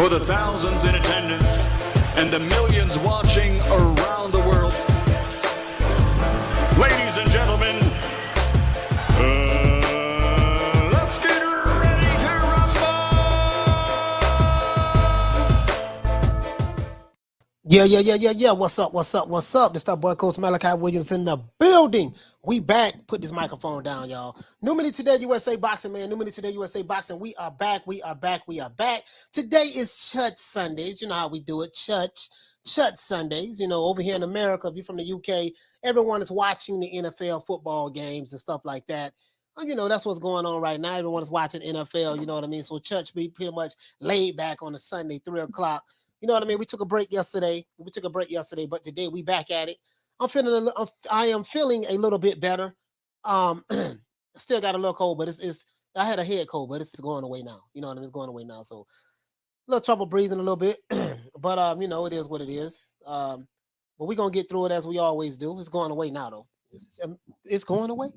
for the thousands in attendance and the millions watching around the world. Ladies and gentlemen, let's get ready to rumble! Yeah. What's up? This that boy Coach Malachi Williams in the building. We back. Put this microphone down, y'all. New Minute Today USA Boxing, man. New Minute Today USA Boxing. We are back. Today is Church Sundays. You know how we do it. Church Sundays. You know, over here in America, if you're from the UK, everyone is watching the NFL football games and stuff like that. You know, that's what's going on right now. Everyone is watching NFL, you know what I mean? So church be pretty much laid back on a Sunday, 3 o'clock. You know what I mean? We took a break yesterday, but today we back at it. I am feeling a little bit better. Still got a little cold, but I had a head cold, but it's going away now. You know what I mean? It's going away now. So a little trouble breathing a little bit, but you know, it is what it is. But we're gonna get through it as we always do. It's going away now, though. It's going away.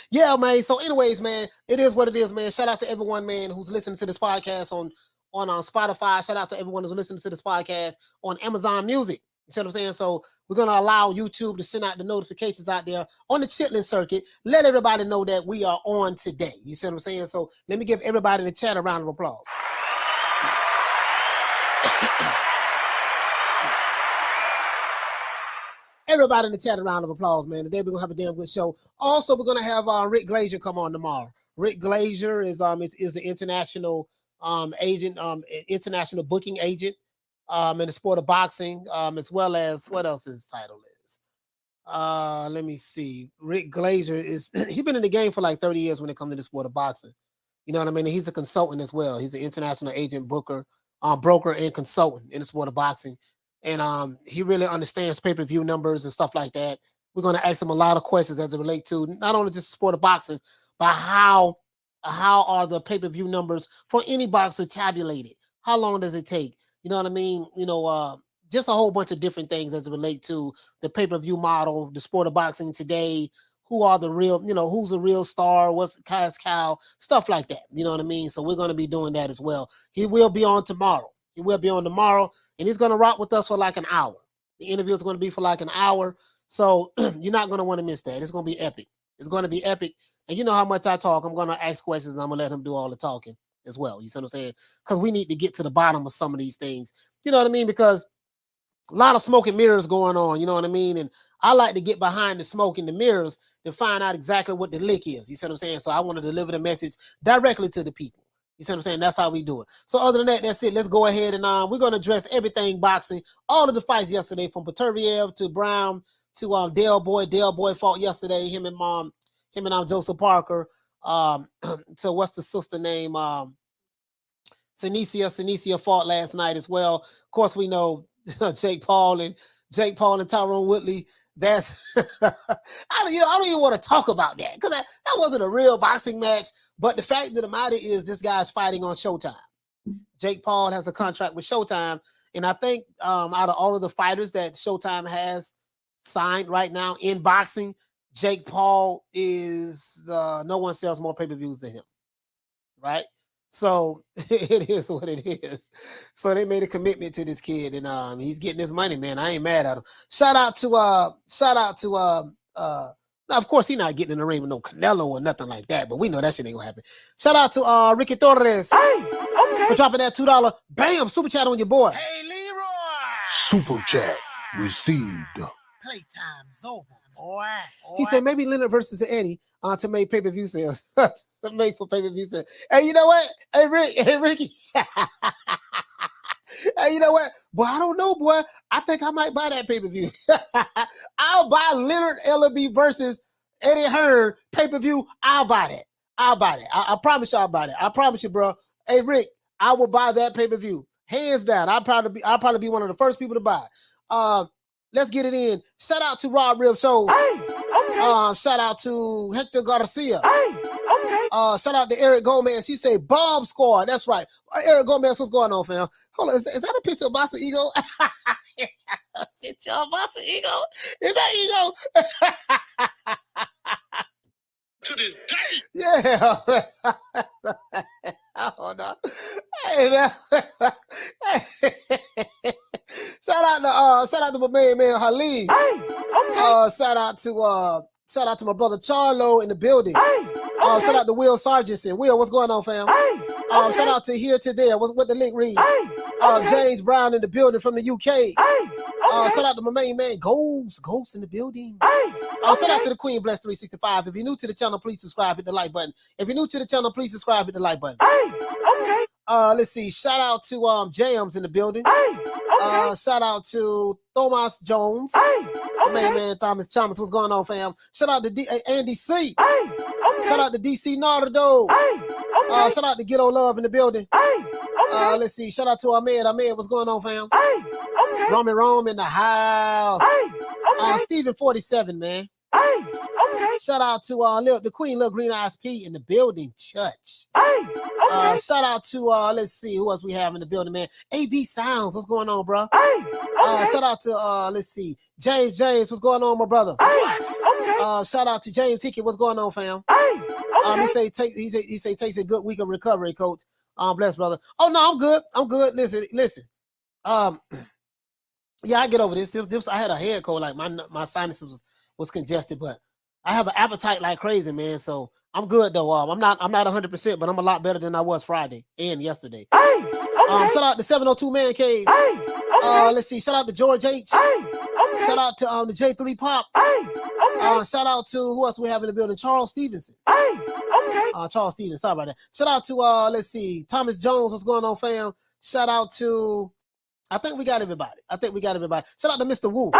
Yeah, man. So, anyways, man, it is what it is, man. Shout out to everyone, man, who's listening to this podcast on Spotify. Shout out to everyone who's listening to this podcast on Amazon Music. You see what I'm saying? So we're going to allow YouTube to send out the notifications out there on the Chitlin circuit. Let everybody know that we are on today. You see what I'm saying? So let me give everybody in the chat a round of applause. Everybody in the chat a round of applause, man. Today we're going to have a damn good show. Also, we're going to have Rick Glazer come on tomorrow. Rick Glazer is the international agent, international booking agent in the sport of boxing, as well as what else his title is. Let me see. Rick Glazer he's been in the game for like 30 years when it comes to the sport of boxing. You know what I mean? He's a consultant as well. He's an international agent, broker and consultant in the sport of boxing. And he really understands pay-per-view numbers and stuff like that. We're going to ask him a lot of questions as it relates to not only just the sport of boxing, but how are the pay-per-view numbers for any boxer tabulated? How long does it take? You know what I mean? You know, just a whole bunch of different things as it relate to the pay-per-view model, the sport of boxing today. Who are the real, you know, who's a real star? What's the cash cow? Stuff like that. You know what I mean? So we're going to be doing that as well. He will be on tomorrow. And he's going to rock with us for like an hour. The interview is going to be for like an hour. So you're not going to want to miss that. It's going to be epic. And you know how much I talk. I'm going to ask questions and I'm going to let him do all the talking as well. You see what I'm saying? Because we need to get to the bottom of some of these things. You know what I mean? Because a lot of smoke and mirrors going on. You know what I mean? And I like to get behind the smoke and the mirrors to find out exactly what the lick is. You see what I'm saying? So I want to deliver the message directly to the people. You see what I'm saying? That's how we do it. So other than that, that's it. Let's go ahead and we're going to address everything boxing. All of the fights yesterday, from Beterbiev to Browne to Del Boy. Del Boy fought yesterday. Him and Joseph Parker. So what's the sister name? Senisia fought last night as well. Of course, we know Jake Paul and Tyrone Woodley. That's I don't even want to talk about that because that wasn't a real boxing match. But the fact of the matter is, this guy's fighting on Showtime. Jake Paul has a contract with Showtime, and I think out of all of the fighters that Showtime has signed right now in boxing, Jake Paul is no one sells more pay-per-views than him, right? So it is what it is. So they made a commitment to this kid, and he's getting his money, man. I ain't mad at him. Shout out to now, of course, he's not getting in the ring with no Canelo or nothing like that, but we know that shit ain't gonna happen. Shout out to Ricky Torres. Hey, okay. For dropping that $2. Bam, super chat on your boy. Hey, Leroy. Super chat received. Playtime's over, boy. He said maybe Leonard versus Eddie to make pay-per-view sales. To make for pay-per-view sales. Hey, you know what? Hey, Ricky. Hey, you know what? Boy, I don't know, boy. I think I might buy that pay-per-view. I'll buy Leonard Ellerby versus Eddie Hearn pay-per-view. I'll buy that. I promise you I'll buy that. I promise you, bro. Hey, Rick, I will buy that pay-per-view. Hands down. I'll probably be one of the first people to buy. Let's get it in. Shout out to Rob Rib Shows. Hey, okay. Shout out to Hector Garcia. Hey, okay. Shout out to Eric Gomez. He said Bomb Squad. That's right. Eric Gomez, what's going on, fam? Hold on. Is that a picture of Bossa Ego? Picture of Bossa Ego? Is that Ego? To this day. Yeah. Hold on. Hey, man. Shout out to my man Halim. Shout out to my brother Charlo in the building. Shout out to Will Sargentson. Will, what's going on, fam? Shout out to Here to There. What the link reads? James Brown in the building from the UK. Shout out to my main man Ghost in the building. Shout out to the Queen Bless 365. If you're new to the channel, please subscribe, hit the like button. If you're new to the channel, please subscribe, hit the like button. Let's see. Shout out to Jams in the building. Shout out to Thomas Jones. Man, Thomas Chalmers, what's going on, fam? Shout out to Andy C. Shout out to DC Nardo. Shout out to Ghetto Love in the building. Let's see. Shout out to Ahmed. What's going on, fam? Rome in the house. Steven 47, man. Shout out to the Queen Lil Green Eyes P in the building, church. Shout out to let's see who else we have in the building, man. AB Sounds, what's going on, bro? Shout out to let's see, James, what's going on, my brother? Shout out to James Hickey, what's going on, fam? He say takes a good week of recovery, coach. Bless, brother. Oh no, I'm good. Listen. Yeah, I get over this. I had a head cold, like my sinuses was congested, but I have an appetite like crazy, man. So I'm good though. I'm not 100%, but I'm a lot better than I was Friday and yesterday. Shout out to 702 Man Cave. Let's see. Shout out to George H. Shout out to the J3 Pop. Shout out to who else we have in the building? Charles Stevenson. Charles Stevenson. Sorry about that. Shout out to let's see, Thomas Jones. What's going on, fam? Shout out to I think we got everybody. Shout out to Mr. Wu.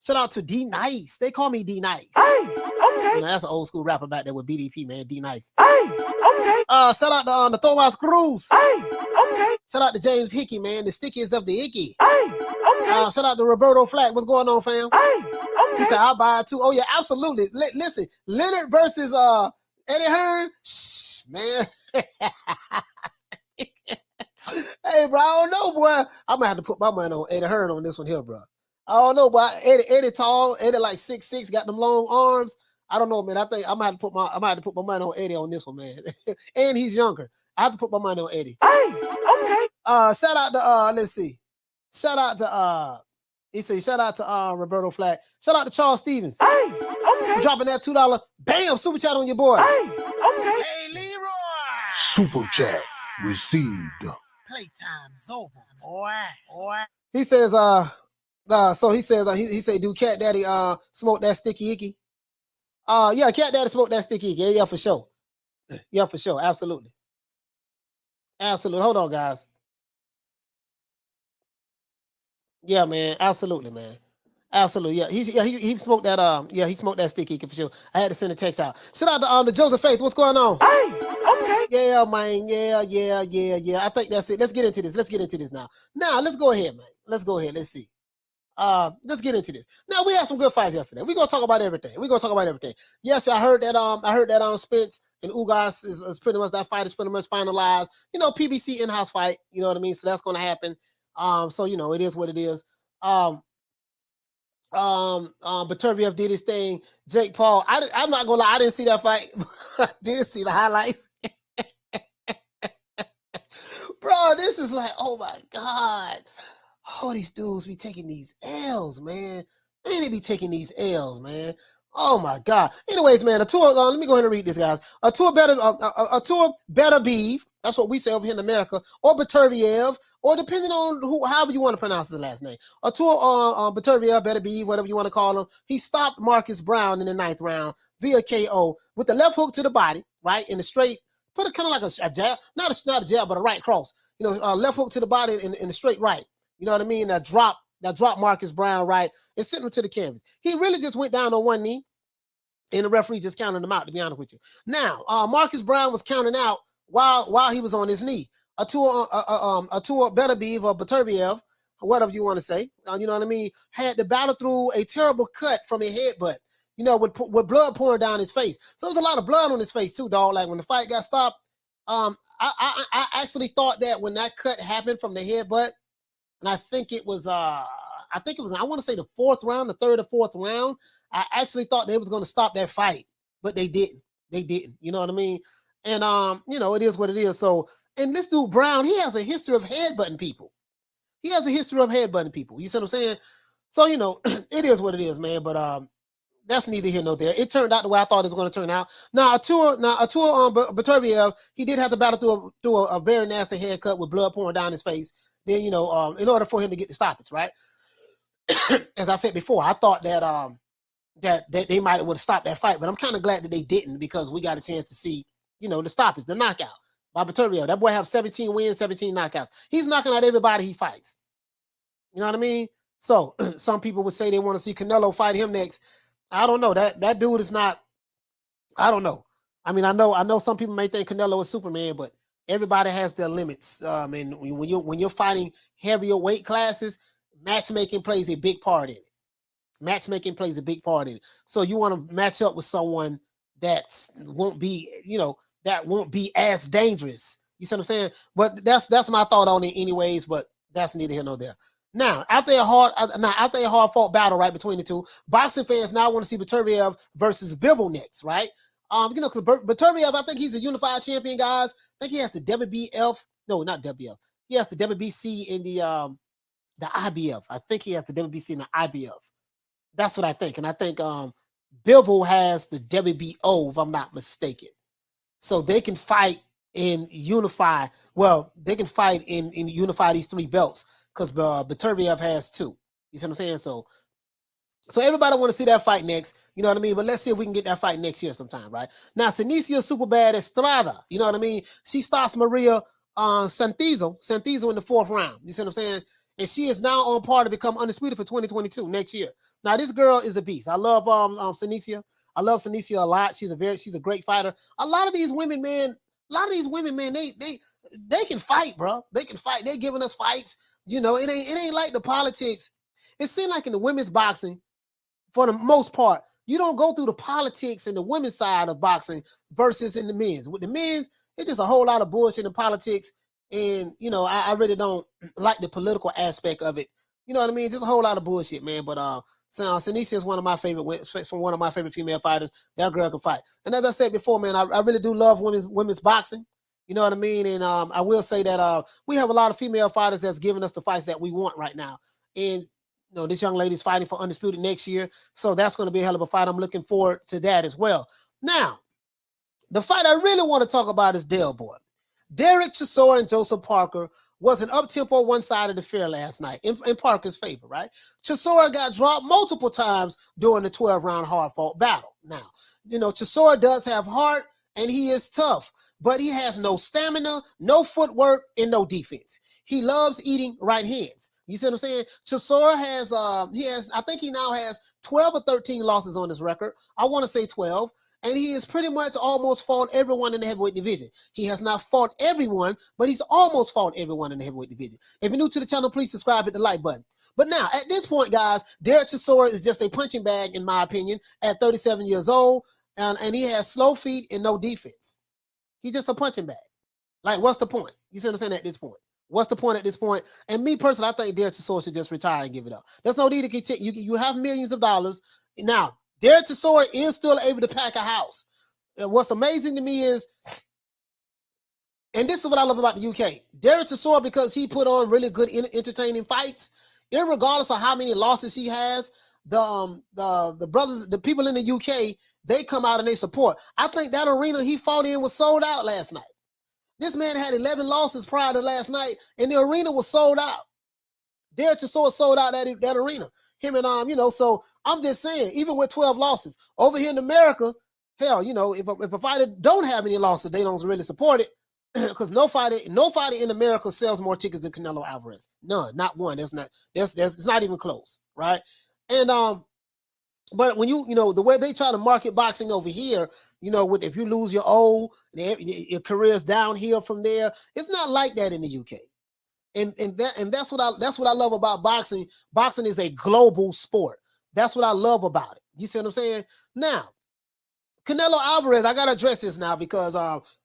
Shout out to D Nice. They call me D Nice. You know, that's an old school rapper back there with BDP, man. D Nice. Shout out to the Thomas Cruz. Shout out to James Hickey, man. The stickiest of the icky. Shout out to Roberto Flack. What's going on, fam? He said, I'll buy it too. Oh, yeah, absolutely. Listen, Leonard versus Eddie Hearn. Shh, man. Hey, bro, I don't know, boy. I'm gonna have to put my money on Eddie Hearn on this one here, bro. I don't know, boy. Eddie tall, Eddie like 6'6", got them long arms. I don't know, man. I think I'm gonna have to put my money on Eddie on this one, man. And he's younger. I have to put my money on Eddie. Shout out to let's see. Shout out to shout out to Roberto Flack. Shout out to Charles Stevens. Dropping that $2. Bam, super chat on your boy. Hey, Leroy. Super chat received. Playtime's over, boy. He says, so he says, he said, do Cat Daddy smoke that sticky icky? Yeah, Cat Daddy smoke that sticky icky. Yeah, for sure. Yeah, for sure. Absolutely. Hold on, guys. Yeah, man. Absolutely, man. Absolutely. Yeah. He smoked that he smoked that sticky icky for sure. I had to send a text out. Shout out to the Joseph Faith. What's going on? Yeah, man. Yeah. I think that's it. Let's get into this now. Now, let's go ahead, man. Let's see. Let's get into this. Now, we had some good fights yesterday. We're gonna talk about everything. Yes, I heard that Spence and Ugas is pretty much, that fight is pretty much finalized. You know, PBC in-house fight, you know what I mean? So that's gonna happen. So you know, it is what it is. Beterbiev did his thing. Jake Paul, I'm not gonna lie, I didn't see that fight. I did see the highlights. Bro, this is like, oh my God. Oh, these dudes be taking these L's, man. They be taking these L's, man. Oh my God. Anyways, man, let me go ahead and read this, guys. Artur Beterbiev, that's what we say over here in America, or Beterbiev, or depending on however you want to pronounce his last name. Artur Beterbiev, whatever you want to call him. He stopped Marcus Browne in the 9th round via KO with the left hook to the body, right, in the straight, put it kind of like a jab, not a jab, but a right cross. You know, left hook to the body in the straight right. You know what I mean? That drop Marcus Browne right and sent him to the canvas. He really just went down on one knee, and the referee just counted him out, to be honest with you. Now, Marcus Browne was counting out while he was on his knee. Artur Beterbiev or Beterbiev, whatever you want to say, you know what I mean, had to battle through a terrible cut from a headbutt, you know, with blood pouring down his face. So there was a lot of blood on his face too, dog. Like when the fight got stopped, I actually thought that when that cut happened from the headbutt, and I think it was, I want to say the 4th round, the 3rd or 4th round, I actually thought they was going to stop that fight, but they didn't. You know what I mean? And, you know, it is what it is. So, and this dude Brown, he has a history of headbutting people. He has a history of headbutting people. You see what I'm saying? So, you know, it is what it is, man. But that's neither here nor there. It turned out the way I thought it was going to turn out. Now, Artur Beterbiev, he did have to battle through a very nasty haircut with blood pouring down his face. Then, you know, in order for him to get the stoppage, right? As I said before, I thought that that they might would have stopped that fight, but I'm kind of glad that they didn't because we got a chance to see, you know, the stoppage, the knockout by Beterbiev. That boy have 17 wins, 17 knockouts. He's knocking out everybody he fights. You know what I mean? So some people would say they want to see Canelo fight him next. I don't know. That dude is not. I don't know. I mean, I know some people may think Canelo is Superman, but everybody has their limits. And when you're fighting heavier weight classes, matchmaking plays a big part in it. Matchmaking plays a big part in it. So you want to match up with someone that won't be, you know, that won't be as dangerous. You see what I'm saying? But that's my thought on it anyways, but that's neither here nor there. Now, after a hard fought battle right between the two, boxing fans now want to see Beterbiev versus Bivol next, right? You know, because Beterbiev, I think he's a unified champion, guys. I think he has the WBF, no, not WBF. He has the WBC in the IBF. I think he has the WBC in the IBF. That's what I think. And I think Bivol has the WBO, if I'm not mistaken. So they can fight in unify. Well, they can fight in unify these three belts because Beterbiev has two. You see what I'm saying? So everybody want to see that fight next. You know what I mean? But let's see if we can get that fight next year sometime, right? Now, Senisia Super Bad Estrada. You know what I mean? She starts Maria Santizo in the 4th round. You see what I'm saying? And she is now on par to become undisputed for 2022 next year. Now, this girl is a beast. I love Senisia. I love Senisia a lot. She's a great fighter. A lot of these women, man, they can fight, bro. They can fight. They're giving us fights. You know, it ain't like the politics. It seems like in the women's boxing, for the most part, you don't go through the politics in the women's side of boxing versus in the men's. With the men's, it's just a whole lot of bullshit in politics. And, you know, I really don't like the political aspect of it. You know what I mean? Just a whole lot of bullshit, man. But Seniesa is one of my favorite female fighters. That girl can fight. And as I said before, man, I really do love women's boxing. You know what I mean? And I will say that we have a lot of female fighters that's giving us the fights that we want right now. And, you know, this young lady's fighting for undisputed next year. So that's going to be a hell of a fight. I'm looking forward to that as well. Now, the fight I really want to talk about is Del Boy. Derek Chisora and Joseph Parker was an up-tempo one-sided affair last night in Parker's favor, right? Chisora got dropped multiple times during the 12-round hard-fought battle. Now, you know, Chisora does have heart, and he is tough, but he has no stamina, no footwork, and no defense. He loves eating right hands. You see what I'm saying? Chisora has, I think he now has 12 or 13 losses on his record. I want to say 12. And he has pretty much almost fought everyone in the heavyweight division. He has not fought everyone, but he's almost fought everyone in the heavyweight division. If you're new to the channel, please subscribe, hit the like button. But now, at this point, guys, Derek Chisora is just a punching bag, in my opinion, at 37 years old, and he has slow feet and no defense. He's just a punching bag. Like, what's the point? You see what I'm saying at this point? What's the point at this point? And me personally, I think Derek Chisora should just retire and give it up. There's no need to continue. You have millions of dollars. Now, Derek Chisora is still able to pack a house. And what's amazing to me is, and this is what I love about the UK, Derek Chisora, because he put on really good, entertaining fights, irregardless of how many losses he has, the brothers, the people in the UK, they come out and they support. I think that arena he fought in was sold out last night. This man had 11 losses prior to last night, and the arena was sold out. Derek Chisora sold out that arena. Him and you know, so I'm just saying, even with 12 losses over here in America, hell, you know, if a fighter don't have any losses, they don't really support it because no fighter in America sells more tickets than Canelo Alvarez. None, not one. It's not even close, right? And but when you know the way they try to market boxing over here, you know, if you lose your your career's downhill from there, it's not like that in the UK. And that's what I love about boxing. Boxing is a global sport. That's what I love about it. You see what I'm saying? Now, Canelo Alvarez, I gotta address this now because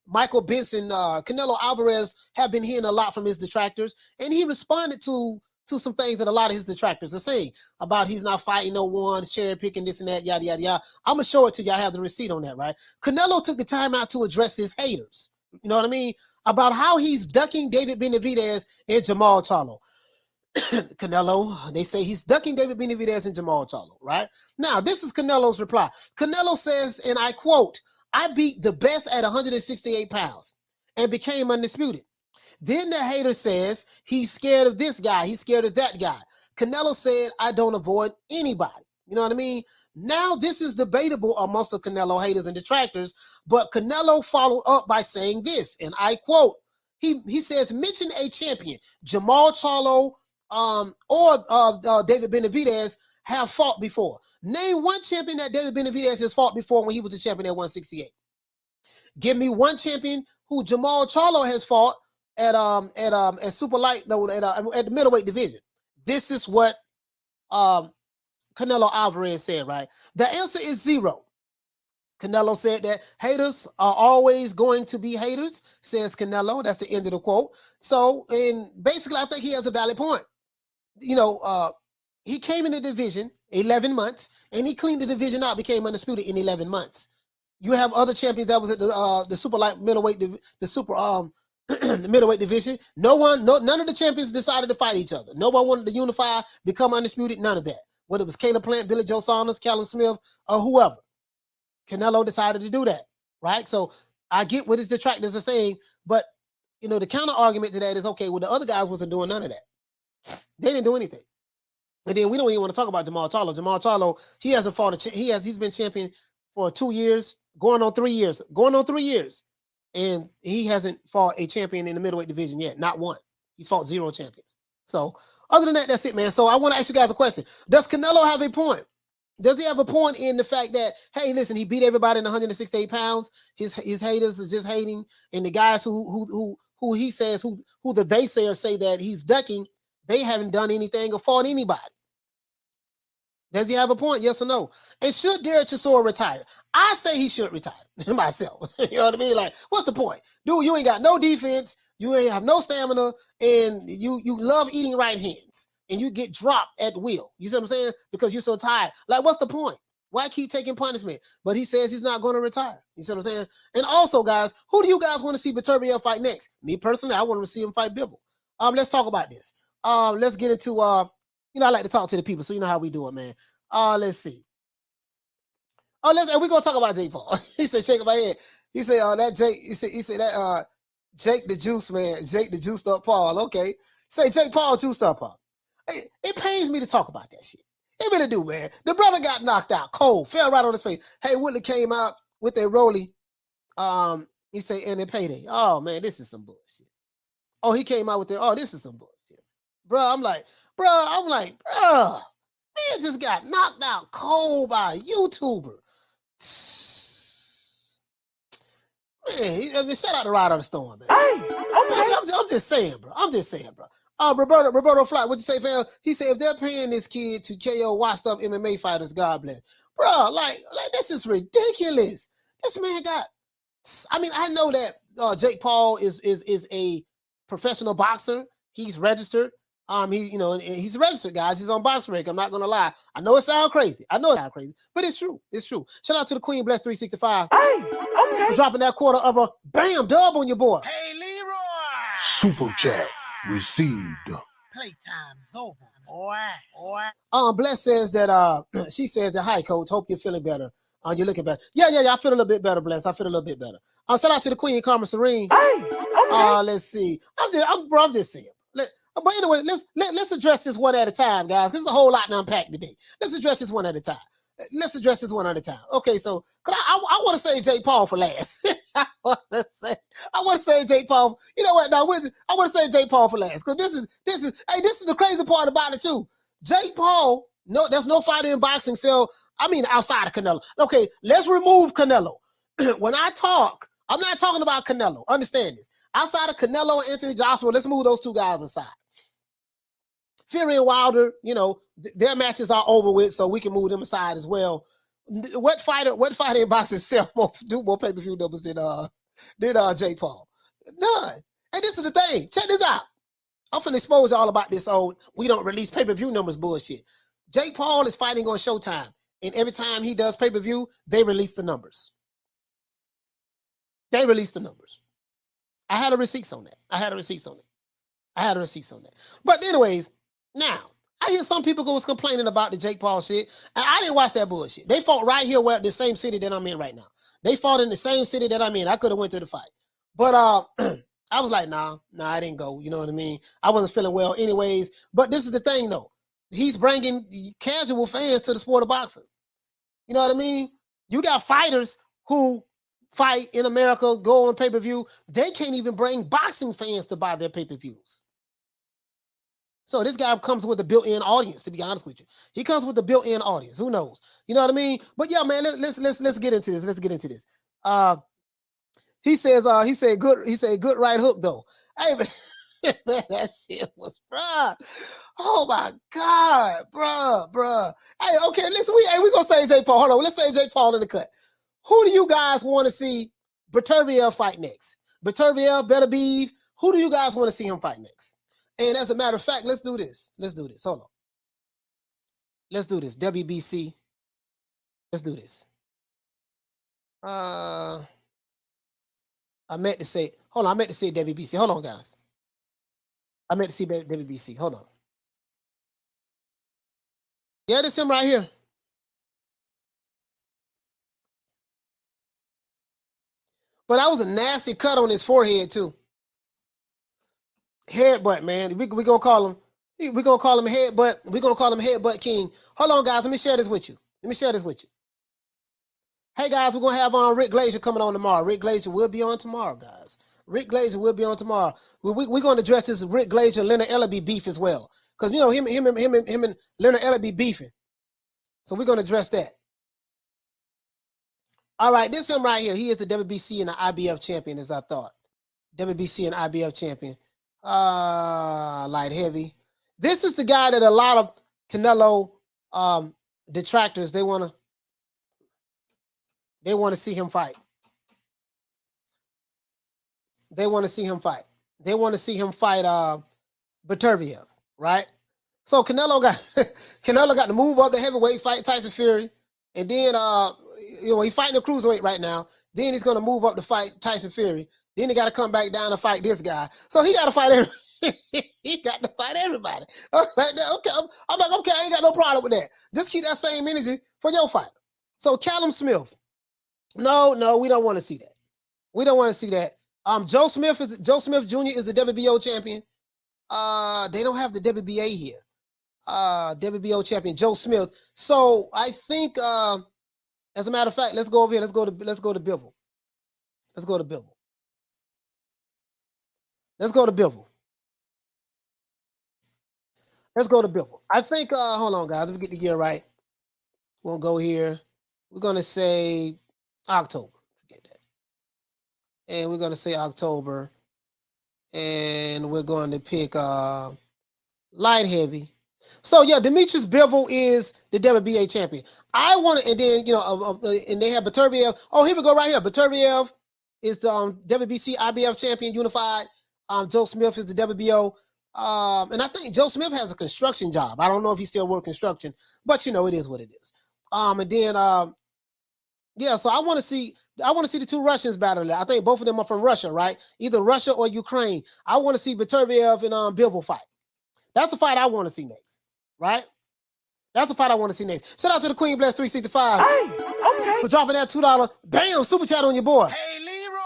Michael Benson, Canelo Alvarez have been hearing a lot from his detractors, and he responded to some things that a lot of his detractors are saying about he's not fighting no one, cherry picking this and that, yada yada yada. I'm gonna show it to you. I have the receipt on that, right? Canelo took the time out to address his haters. You know what I mean? About how he's ducking David Benavidez and Jamal Charlo. Canelo, they say he's ducking David Benavidez and Jamal Charlo, right? Now, this is Canelo's reply. Canelo says, and I quote, I beat the best at 168 pounds and became undisputed. Then the hater says he's scared of this guy. He's scared of that guy. Canelo said, I don't avoid anybody. You know what I mean? Now, this is debatable amongst the Canelo haters and detractors, but Canelo followed up by saying this, and I quote, he says, mention a champion, Jamal Charlo or David Benavidez have fought before. Name one champion that David Benavidez has fought before when he was the champion at 168. Give me one champion who Jamal Charlo has fought at super light, no, at the middleweight division. This is what Canelo Alvarez said, right? The answer is 0. Canelo said that haters are always going to be haters, says Canelo. That's the end of the quote. So, and basically, I think he has a valid point. You know, he came in the division 11 months, and he cleaned the division out, became undisputed in 11 months. You have other champions that was at the super light middleweight, the super the middleweight division. None of the champions decided to fight each other. No one wanted to unify, become undisputed. None of that. Whether it was Caleb Plant, Billy Joe Saunders, Callum Smith, or whoever. Canelo decided to do that, right? So I get what his detractors are saying, but you know, the counter argument to that is, okay, well, the other guys wasn't doing none of that. They didn't do anything. And then we don't even want to talk about Jamal Charlo. Jamal Charlo, he hasn't fought he's been champion for 2 years, going on 3 years, and he hasn't fought a champion in the middleweight division yet, not one. He's fought 0 champions. So other than that, that's it, man. So I want to ask you guys a question. Does Canelo have a point? Does he have a point in the fact that, hey, listen, he beat everybody in 168 pounds. His haters is just hating, and the guys who he says who the naysayers say that he's ducking, they haven't done anything or fought anybody. Does he have a point? Yes or no? And should Derek Chisora retire? I say he should retire myself. You know what I mean? Like, what's the point? Dude, you ain't got no defense, you ain't have no stamina, and you love eating right hands. And you get dropped at will. You see what I'm saying? Because you're so tired. Like, what's the point? Why keep taking punishment? But he says he's not going to retire. You see what I'm saying? And also, guys, who do you guys want to see Beterbiev fight next? Me personally, I want to see him fight Bivol. Let's talk about this. Let's get into you know, I like to talk to the people, so you know how we do it, man. Let's see. And we're gonna talk about Jake Paul. He said, shaking my head. He said, that Jake, he said that Jake the Juice, man. Jake the Juiced Up Paul. Okay. Say Jake Paul juiced up Paul. It pains me to talk about that shit. It really do, man. The brother got knocked out cold, fell right on his face. Hey, Woodley came out with a rollie. He said, and it payday. Oh, man, this is some bullshit. Oh, he came out with it. Oh, this is some bullshit. I'm like, man just got knocked out cold by a YouTuber. Man, shout out to Ride on the Storm, man. Hey, okay. I'm just saying, bro. Roberto Fly, what'd you say, fam? He said, if they're paying this kid to KO washed up MMA fighters, God bless. Bro, like this is ridiculous. This man got, I mean, I know that Jake Paul is a professional boxer. He's registered. He's registered, guys. He's on BoxRec. I'm not gonna lie. I know it sounds crazy. But it's true. It's true. Shout out to the Queen Bless 365. Hey, okay. For dropping that quarter of a bam dub on your boy. Hey, Leroy. Super chat received. Playtime's over, boy. Bless says that she says that, hi coach, hope you're feeling better. You're looking better. Yeah, I feel a little bit better, Bless. I feel a little bit better. Shout out to the Queen Karma Serene. Hey, okay. Let's see. I'm just saying. But anyway, let's address this one at a time, guys. There's a whole lot to unpack today. Let's address this one at a time. Okay, so I want to say Jake Paul for last. I want to say Jake Paul. You know what? Now I want to say Jake Paul for last, because this is the crazy part about it too. Jake Paul, no, there's no fighter in boxing. So I mean, outside of Canelo. Okay, let's remove Canelo. When I talk, I'm not talking about Canelo. Understand this. Outside of Canelo and Anthony Joshua, let's move those two guys aside. Fury and Wilder, you know, their matches are over with, so we can move them aside as well. What fighter in boxing sell more pay-per-view numbers than Jake Paul? None. And this is the thing. Check this out. I'm finna expose y'all about this old we don't release pay-per-view numbers bullshit. Jake Paul is fighting on Showtime, and every time he does pay-per-view, they release the numbers. I had a receipts on that. But anyways, Now, I hear some people was complaining about the Jake Paul shit, and I didn't watch that bullshit. They fought right here, where the same city that I'm in right now. They fought in the same city that I'm in. I could have went to the fight, but I was like, nah, I didn't go. You know what I mean? I wasn't feeling well, anyways. But this is the thing, though. He's bringing casual fans to the sport of boxing. You know what I mean? You got fighters who fight in America, go on pay-per-view. They can't even bring boxing fans to buy their pay-per-views. So this guy comes with a built-in audience, to be honest with you. He comes with a built-in audience. Who knows? You know what I mean? But yeah, man, let's get into this. Let's get into this. He said good right hook though. Hey, man, that shit was, bruh. Oh my God, bruh. Hey, okay, listen, we gonna say Jake Paul. Hold on, let's say Jake Paul in the cut. Who do you guys want to see Beterbiev fight next? Beterbiev, Beterbiev. Who do you guys want to see him fight next? And as a matter of fact, let's do this. Hold on. Let's do this. WBC. Let's do this. I meant to say WBC. Hold on, guys. I meant to see WBC. Hold on. Yeah, this him right here. But that was a nasty cut on his forehead too. Headbutt, man. We gonna call him. We're gonna call him headbutt. We're gonna call him Headbutt King. Hold on, guys. Let me share this with you. Hey, guys, we're gonna have Rick Glazer coming on tomorrow. Rick Glazer will be on tomorrow, guys. Rick Glazer will be on tomorrow. We're gonna address this Rick Glazer Leonard Ellaby beef as well, because you know him and Leonard Ellaby beefing. So we're gonna address that. All right, this him right here. He is the WBC and the IBF champion, as I thought. WBC and IBF champion. Light heavy. This is the guy that a lot of Canelo detractors, they want to see him fight. They want to see him fight Beterbiev, right? So Canelo got to move up the heavyweight, fight Tyson Fury, and then he's fighting the cruiserweight right now. Then he's going to move up to fight Tyson Fury. Then he got to come back down to fight this guy. So he got to fight he got to fight everybody. Okay, I'm like, okay, I ain't got no problem with that. Just keep that same energy for your fighter. So Callum Smith. No, we don't want to see that. We don't want to see that. Joe Smith Jr. is the WBO champion. They don't have the WBA here. WBO champion Joe Smith. So I think, as a matter of fact, let's go over here. Let's go to Bivol. Let's go to Bivol. I think, hold on, guys. Let me get the gear right. We'll go here. We're going to say October. Forget that. And we're going to say October. And we're going to pick light heavy. So, yeah, Demetrius Bivol is the WBA champion. I want to, and then, and they have Beterbiev. Oh, here we go right here. Beterbiev is the WBC IBF champion unified. Joe Smith is the WBO. And I think Joe Smith has a construction job. I don't know if he still works construction, but it is what it is. And then so I want to see the two Russians battle. I think both of them are from Russia, right? Either Russia or Ukraine. I want to see Beterbiev and Bivol fight. That's the fight I want to see next, right? That's the fight I want to see next. Shout out to the Queen Bless 365 for dropping that $2. Bam, super chat on your boy. Hey, Leroy.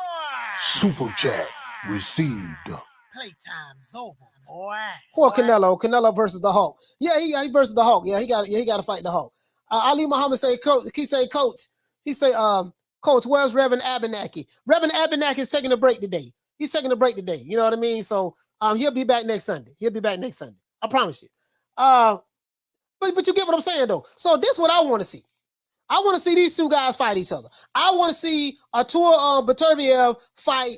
Super chat received. Playtime's over, boy. Poor Canelo versus the Hulk. Yeah, he versus the Hulk. Yeah, he got to fight the Hulk. Ali Muhammad say, Coach. He say, Coach. Coach, where's Reverend Abernathy? Reverend Abernathy is taking a break today. He's taking a break today. You know what I mean? So he'll be back next Sunday. I promise you. But you get what I'm saying though. So this is what I want to see. I want to see these two guys fight each other. I want to see Artur Beterbiev fight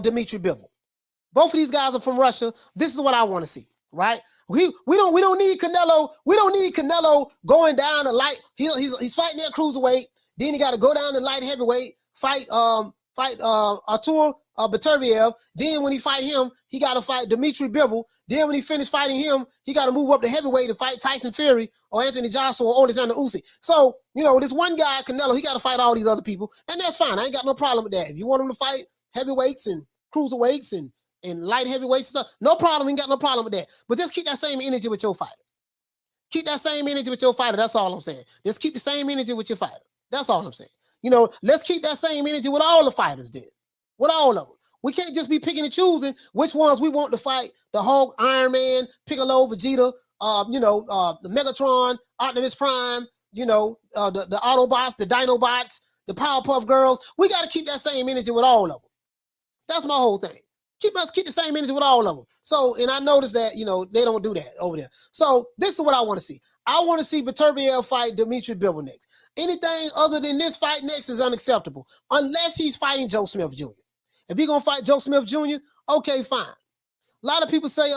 Dmitry Bivol. Both of these guys are from Russia. This is what I want to see, right? We don't need Canelo. We don't need Canelo going down to light. He's fighting that cruiserweight. Then he got to go down to light heavyweight, fight Artur Beterbiev. Then when he fight him, he got to fight Dmitry Bivol. Then when he finished fighting him, he got to move up to heavyweight to fight Tyson Fury or Anthony Joshua or Alexander Usyk. So, this one guy, Canelo, he got to fight all these other people. And that's fine. I ain't got no problem with that. If you want him to fight heavyweights and cruiserweights and and light heavyweight stuff, no problem. We ain't got no problem with that. But just keep that same energy with your fighter. Keep that same energy with your fighter. That's all I'm saying. Just keep the same energy with your fighter. That's all I'm saying. You know, let's keep that same energy with all the fighters then. With all of them. We can't just be picking and choosing which ones we want to fight. The Hulk, Iron Man, Piccolo, Vegeta, the Megatron, Optimus Prime, the Autobots, the Dinobots, the Powerpuff Girls. We got to keep that same energy with all of them. That's my whole thing. Keep the same energy with all of them. So, and I noticed that, they don't do that over there. So this is what I want to see. I want to see Beterbiev fight Dimitri Bivol next. Anything other than this fight next is unacceptable, unless he's fighting Joe Smith Jr. If he's going to fight Joe Smith Jr., okay, fine. A lot of people say,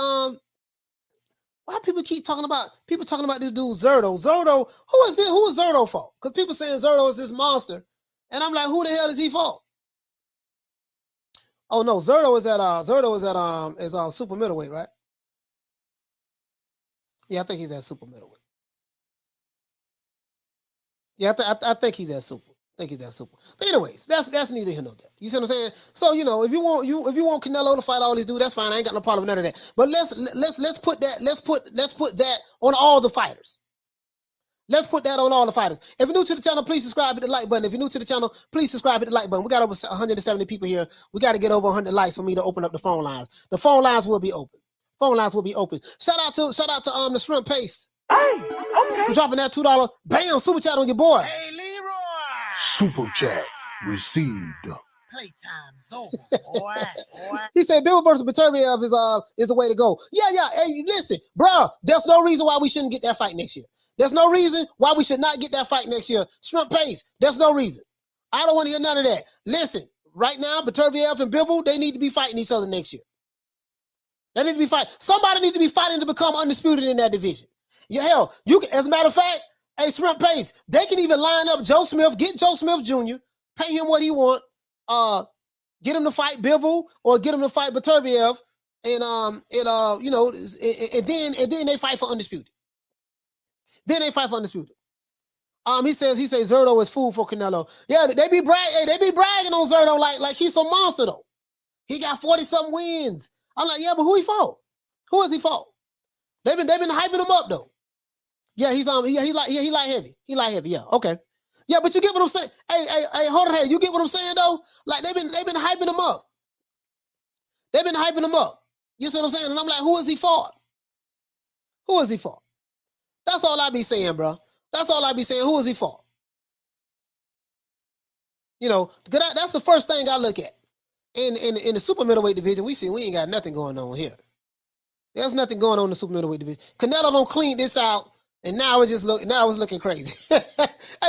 why people keep talking about this dude Zerto? Zerto, who is this? Who is Zerto for? Because people saying Zerto is this monster. And I'm like, who the hell is he for? Oh no, Zerto is super middleweight, right? Yeah, I think he's at super middleweight. Yeah, I think he's at super. But anyways, that's neither here nor there. You see what I'm saying? So if you want Canelo to fight all these dudes, that's fine. I ain't got no problem with none of that. But let's put that on all the fighters. Let's put that on all the fighters. If you're new to the channel, please subscribe, hit the like button. If you're new to the channel, please subscribe, hit the like button. We got over 170 people here. We got to get over 100 likes for me to open up the phone lines. The phone lines will be open. Shout out to the Shrimp Paste. Hey, okay. For dropping that $2 bam super chat on your boy. Hey, Leroy. Super chat received. Playtime's over, boy. He said Bivol versus Beterbiev is the way to go. Yeah. Hey, listen, bro. There's no reason why we shouldn't get that fight next year. There's no reason why we should not get that fight next year. Shrimp Pace, there's no reason. I don't want to hear none of that. Listen, right now, Beterbiev and Bivol, they need to be fighting each other next year. They need to be fighting. Somebody need to be fighting to become undisputed in that division. Yeah, hell, you can, as a matter of fact, hey, Shrimp Pace, they can even line up Joe Smith, get Joe Smith Jr., pay him what he want, get him to fight Bivol or get him to fight Beterbiev, and then they fight for undisputed. He says Zerto is food for Canelo. Yeah, they be bragging on Zerto like he's some monster though. He got 40-something wins. I'm like, yeah, but who he fought? Who is he fought? They've been hyping him up though. Yeah, he light heavy. Yeah, okay. Yeah, but you get what I'm saying? Hey, hold on, hey, you get what I'm saying though? Like they've been hyping him up. You see what I'm saying? And I'm like, who is he fought? That's all I be saying, bro. Who is he for? That's the first thing I look at. In the super middleweight division, we ain't got nothing going on here. There's nothing going on in the super middleweight division. Canelo don't clean this out, and now it's looking crazy. Hey,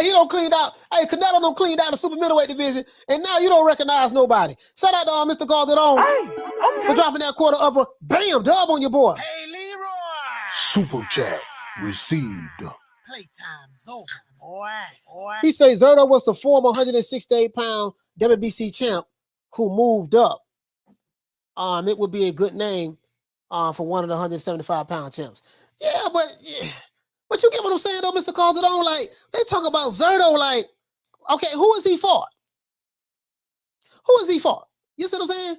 he don't clean out. Hey, Canelo don't clean out the super middleweight division, and now you don't recognize nobody. Shout out to Mr. Calderon for dropping that quarter of a bam dub on your boy. Hey, Leroy. Super chat received. Playtime's over, boy. He says Zerto was the former 168-pound WBC champ who moved up. It would be a good name for one of the 175-pound champs. Yeah, but you get what I'm saying though, Mr. Calderon? Like they talk about Zerto, like, okay, who is he for? You see what I'm saying?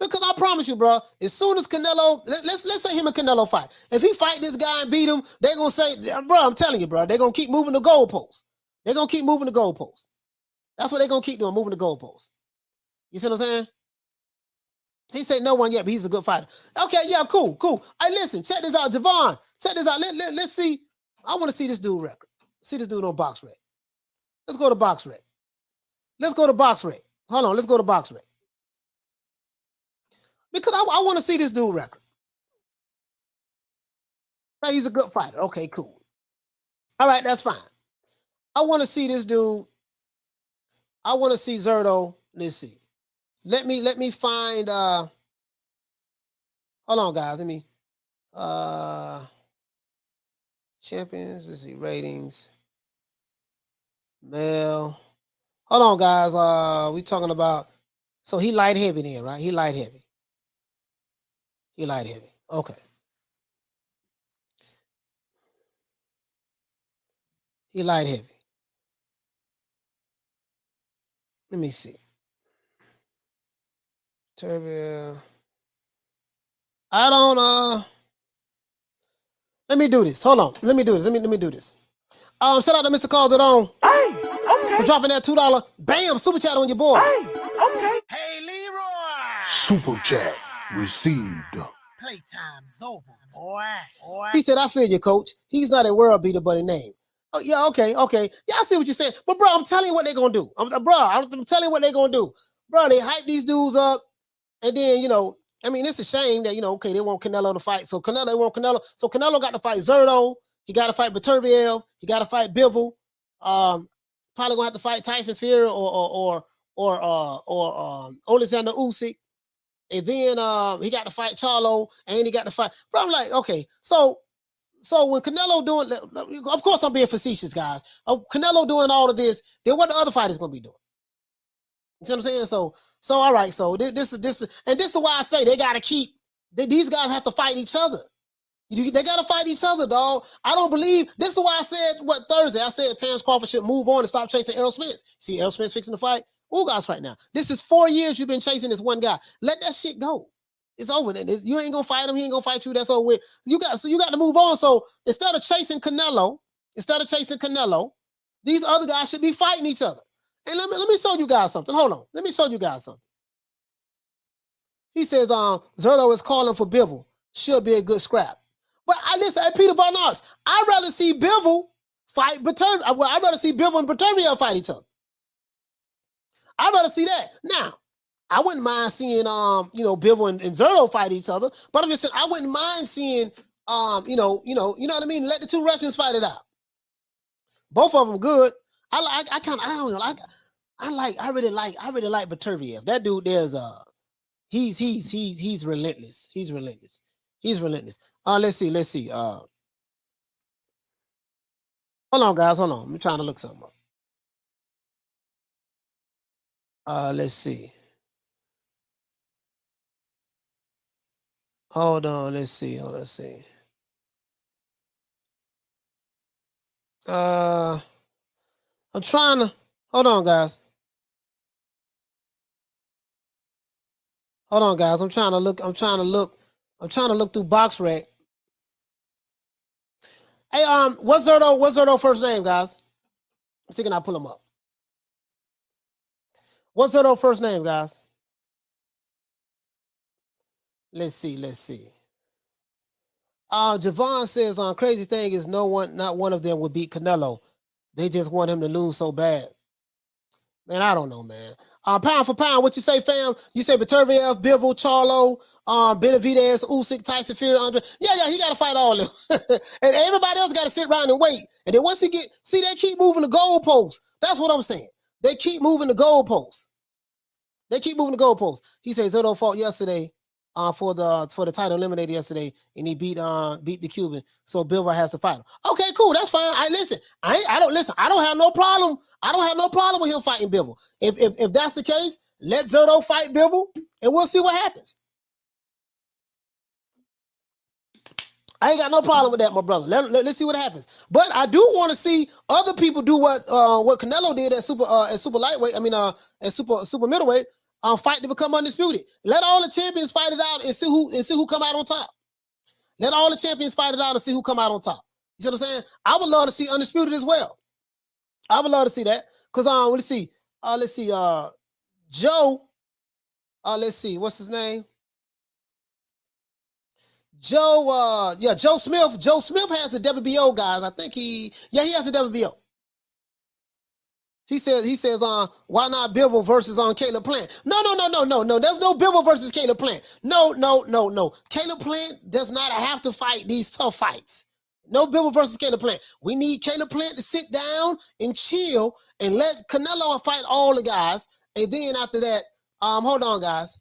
Because I promise you, bro, as soon as Canelo, let's say him and Canelo fight. If he fight this guy and beat him, they're going to say, bro, I'm telling you, bro, they're going to keep moving the goalposts. That's what they're going to keep doing, moving the goalposts. You see what I'm saying? He said no one yet, but he's a good fighter. Okay, yeah, cool. Hey, listen, check this out, Javon. Check this out. Let's see. I want to see this dude record. See this dude on BoxRec. Let's go to BoxRec. Hold on, let's go to BoxRec. Because I want to see this dude record. Now he's a good fighter. Okay, cool. All right, that's fine. I want to see this dude. I want to see Zerto. Let's see. Let me find hold on, guys. Let me champions. Let's see, ratings. Male. Hold on, guys. We talking about, so he light heavy then, right? He light heavy. Okay. He light heavy. Let me see. Beterbiev. I don't let me do this. Hold on. Let me do this. Let me do this. Shout out to Mr. Calls It On. Hey, okay. For dropping that $2. Bam, super chat on your boy. Hey, okay. Hey, Leroy. Super chat received. Playtime's over, boy. He said, I feel you, coach. He's not a world beater, but a name. Oh, yeah, okay. Yeah, I see what you're saying. But, bro, I'm telling you what they're going to do. I'm telling you what they're going to do. Bro, they hype these dudes up. And then, I mean, it's a shame that, okay, they want Canelo to fight. So, they want Canelo. So, Canelo got to fight Zerto. He got to fight Beterbiev. He got to fight Bivol. Probably going to have to fight Tyson Fury or Alexander Usyk. And then he got to fight Charlo, and he got to fight. Bro, I'm like, okay, so when Canelo doing, of course I'm being facetious, guys. Canelo doing all of this, then what the other fighters gonna be doing? You see what I'm saying? So all right, so this is why I say they gotta keep. These guys have to fight each other. They gotta fight each other, dog. I don't believe this is why I said Thursday. I said Terrence Crawford should move on and stop chasing Errol Spence. See, Errol Spence fixing to fight Ugas right now. This is 4 years you've been chasing this one guy. Let that shit go. It's over. You ain't gonna fight him. He ain't gonna fight you. That's over with. You got to move on. So instead of chasing Canelo, these other guys should be fighting each other. And let me show you guys something. Hold on. Let me show you guys something. He says, Zerto is calling for Bivol. Should be a good scrap. But I listen at Peter Von Arx. I'd rather see Bivol fight Beterbiev. Well, I'd rather see Bivol and Beterbiev fight each other. I'd rather see that. Now, I wouldn't mind seeing Bivol and Zerto fight each other, but I'm just saying I wouldn't mind seeing you know what I mean? Let the two Russians fight it out. Both of them good. I really like Beterbiev. That dude there's he's relentless. He's relentless. Let's see. Hold on, guys. Hold on. I'm trying to look something up. Let's see. Hold on. Let's see. I'm trying to. Hold on, guys. I'm trying to look through BoxRec. Hey, what's Zerto first name, guys? Let's see, can I pull him up? What's Zerto first name, guys? Let's see. Javon says, crazy thing is not one of them would beat Canelo. They just want him to lose so bad. Man, I don't know, man. Pound for pound, what you say, fam? You say Beterbiev, Bivol, Charlo, Benavidez, Usyk, Tyson Fury, Andre. Yeah, he got to fight all of them. And everybody else got to sit around and wait. And then once they keep moving the goalposts. That's what I'm saying. They keep moving the goalposts. He says Zerto fought yesterday for the title eliminated yesterday, and he beat the Cuban. So Bivol has to fight him. Okay, cool. That's fine. I don't have no problem. I don't have no problem with him fighting Bivol. If that's the case, let Zerto fight Bivol, and we'll see what happens. I ain't got no problem with that, my brother. Let's see what happens. But I do want to see other people do what Canelo did at super lightweight. I mean, at super middleweight. Fight to become undisputed. Let all the champions fight it out and see who come out on top. Let all the champions fight it out and see who come out on top. You see what I'm saying? I would love to see undisputed as well. I would love to see that. Because let's see. Joe. Let's see. What's his name? Joe. Joe Smith. Joe Smith has a WBO, guys. I think he has a WBO. He says, why not Bivol versus Caleb Plant? No. There's no Bivol versus Caleb Plant. No. Caleb Plant does not have to fight these tough fights. No Bivol versus Caleb Plant. We need Caleb Plant to sit down and chill and let Canelo fight all the guys. And then after that, hold on, guys.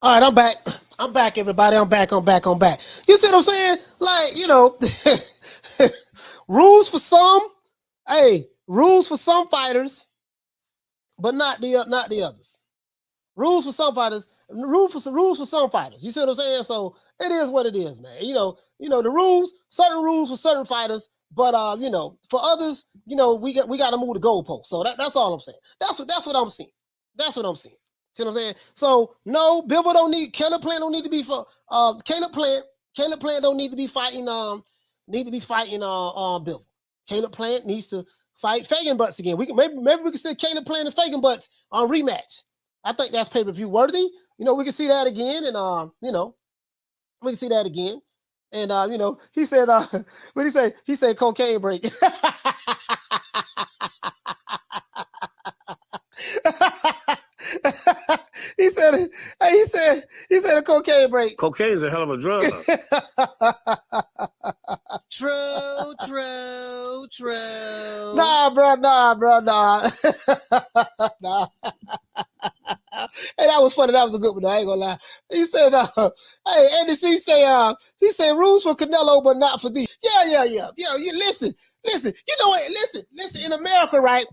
All right, I'm back. Everybody. I'm back. You see what I'm saying? Like, rules for some. Hey, rules for some fighters, but not the others. Rules for some fighters, rules for some fighters. You see what I'm saying? So it is what it is, man. You know the rules, certain rules for certain fighters, but for others, we got to move the goalpost. So that's all I'm saying. That's what I'm seeing. That's what I'm seeing. See what I'm saying? So no, Bivol don't need Caleb Plant don't need to be for Caleb Plant don't need to be fighting Bivol. Caleb Plant needs to fight Fagan Butts again. We can maybe we can see Caleb Plant and Fagan Butts on rematch. I think that's pay-per-view worthy. We can see that again, and we can see that again. And he said, what did he say? He said cocaine break. he said a cocaine break. Cocaine is a hell of a drug. True. Nah, bro, nah. Nah. Hey, that was funny. That was a good one. I ain't gonna lie. He said, "Hey, Andy C say, he said rules for Canelo, but not for thee." Yeah. You listen. You know what? Listen. In America, right?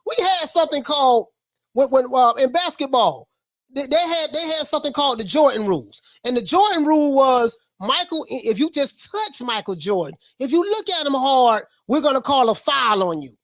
We had something called when in basketball, they had something called the Jordan rules, and the Jordan rule was Michael. If you just touch Michael Jordan, if you look at him hard, we're gonna call a foul on you.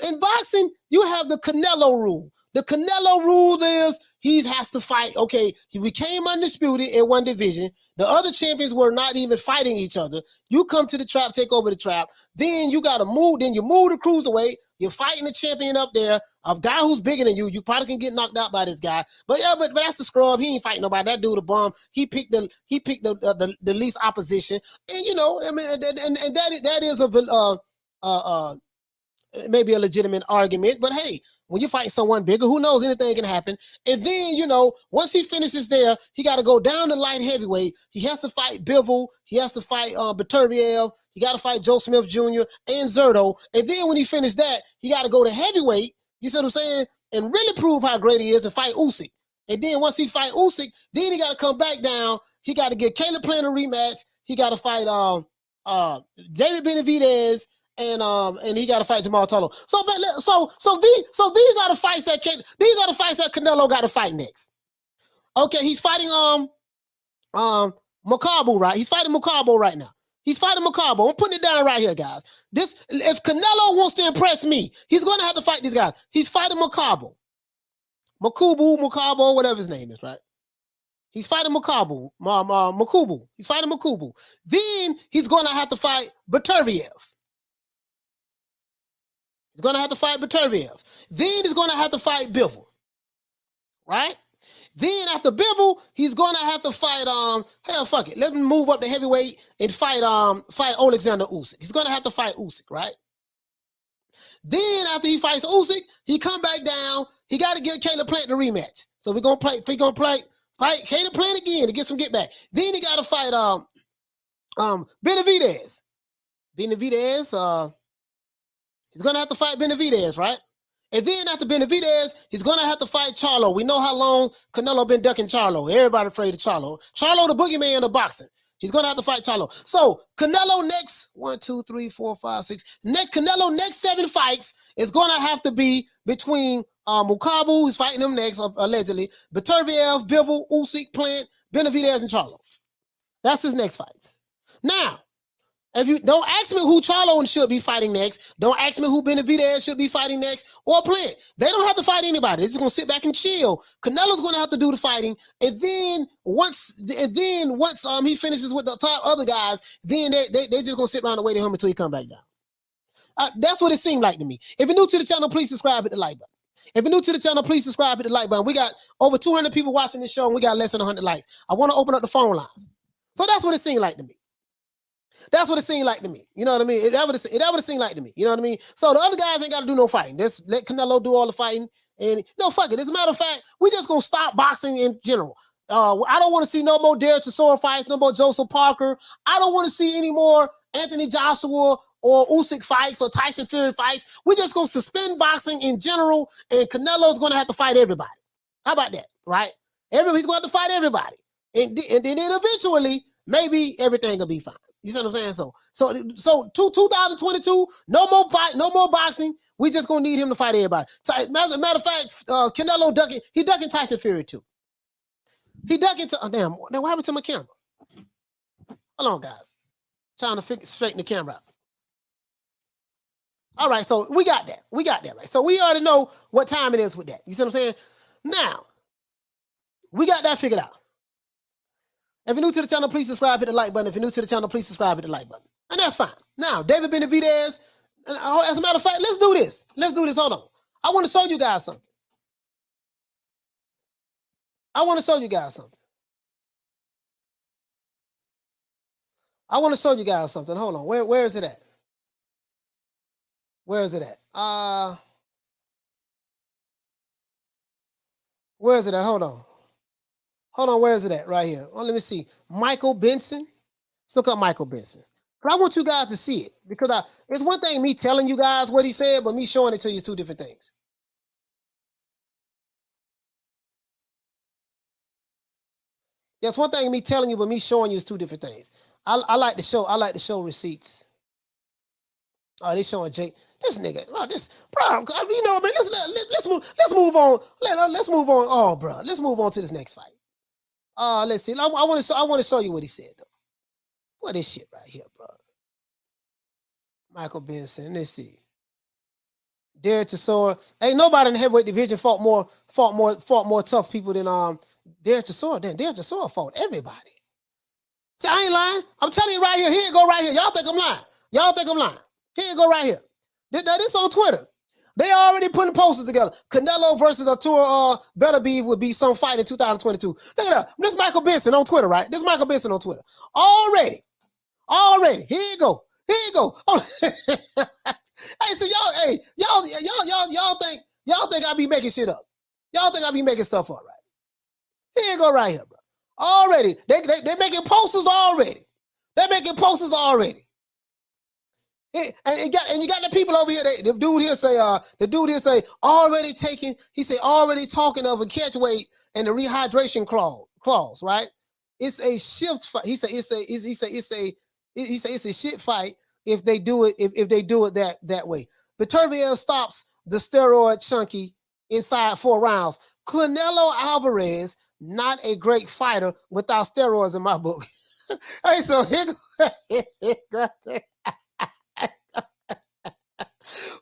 In boxing, you have the Canelo rule. The Canelo rule is he has to fight. Okay, he became undisputed in one division. The other champions were not even fighting each other. You come to the trap, take over the trap. Then you got to move. Then you move the cruiserweight. You're fighting the champion up there, a guy who's bigger than you. You probably can get knocked out by this guy. But that's a scrub. He ain't fighting nobody. That dude a bum. He picked the least opposition. And that is maybe a legitimate argument. But hey, when you fight someone bigger, who knows? Anything can happen. And then, once he finishes there, he got to go down to light heavyweight. He has to fight Bivol. He has to fight Beterbiev. He got to fight Joe Smith Jr. and Zerto. And then when he finished that, he got to go to heavyweight, you see what I'm saying, and really prove how great he is and fight Usyk. And then once he fight Usyk, then he got to come back down. He got to get Caleb Plant a rematch. He got to fight David Benavidez. And he got to fight Jamal Tolo. So these are the fights that Canelo got to fight next. Okay, he's fighting Macabo, right? He's fighting Macabo right now. He's fighting Macabo. I'm putting it down right here, guys. If Canelo wants to impress me, he's going to have to fight these guys. He's fighting Macabo, whatever his name is, right? He's fighting Macabo. He's fighting Macabo. Then he's going to have to fight Beterbiev. He's going to have to fight Beterbiev. Then he's going to have to fight Bivol. Right? Then after Bivol, he's going to have to fight, hell, fuck it. Let him move up to heavyweight and fight Alexander Usyk. He's going to have to fight Usyk, right? Then after he fights Usyk, he come back down. He got to get Caleb Plant the rematch. So fight Caleb Plant again to get some get back. Then he got to fight Benavidez. He's going to have to fight Benavidez, right? And then after Benavidez, he's going to have to fight Charlo. We know how long Canelo been ducking Charlo. Everybody afraid of Charlo. Charlo, the boogeyman of boxing. He's going to have to fight Charlo. So Canelo next, 1, 2, 3, 4, 5, 6. Canelo next 7 fights is going to have to be between Macabo, who's fighting him next, allegedly, Beterbiev, Bivol, Usyk, Plant, Benavidez, and Charlo. That's his next fights. Now, if you don't ask me who Charlo should be fighting next, don't ask me who Benavidez should be fighting next, or Plant. They don't have to fight anybody. They're just gonna sit back and chill. Canelo's gonna have to do the fighting, and then once he finishes with the top other guys, then they just gonna sit around and wait on him until he come back down. That's what it seemed like to me. If you're new to the channel, please subscribe, hit the like button. If you're new to the channel, please subscribe, hit the like button. We got over 200 people watching this show, and we got less than 100 likes. I want to open up the phone lines. So that's what it seemed like to me. That's what it seemed like to me. You know what I mean? That would have seemed like to me. You know what I mean? So the other guys ain't got to do no fighting. Just let Canelo do all the fighting. And no, fuck it. As a matter of fact, we just gonna stop boxing in general. I don't want to see no more Derek Chisora fights, no more Joseph Parker. I don't want to see any more Anthony Joshua or Usyk fights or Tyson Fury fights. We just gonna suspend boxing in general, and Canelo's gonna have to fight everybody. How about that? Right? He's gonna have to fight everybody, and then eventually maybe everything will be fine. You see what I'm saying? So 2022, no more fight, no more boxing. We just gonna need him to fight everybody. Matter of fact, Canelo ducking Tyson Fury too. He ducking to damn. Now what happened to my camera? Hold on, guys. Trying to straighten the camera out. All right, so we got that. We got that right. So we already know what time it is with that. You see what I'm saying? Now, we got that figured out. If you're new to the channel, please subscribe, hit the like button. If you're new to the channel, please subscribe, hit the like button. And that's fine. Now, David Benavidez, as a matter of fact, let's do this. Let's do this. Hold on. I want to show you guys something. I want to show you guys something. I want to show you guys something. Hold on. Where is it at? Where is it at? Where is it at? Hold on. Hold on. Where is it at? Right here. Oh, let me see. Michael Benson. Let's look up Michael Benson. But I want you guys to see it because it's one thing me telling you guys what he said, but me showing it to you is two different things. That's one thing me telling you, but me showing you is two different things. I like to show receipts. Oh, they showing Jake. This nigga, bro, you know, man, let's move on. Let's move on. Oh, bro, let's move on to this next fight. Let's see. I want to show you what he said though. What is shit right here, bro? Michael Benson. Let's see. Derek Chisora. Ain't nobody in the heavyweight division fought more tough people than Derek Chisora. Then Derek Chisora fought everybody. See, I ain't lying. I'm telling you right here. Here it go right here. Y'all think I'm lying. Y'all think I'm lying. Here it go right here. This on Twitter. They already putting posters together. Canelo versus Artur Beterbiev would be some fight in 2022. Look at that. This Michael Benson on Twitter, right? This Michael Benson on Twitter. Already. Here you go. Here you go. Oh. Hey, so y'all think I be making shit up. Y'all think I be making stuff up, right? Here you go right here, bro. Already. They making posters already. They're making posters already. And you got the people over here. The dude here say already taking. He say already talking of a catch weight and the rehydration clause, right? It's a shift fight. He say it's a shit fight if they do it if they do it that way. Beterbiev stops the steroid chunky inside 4 rounds. Canelo Alvarez not a great fighter without steroids in my book. Hey, so here.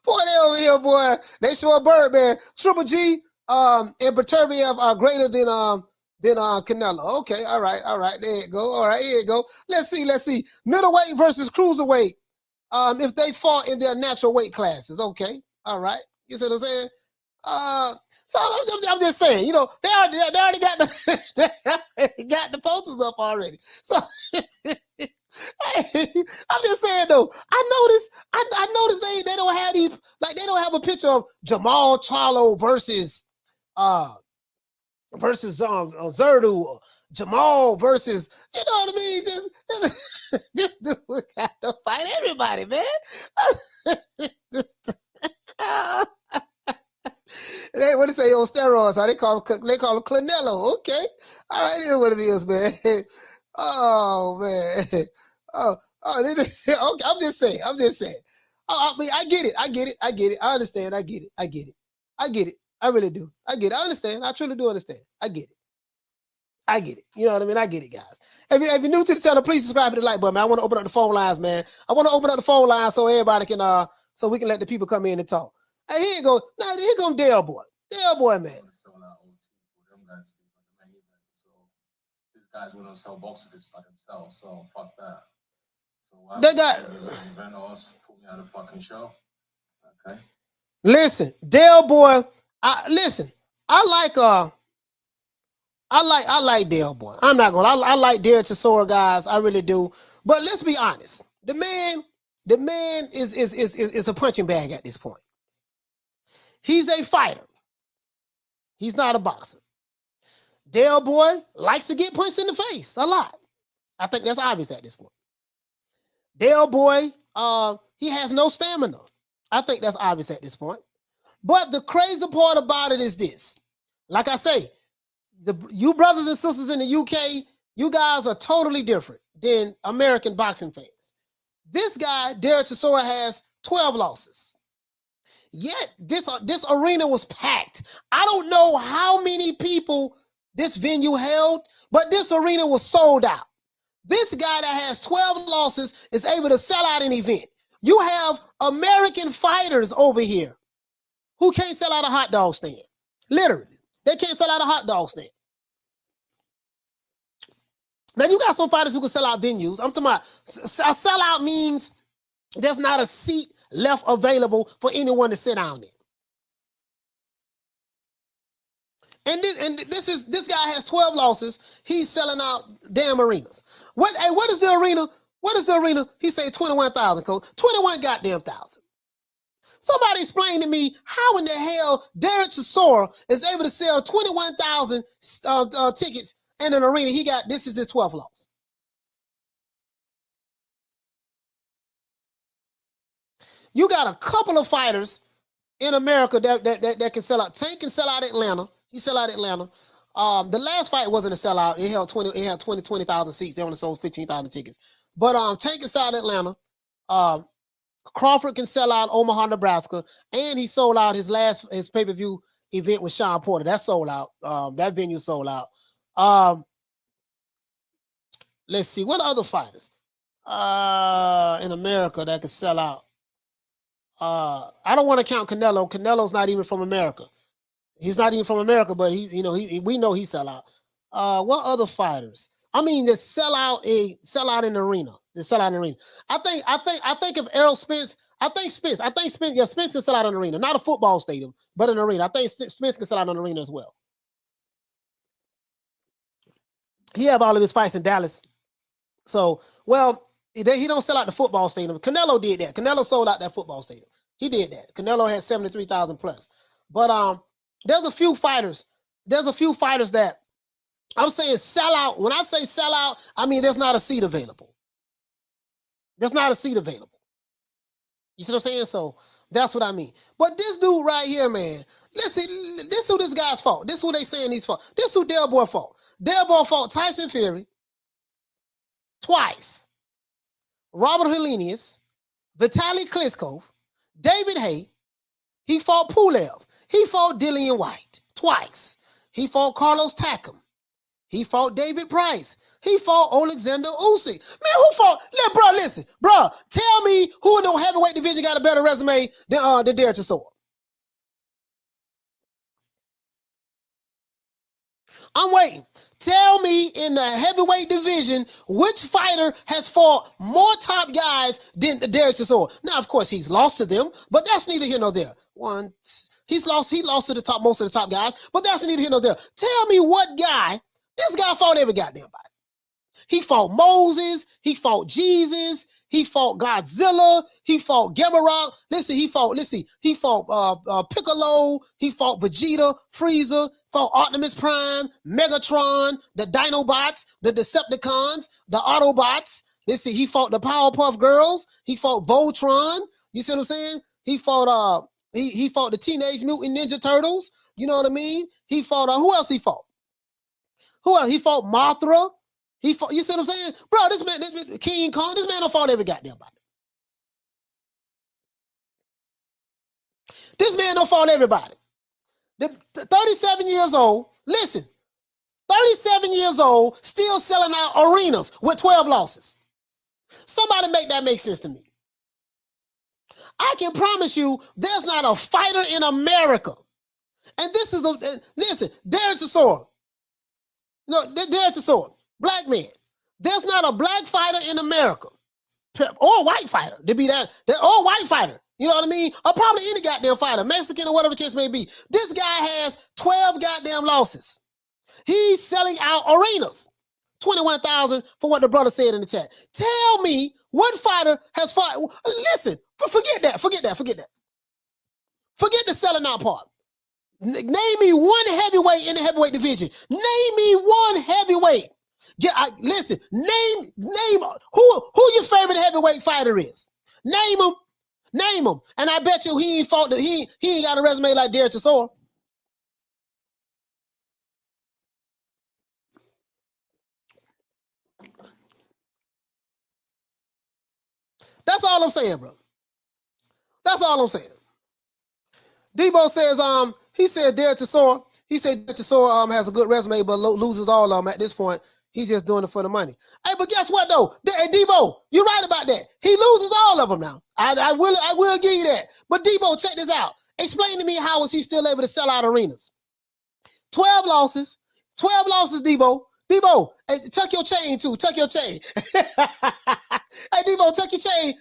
Boy, they over here, boy. They show a bird, man. Triple G and Beterbiev are greater than Canelo. Okay, all right. There you go. All right, here you go. Let's see. Middleweight versus cruiserweight. If they fought in their natural weight classes. Okay, all right. You see what I'm saying? So I'm just saying, you know, they already got the posters up already. So. Hey, I'm just saying though. I noticed they don't have these, like they don't have a picture of Jamal Charlo versus Zerdu, or Jamal versus, you know what I mean? This dude got to fight everybody, man. They what they say on steroids? How they call him Canelo? Okay, all right, here's what it is, man. Oh man. Okay. I'm just saying. I mean, I get it. I understand. I get it. I really do. I get it. I understand. I truly do understand. I get it. You know what I mean? I get it, guys. If you're new to the channel, please subscribe to the like button, man. I want to open up the phone lines, man. I want to open up the phone lines so everybody can so we can let the people come in and talk. Hey, here you go. Now here comes Dale Boy. Dale Boy, man. Guys want to sell boxes by themselves, so fuck that. So they got put me on the fucking show. Okay. Listen, Dale Boy. I like Dale Boy. I'm not gonna. I like Derek Chisora, guys. I really do. But let's be honest. The man is a punching bag at this point. He's a fighter. He's not a boxer. Dale Boy likes to get punched in the face a lot. I think that's obvious at this point. Dale Boy, he has no stamina. I think that's obvious at this point. But the crazy part about it is this. Like I say, you brothers and sisters in the UK, You guys are totally different than American boxing fans. This guy, Derek Chisora, has 12 losses. Yet this arena was packed. I don't know how many people this venue held, but this arena was sold out. This guy that has 12 losses is able to sell out an event. You have American fighters over here who can't sell out a hot dog stand. Literally, they can't sell out a hot dog stand. Now you got some fighters who can sell out venues. I'm talking about a sellout means there's not a seat left available for anyone to sit down in. And this guy has 12 losses. He's selling out damn arenas. What is the arena? What is the arena? He said 21,000, coach. 21 goddamn thousand. Somebody explain to me how in the hell Derek Chisora is able to sell 21,000 tickets in an arena. This is his 12th loss. You got a couple of fighters in America that can sell out. Tank can sell out Atlanta. He sell out Atlanta. The last fight wasn't a sellout. It held 20,000 seats. They only sold 15,000 tickets. But Tank can sell out Atlanta. Crawford can sell out Omaha, Nebraska, and he sold out his pay-per-view event with Sean Porter. That sold out. That venue sold out. Let's see, what other fighters in America that could sell out? I don't want to count Canelo. Canelo's not even from America. He's not even from America, but we know he sell out. What other fighters? I mean, they sell out in the arena. They sell out in the arena. I think of Errol Spence. Spence can sell out in an arena, not a football stadium, but an arena. I think Spence can sell out in an arena as well. He have all of his fights in Dallas. So, he don't sell out the football stadium. Canelo did that. Canelo sold out that football stadium. He did that. Canelo had 73,000 plus. But there's a few fighters that I'm saying sell out. When I say sell out, I mean there's not a seat available. There's not a seat available. You see what I'm saying? So that's what I mean. But this dude right here, man, listen, this is who this guy's fault. This is who they saying he's fault. This is who Del Boy fought. Del Boy fought Tyson Fury twice. Robert Helenius, Vitaly Klitschko, David Haye. He fought Pulev. He fought Dillian White twice. He fought Carlos Takam. He fought David Price. He fought Alexander Usyk. Man, who fought? Listen, bro. Tell me who in the heavyweight division got a better resume than Derek Chisora. I'm waiting. Tell me in the heavyweight division which fighter has fought more top guys than Derek Chisora. Now, of course, he's lost to them, but that's neither here nor there. He lost to the top, most of the top guys, but that's neither here nor there. Tell me what guy. This guy fought every goddamn body. He fought Moses. He fought Jesus. He fought Godzilla. He fought Geberock. He fought Piccolo. He fought Vegeta, Frieza, fought Optimus Prime, Megatron, the Dinobots, the Decepticons, the Autobots. He fought the Powerpuff Girls. He fought Voltron. You see what I'm saying? He fought he fought the Teenage Mutant Ninja Turtles. You know what I mean? He fought who else he fought? Who else? He fought Mothra. He fought, you see what I'm saying? Bro, this man, King Kong, this man don't fought every goddamn body. This man don't fought everybody. 37 years old, listen, 37 years old, still selling out arenas with 12 losses. Somebody make that make sense to me. I can promise you there's not a fighter in America. And this is listen, Derek Chisora. No, Derek Chisora. Black man. There's not a black fighter in America or a white fighter to be that or white fighter. You know what I mean? Or probably any goddamn fighter, Mexican or whatever the case may be. This guy has 12 goddamn losses. He's selling out arenas. 21,000 for what the brother said in the chat. Tell me what fighter has fought. Listen, forget that. Forget the selling out part. Name me one heavyweight in the heavyweight division. Name me one heavyweight. Yeah, listen. Name who your favorite heavyweight fighter is. Name him, and I bet you he ain't fought. He ain't got a resume like Derek Chisora. That's all I'm saying, bro. That's all I'm saying. Debo says, he said Chisora, has a good resume, but loses all of them at this point. He's just doing it for the money. Hey, but guess what though? Hey, Debo, you're right about that. He loses all of them now. I will give you that. But Debo, check this out. Explain to me how is he still able to sell out arenas? 12 losses, Debo. Debo, hey, tuck your chain too. Tuck your chain. Hey, Debo, tuck your chain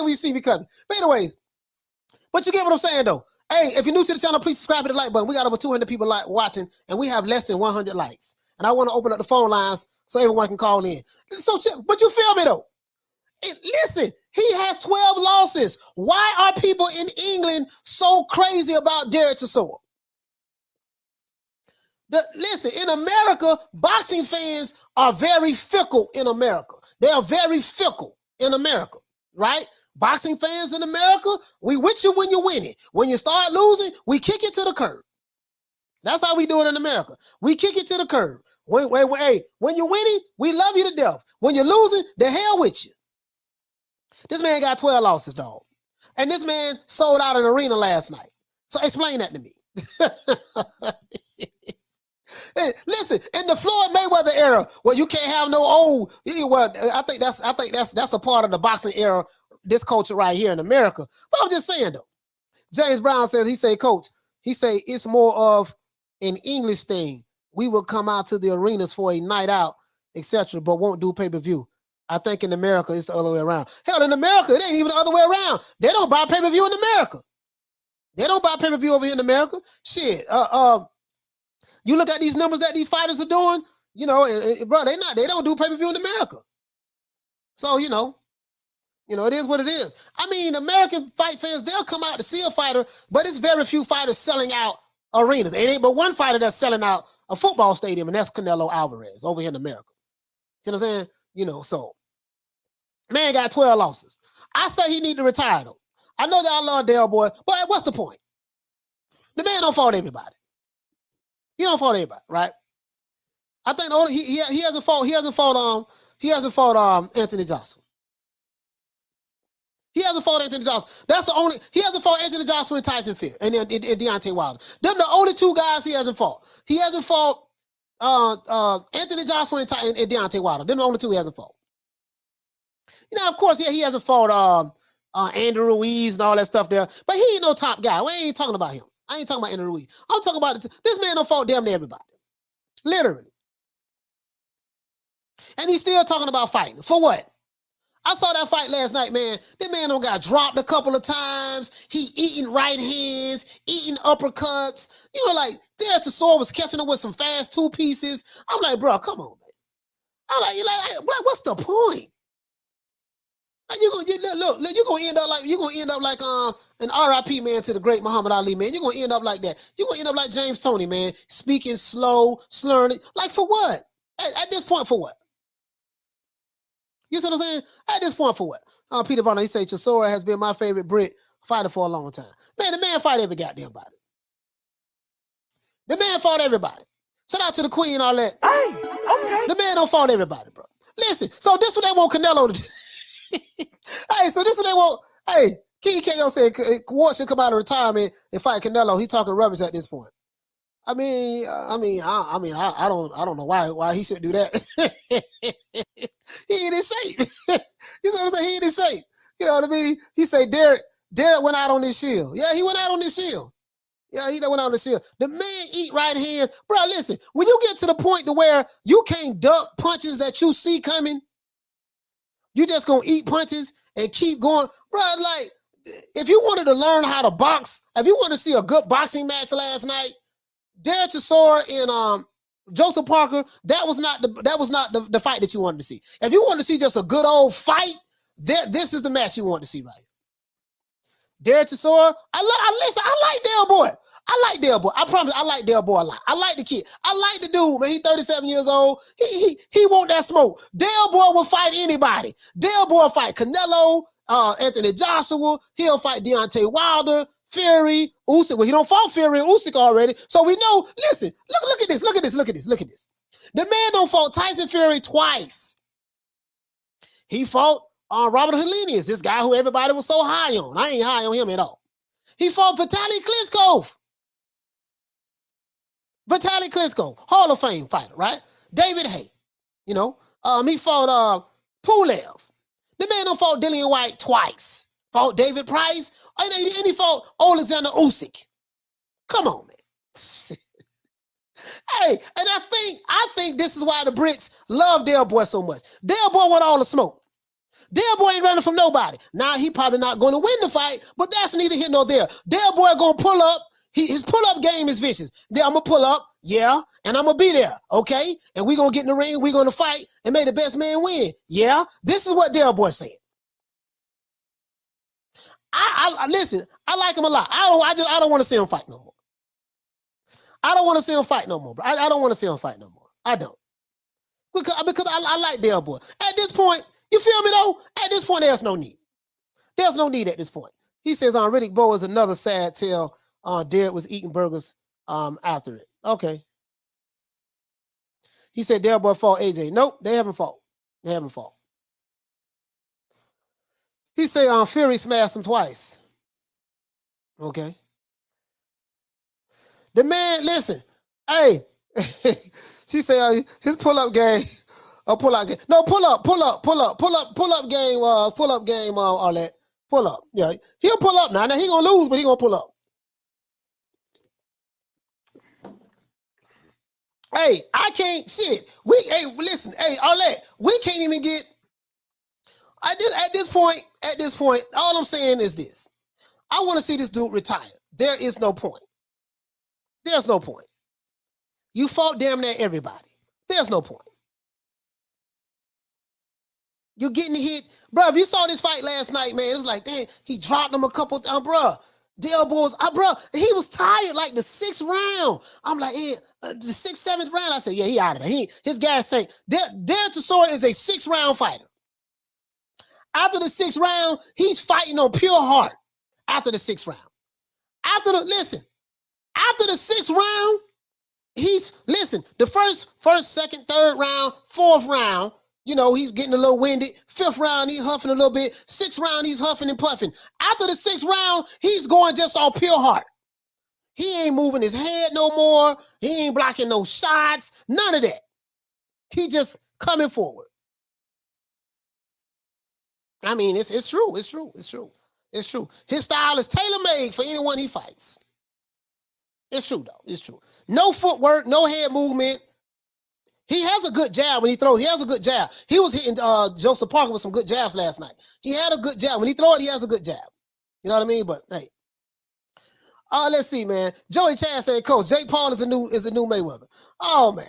when you see me coming. But anyways, but you get what I'm saying though. Hey, if you're new to the channel, please subscribe to the like button. We got over 200 people watching, and we have less than 100 likes. And I want to open up the phone lines so everyone can call in. So, but you feel me though? Listen, he has 12 losses. Why are people in England so crazy about Chisora? Listen, in America, boxing fans are very fickle in America. They are very fickle in America, right? Boxing fans in America, we with you when you win it. When you start losing, we kick it to the curb. That's how we do it in America. We kick it to the curb. When you're winning, we love you to death. When you're losing, the hell with you. This man got 12 losses, dog. And this man sold out an arena last night. So explain that to me. Hey, listen, in the Floyd Mayweather era, where you can't have no old, well, I think that's a part of the boxing era, this culture right here in America. But I'm just saying though. James Brown says, coach, it's more of an English thing. We will come out to the arenas for a night out, etc., but won't do pay-per-view. I think in America, it's the other way around. Hell, in America, it ain't even the other way around. They don't buy pay-per-view in America. They don't buy pay-per-view over here in America. Shit. You look at these numbers that these fighters are doing, you know, bro, they don't do pay-per-view in America. So, you know, it is what it is. I mean, American fight fans, they'll come out to see a fighter, but it's very few fighters selling out arenas. It ain't but one fighter that's selling out a football stadium, and that's Canelo Alvarez over here in America. See what I'm saying? You know, so man got 12 losses. I say he need to retire though. I know y'all love Dale Boy, but what's the point? The man don't fault everybody. He don't fault everybody, right? I think the only he hasn't fought Anthony Johnson. He hasn't fought Anthony Johnson. That's the only. He hasn't fought Anthony Johnson and Tyson Fury and Deontay Wilder. Them the only two guys he hasn't fought. He hasn't fought Anthony Johnson and Deontay Wilder. Them the only two he hasn't fought. You know, of course, yeah, he hasn't fought Andrew Ruiz and all that stuff there. But he ain't no top guy. We ain't talking about him. I ain't talking about Andrew Ruiz. I'm talking about this man don't fought damn near everybody. Literally. And he's still talking about fighting. For what? I saw that fight last night, man. That man don't got dropped a couple of times. He eating right hands, eating uppercuts. You know, like Chisora was catching him with some fast two pieces. I'm like, bro, come on, man. I'm like, what's the point? Like you're gonna end up like an RIP man to the great Muhammad Ali, man. You're gonna end up like that. You're gonna end up like James Toney, man, speaking slow, slurring it. Like for what? At this point, for what? You see what I'm saying? At this point, for what? Peter Varner, he said, Chisora has been my favorite Brit fighter for a long time. Man, the man fight every goddamn body. The man fought everybody. Shout out to the Queen and all that. Hey, okay. The man don't fight everybody, bro. Listen, so this what they want Canelo to do. Hey, so this what they want. Hey, King KO said Ward should come out of retirement and fight Canelo. He talking rubbish at this point. I don't know why he should do that. He ain't in shape. You know what I'm saying? He ain't in shape. You know what I mean? He say Derek went out on this shield. Yeah, he went out on this shield. Yeah, he went out on the shield. The man eat right hands. Bro, listen, when you get to the point to where you can't duck punches that you see coming, you just gonna eat punches and keep going. Bro, like, if you wanted to learn how to box, if you want to see a good boxing match last night, Chisora and Joseph Parker, that was not the fight that you wanted to see. If you wanted to see just a good old fight, this is the match you want to see right here. Chisora, I like Dale Boy. I like Dale Boy. I promise, I like Dale Boy a lot. I like the kid. I like the dude, man. He's 37 years old. He want that smoke. Dale Boy will fight anybody. Dale Boy fight Canelo, Anthony Joshua. He'll fight Deontay Wilder, Fury, Usyk. Well, he don't fought Fury and Usyk already. So we know, listen, look at this. The man don't fought Tyson Fury twice. He fought Robert Helenius, this guy who everybody was so high on. I ain't high on him at all. He fought Vitaly Klitschko. Vitaly Klitschko, Hall of Fame fighter, right? David Hay, you know. He fought Pulev. The man done fought Dillian White twice. Fought David Price, and he fought Alexander Usyk. Come on, man. Hey, and I think this is why the Brits love Del Boy so much. Del Boy want all the smoke. Del Boy ain't running from nobody. Now he probably not going to win the fight, but that's neither here nor there. Del Boy gonna pull up. His pull-up game is vicious. Then I'm gonna pull up, yeah, and I'm gonna be there, okay? And we gonna get in the ring, we gonna fight, and make the best man win. Yeah, this is what Del Boy said. I listen, I like him a lot. I don't want to see him fight no more. I don't want to see him fight no more, bro. I don't want to see him fight no more. I don't. Because I like Del Boy. At this point, you feel me though? At this point, there's no need. There's no need at this point. He says Riddick Bowe is another sad tale. Derek was eating burgers after it. Okay. He said Del Boy fought AJ. Nope, they haven't fought. They haven't fought. He said Fury smashed him twice. Okay. The man, listen, hey, she said his pull-up game, pull-up game. No, pull-up game, all that. Pull up. Yeah, he'll pull up now. Now he gonna lose, but he gonna pull up. Hey, I can't, shit. Listen, hey, all that, we can't even get, at this point, all I'm saying is this. I want to see this dude retire. There is no point. There's no point. You fought damn near everybody. There's no point. You're getting hit. Bro, if you saw this fight last night, man, it was like, damn, he dropped him a couple times, bro. Del Boy's, bro, he was tired like the 6th round. I'm like, yeah, the 6th, 7th round. I said, yeah, he out of there. His guys say, Derek Chisora is a 6th-round fighter. After the 6th round, he's fighting on pure heart. After the 6th round. After the 6th round, the first, second, third round, 4th round, you know, he's getting a little winded. 5th round, he's huffing a little bit. 6th round, he's huffing and puffing. After the 6th round, he's going just on pure heart. He ain't moving his head no more. He ain't blocking no shots. None of that. He just coming forward. I mean, it's true. It's true. His style is tailor-made for anyone he fights. It's true, though. It's true. No footwork, no head movement. He has a good jab when he throws. He has a good jab. He was hitting Joseph Parker with some good jabs last night. He had a good jab. When he throws it, he has a good jab. You know what I mean? But, hey. Let's see, man. Joey Chad said, Coach, Jake Paul is the new Mayweather. Oh, man.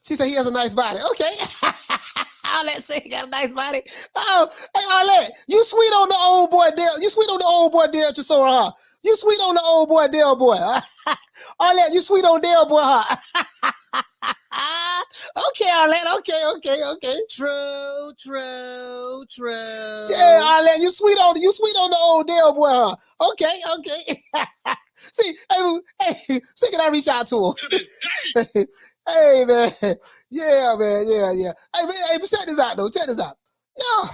She said he has a nice body. Okay. Let's say he got a nice body. Oh, hey, Arlette, you sweet on the old boy Del. You sweet on the old boy Del Chisora, huh? You sweet on the old boy Del Boy. Arlette, you sweet on Del Boy, huh? Okay, Arlette. Okay. True. Yeah, Arlette, you sweet on the old Del Boy, huh? Okay. See, hey, can I reach out to him? To this day. Hey, man. Yeah, man. Yeah. Hey, but check this out, though. Check this out. No.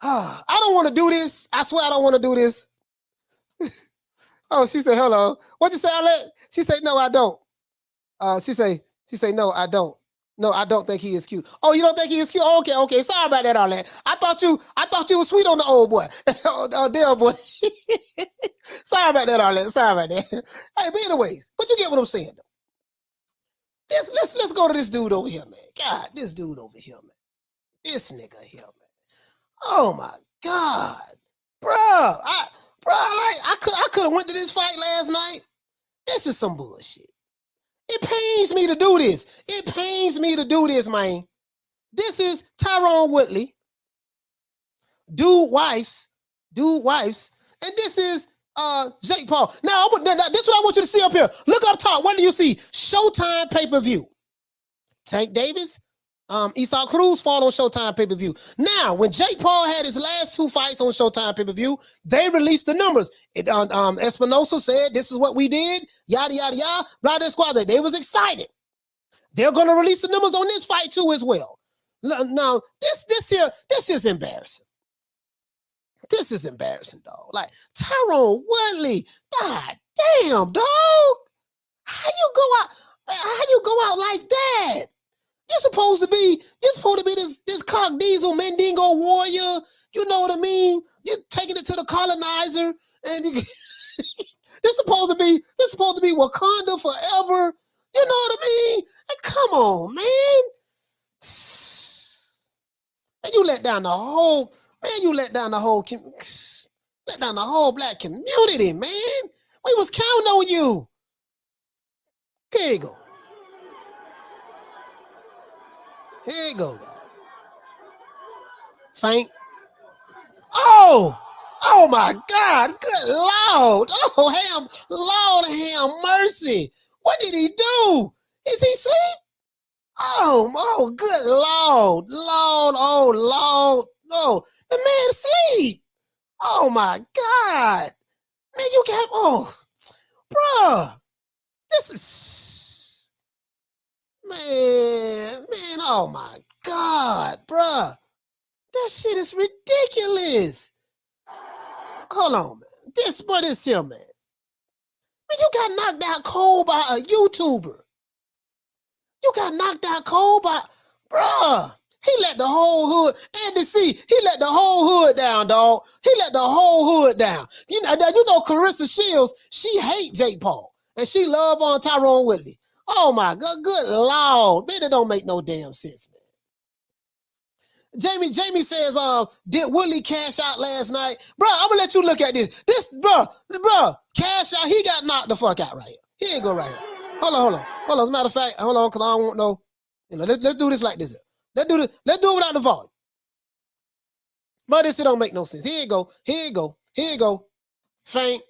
I don't want to do this. I swear I don't want to do this. Oh, she said, hello. What you say, Arlette? She said, no, I don't. She say, no, I don't. No, I don't think he is cute. Oh, you don't think he is cute? Oh, okay. Sorry about that, Arlette. I thought you were sweet on the old boy. Del Boy. Sorry about that, Arlette. Sorry about that. Hey, but anyways, but you get what I'm saying, though. Let's go to this dude over here, man. God, this dude over here, man. This nigga here, man. Oh my God, bro. I could have went to this fight last night. This is some bullshit. It pains me to do this. Man. This is Tyrone Woodley. Dude wives, and this is Jake Paul. Now, this is what I want you to see up here. Look up top. What do you see? Showtime pay-per-view. Tank Davis, Isaac Cruz fought on Showtime pay-per-view. Now, when Jake Paul had his last 2 fights on Showtime pay-per-view, they released the numbers. Espinosa said, this is what we did, yada, yada, yada, blah, blah, squad. They was excited. They're going to release the numbers on this fight, too, as well. Now, this is embarrassing. This is embarrassing, dog. Like, Tyron Woodley, god damn, dog. How you go out like that? You're supposed to be this cock diesel Mandingo warrior. You know what I mean? You're taking it to the colonizer, and this supposed to be Wakanda forever. You know what I mean? And come on, man. And you let down the whole black community, man. We was counting on you. Here you go. Here you go, guys. Faint. Oh my God. Good Lord. Oh, Lord have mercy. What did he do? Is he asleep? Oh, good Lord. Oh, the man asleep. Oh my God. Man, you can't, bruh. This is, man, oh my God, bruh. That shit is ridiculous. Hold on, man. This here, man. Man, you got knocked out cold by a YouTuber. You got knocked out cold by, bruh. He let the whole hood, Andy C, he let the whole hood down, dog. He let the whole hood down. You know Clarissa Shields, she hate Jake Paul. And she love on Tyron Woodley. Oh my God, good Lord. Man, it don't make no damn sense, man. Jamie says, did Woodley cash out last night? Bro, I'm gonna let you look at this. Bro, cash out, he got knocked the fuck out right here. Here you go right here. Hold on. As a matter of fact, hold on, because I don't want no, let's do this like this. Let's do it without the volume. But this, it don't make no sense. Here you go. Faint.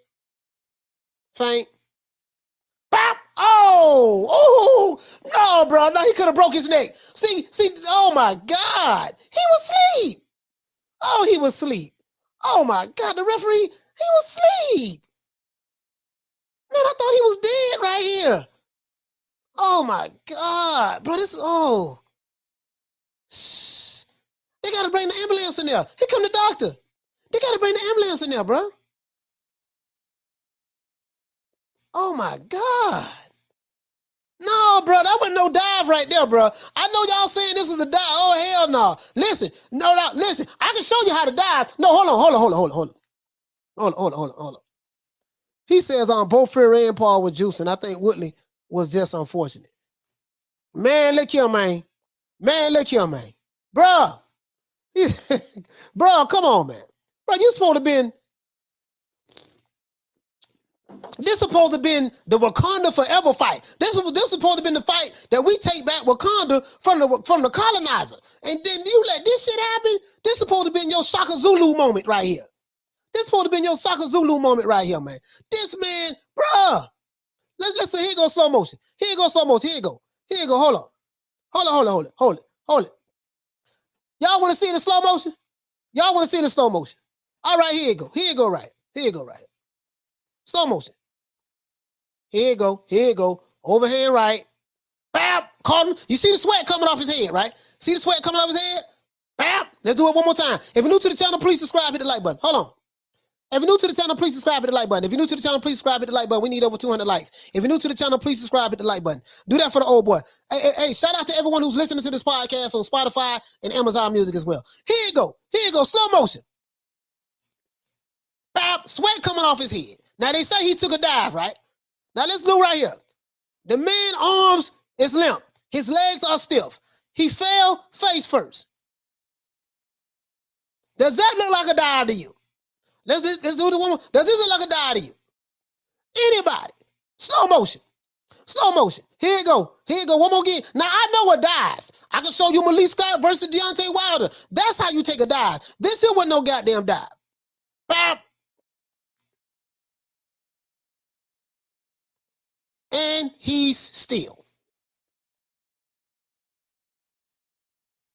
Bop! Oh, no, bro. No, he could have broke his neck. See, oh my God. He was asleep. Oh, he was asleep. Oh my God, the referee, he was asleep. Man, I thought he was dead right here. Oh my God, bro, they gotta bring the ambulance in there. Here come the doctor. They gotta bring the ambulance in there, bro. Oh my God. No, bro, that wasn't no dive right there, bro. I know y'all saying this was a dive. Oh, hell no. Listen, listen. I can show you how to dive. No, hold on. He says both Fury and Paul were juicing. I think Woodley was just unfortunate. Man, look here, man. Bro. Bro, come on, man. Bro, you supposed to been. This supposed to been the Wakanda Forever fight. This supposed to been the fight that we take back Wakanda from the colonizer. And then you let this shit happen. This supposed to been your Shaka Zulu moment right here. This supposed to been your Shaka Zulu moment right here, man. This man, bruh. Let's see. Here go slow motion. Here you go. Hold it. Y'all want to see the slow motion? All right, here you go right. Slow motion. Here you go. Overhand right. Bap! Caught him. You see the sweat coming off his head, right? See the sweat coming off his head? Bap! Let's do it one more time. If you're new to the channel, please subscribe, hit the like button. Hold on. If you're new to the channel, please subscribe, hit the like button. If you're new to the channel, please subscribe, hit the like button. We need over 200 likes. If you're new to the channel, please subscribe, hit the like button. Do that for the old boy. Hey, shout out to everyone who's listening to this podcast on Spotify and Amazon Music as well. Here you go. Slow motion. Bap! Sweat coming off his head. Now, they say he took a dive, right? Now, let's do right here. The man's arms is limp. His legs are stiff. He fell face first. Does that look like a dive to you? Let's do the one more. Does this look like a dive to you? Anybody? Slow motion. Here you go. One more again. Now, I know a dive. I can show you Malik Scott versus Deontay Wilder. That's how you take a dive. This here wasn't no goddamn dive. Bap! And he's still.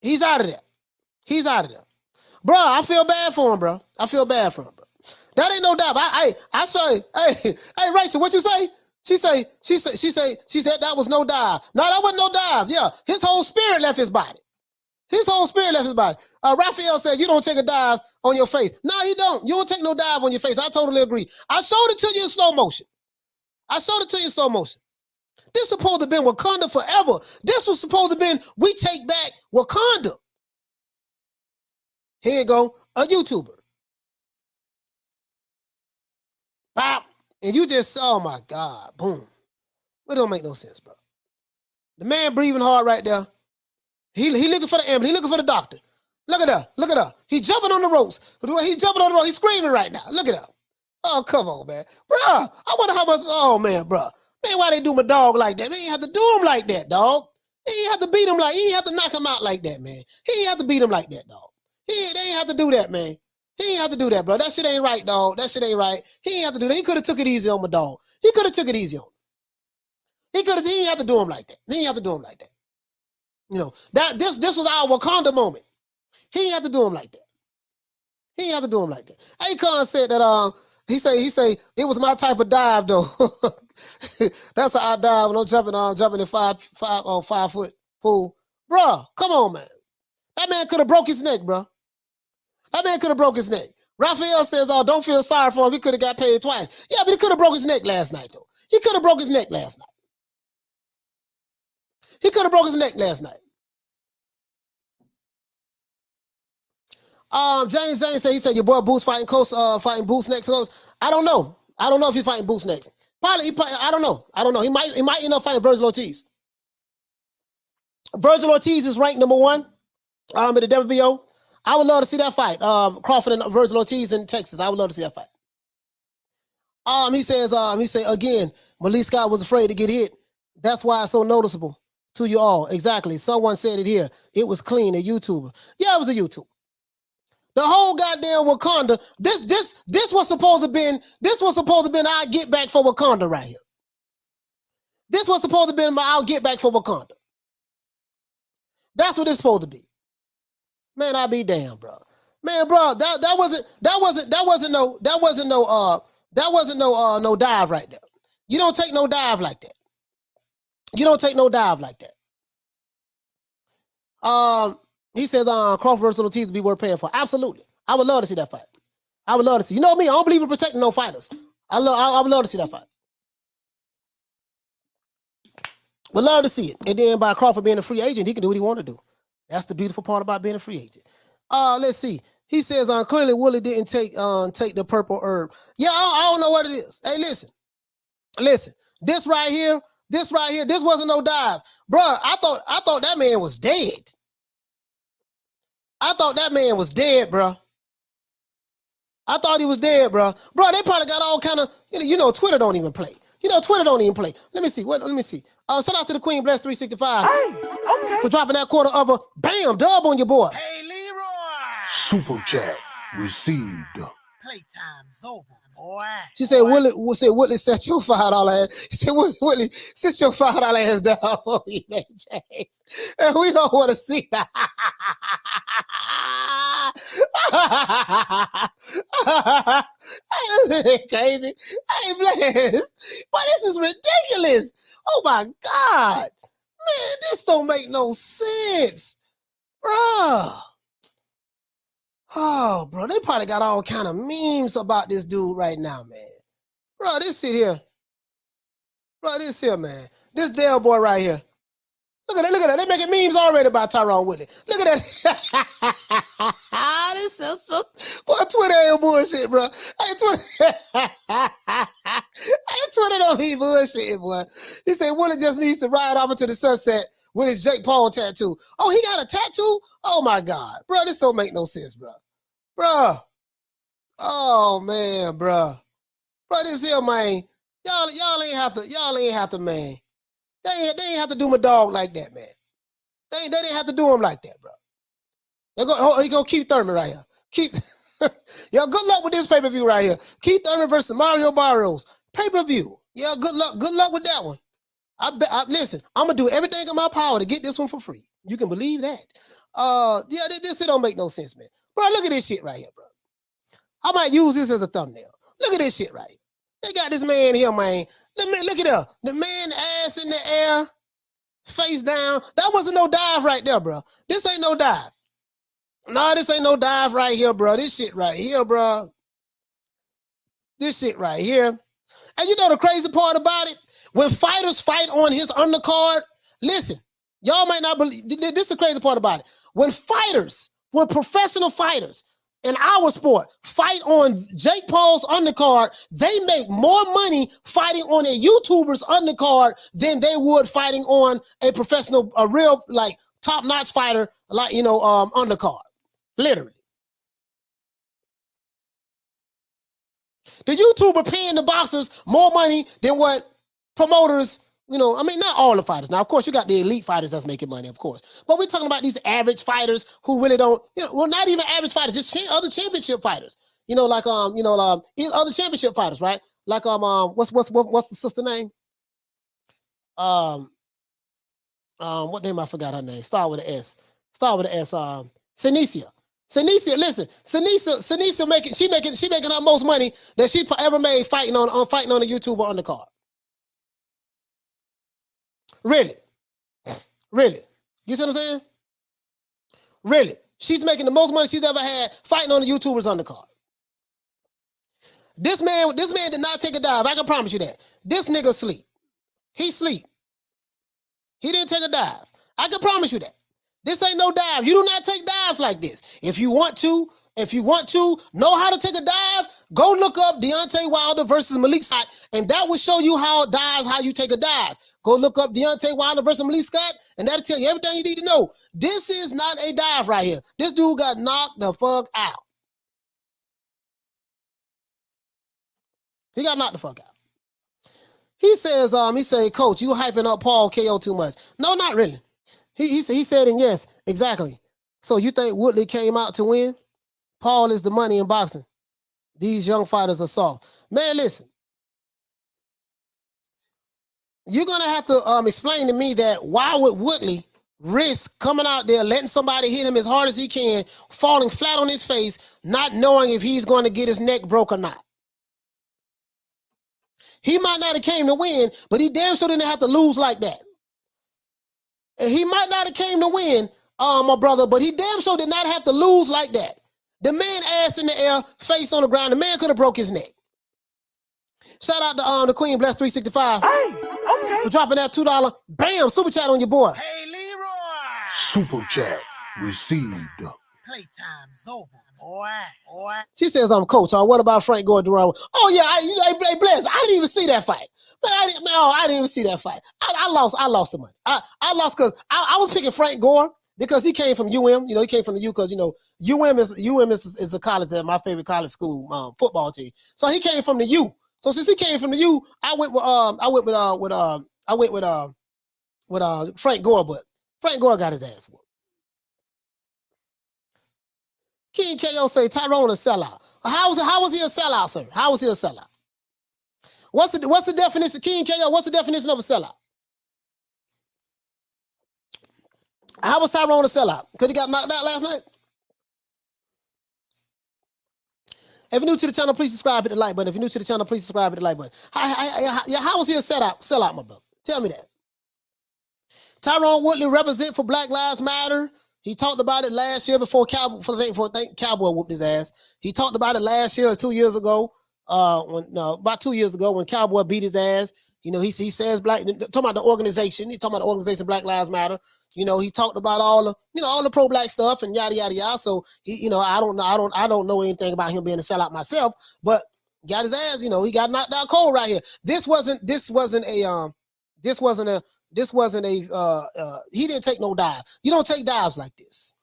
He's out of there. Bro, I feel bad for him, bro. That ain't no dive. I say, hey, Rachel, what you say? She said that was no dive. No, that wasn't no dive. Yeah, his whole spirit left his body. His whole spirit left his body. Raphael said, you don't take a dive on your face. No, he don't. You don't take no dive on your face. I totally agree. I showed it to you in slow motion. This supposed to have been Wakanda forever. This was supposed to have been, we take back Wakanda. Here you go, a YouTuber. Bop. And you just, oh my God, boom. It don't make no sense, bro. The man breathing hard right there. He looking for the ambulance. He looking for the doctor. Look at that. Look at that. He jumping on the ropes. He's jumping on the ropes. He's screaming right now. Look at that. Oh, come on, man. Bruh, I wonder how much, oh, man, bruh. Man, why they do my dog like that? Man, you ain't have to do him like that, dog. He ain't have to beat him like, he ain't have to knock him out like that, man. He ain't have to beat him like that, dog. They ain't have to do that, man. He ain't have to do that, bro. That shit ain't right, dog. That shit ain't right. He ain't have to do that. He could have took it easy on my dog. He could have took it easy on him. He ain't have to do him like that. He ain't have to do him like that. You know, this was our Wakanda moment. He ain't have to do him like that. He ain't have to do him like that. Akon said that he say it was my type of dive though. That's how I dive when I'm jumping in 5 foot pool. Bruh, come on, man. That man could have broke his neck, bruh. That man could have broke his neck. Raphael says, oh, don't feel sorry for him. He could have got paid twice. Yeah, but he could have broke his neck last night, though. He could have broke his neck last night. He could have broke his neck last night. James said, he said, your boy Boots fighting Boots next. I don't know. I don't know if he's fighting Boots next. Probably, I don't know. He might end up fighting Virgil Ortiz. Virgil Ortiz is ranked number 1 at the WBO. I would love to see that fight. Crawford and Virgil Ortiz in Texas. I would love to see that fight. He said again, Malik Scott was afraid to get hit. That's why it's so noticeable to you all. Exactly. Someone said it here. It was clean, a YouTuber. Yeah, it was a YouTuber. The whole goddamn Wakanda. This was supposed to been our get back for Wakanda right here. This was supposed to been our get back for Wakanda. That's what it's supposed to be. Man, I be damn, bro. Man, bro, that wasn't no dive right there. You don't take no dive like that. You don't take no dive like that. He says Crawford versus Ortiz to be worth paying for. Absolutely. I would love to see that fight. I would love to see. You know me, I don't believe in protecting no fighters. I would love to see that fight. Would love to see it. And then by Crawford being a free agent, he can do what he want to do. That's the beautiful part about being a free agent. Let's see. He says clearly Woodley didn't take the purple herb. Yeah, I don't know what it is. Hey, listen. This right here, this wasn't no dive. Bruh, I thought that man was dead. I thought that man was dead, bruh. I thought he was dead, bruh. Bruh, they probably got all kind of, you know, Twitter don't even play. Twitter don't even play. Let me see. Let me see. Shout out to the Queen Bless 365 for dropping that quarter of a bam dub on your boy. Hey, Leroy. Super chat received. Playtime's over, boy. She said, Woodley, set your $5 ass. She said, Woodley, sit your $5 ass down for me, man, James. And we don't want to see that. This is crazy. Hey, Bless. But this is ridiculous. Oh, my God. Man, this don't make no sense. Bruh. Oh, bro, they probably got all kind of memes about this dude right now, man. Bro, this shit here. Bro, this here, man. This Dale boy right here. Look at that. They making memes already about Tyrone Woodley. Look at that. This is so, boy, Twitter ain't bullshit, bro. Hey, Twitter don't be bullshit, boy. He said Woodley just needs to ride off into the sunset with his Jake Paul tattoo. Oh, he got a tattoo? Oh, my God. Bro, this don't make no sense, bro. Bro. Oh, man, bro. Bro, this here, man. Y'all ain't have to, man. They ain't have to do my dog like that, man. They didn't have to do him like that, bro. He gonna Keith Thurman right here. Yo, good luck with this pay-per-view right here. Keith Thurman versus Mario Barrios. Pay-per-view. Yeah, good luck with that one. Listen, I'm gonna do everything in my power to get this one for free. You can believe that. Yeah, this shit don't make no sense, man. Bro, look at this shit right here, bro. I might use this as a thumbnail. Look at this shit right here. They got this man here, man. Look at her. The man ass in the air. Face down. That wasn't no dive right there, bro. This ain't no dive. No, this ain't no dive right here, bro. This shit right here, bro. This shit right here. And you know the crazy part about it? When fighters fight on his undercard, listen, y'all might not believe, this is the crazy part about it. When professional fighters in our sport fight on Jake Paul's undercard, they make more money fighting on a YouTuber's undercard than they would fighting on a professional, a real, like, top-notch fighter, like, undercard. Literally. The YouTuber paying the boxers more money than what promoters, I mean, not all the fighters. Now, of course, you got the elite fighters that's making money, of course. But we're talking about these average fighters who really don't, well, not even average fighters, just other championship fighters. Other championship fighters, right? Like, what's the sister name? What name? I forgot her name. Start with an S. Senisia. Senisia, listen, Seniesa making her most money that she ever made fighting on a YouTuber undercard. Really? You see what I'm saying? Really? She's making the most money she's ever had fighting on a YouTuber's undercard. This man did not take a dive. I can promise you that. This nigga sleep. He sleep. He didn't take a dive. I can promise you that. This ain't no dive. You do not take dives like this. If you want to know how to take a dive, go look up Deontay Wilder versus Malik Scott, and that will show you how you take a dive. Go look up Deontay Wilder versus Malik Scott, and that'll tell you everything you need to know. This is not a dive right here. This dude got knocked the fuck out. He got knocked the fuck out. He says, Coach, you hyping up Paul KO too much. No, not really. He said, and yes, exactly. So you think Woodley came out to win? Paul is the money in boxing. These young fighters are soft. Man, listen. You're going to have to explain to me that why would Woodley risk coming out there, letting somebody hit him as hard as he can, falling flat on his face, not knowing if he's going to get his neck broke or not? He might not have came to win, but he damn sure didn't have to lose like that. He might not have came to win, my brother, but he damn sure did not have to lose like that. The man ass in the air, face on the ground. The man could have broke his neck. Shout out to the Queen Bless 365. Hey, okay. For dropping that $2. Bam, super chat on your boy. Hey, Leroy. Super chat received. Playtime's over, boy. She says, Coach, what about Frank Gore-Durrell? Oh, yeah, I Bless. I didn't even see that fight. Man, I didn't even see that fight. I lost the money. I lost because I was picking Frank Gore because he came from UM. He came from the U because, UM is a college, my favorite college school football team. So he came from the U. So since he came from the U, I went with Frank Gore, but Frank Gore got his ass whooped. King KO say Tyrone a sellout. How was he a sellout, sir? How was he a sellout? What's the definition, King KO? What's the definition of a sellout? How was Tyrone a sellout? Because he got knocked out last night? If you're new to the channel, please subscribe, hit the like button. If you're new to the channel, please subscribe, hit the like button. How was he a sellout, my brother? Tell me that. Tyrone Woodley represent for Black Lives Matter. He talked about it last year before Cowboy whooped his ass. He talked about it last year or 2 years ago. About 2 years ago when Cowboy beat his ass. He says talking about the organization. He talking about the organization Black Lives Matter. He talked about all the pro-black stuff and yada yada yada. So I don't know anything about him being a sellout myself, but got his ass. He got knocked out cold right here. This wasn't a he didn't take no dive. You don't take dives like this.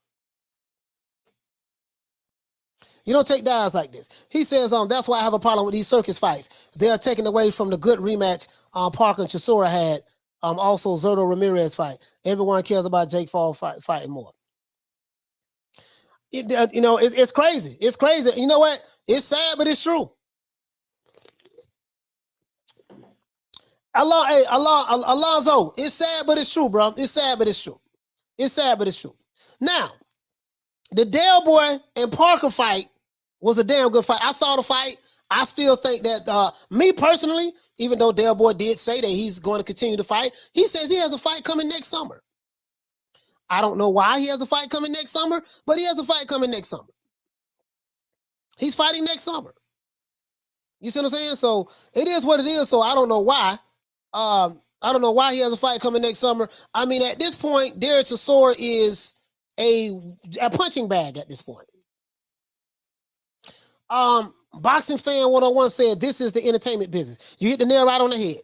You don't take dives like this. He says, that's why I have a problem with these circus fights. They are taken away from the good rematch Parker and Chisora had. Also Zurdo Ramirez fight. Everyone cares about Jake Paul fighting more. It's crazy. It's crazy. You know what? It's sad, but it's true. Alonzo, it's sad, but it's true, bro. It's sad, but it's true. It's sad, but it's true. Now, the Dale Boy and Parker fight was a damn good fight. I saw the fight. I still think that me personally, even though Del Boy did say that he's going to continue to fight, he says he has a fight coming next summer. I don't know why he has a fight coming next summer, but he has a fight coming next summer. He's fighting next summer. You see what I'm saying? So it is what it is. So I don't know why. I don't know why he has a fight coming next summer. I mean, at this point, Derek Chisora is a punching bag at this point. Boxing Fan 101 said, this is the entertainment business. You hit the nail right on the head.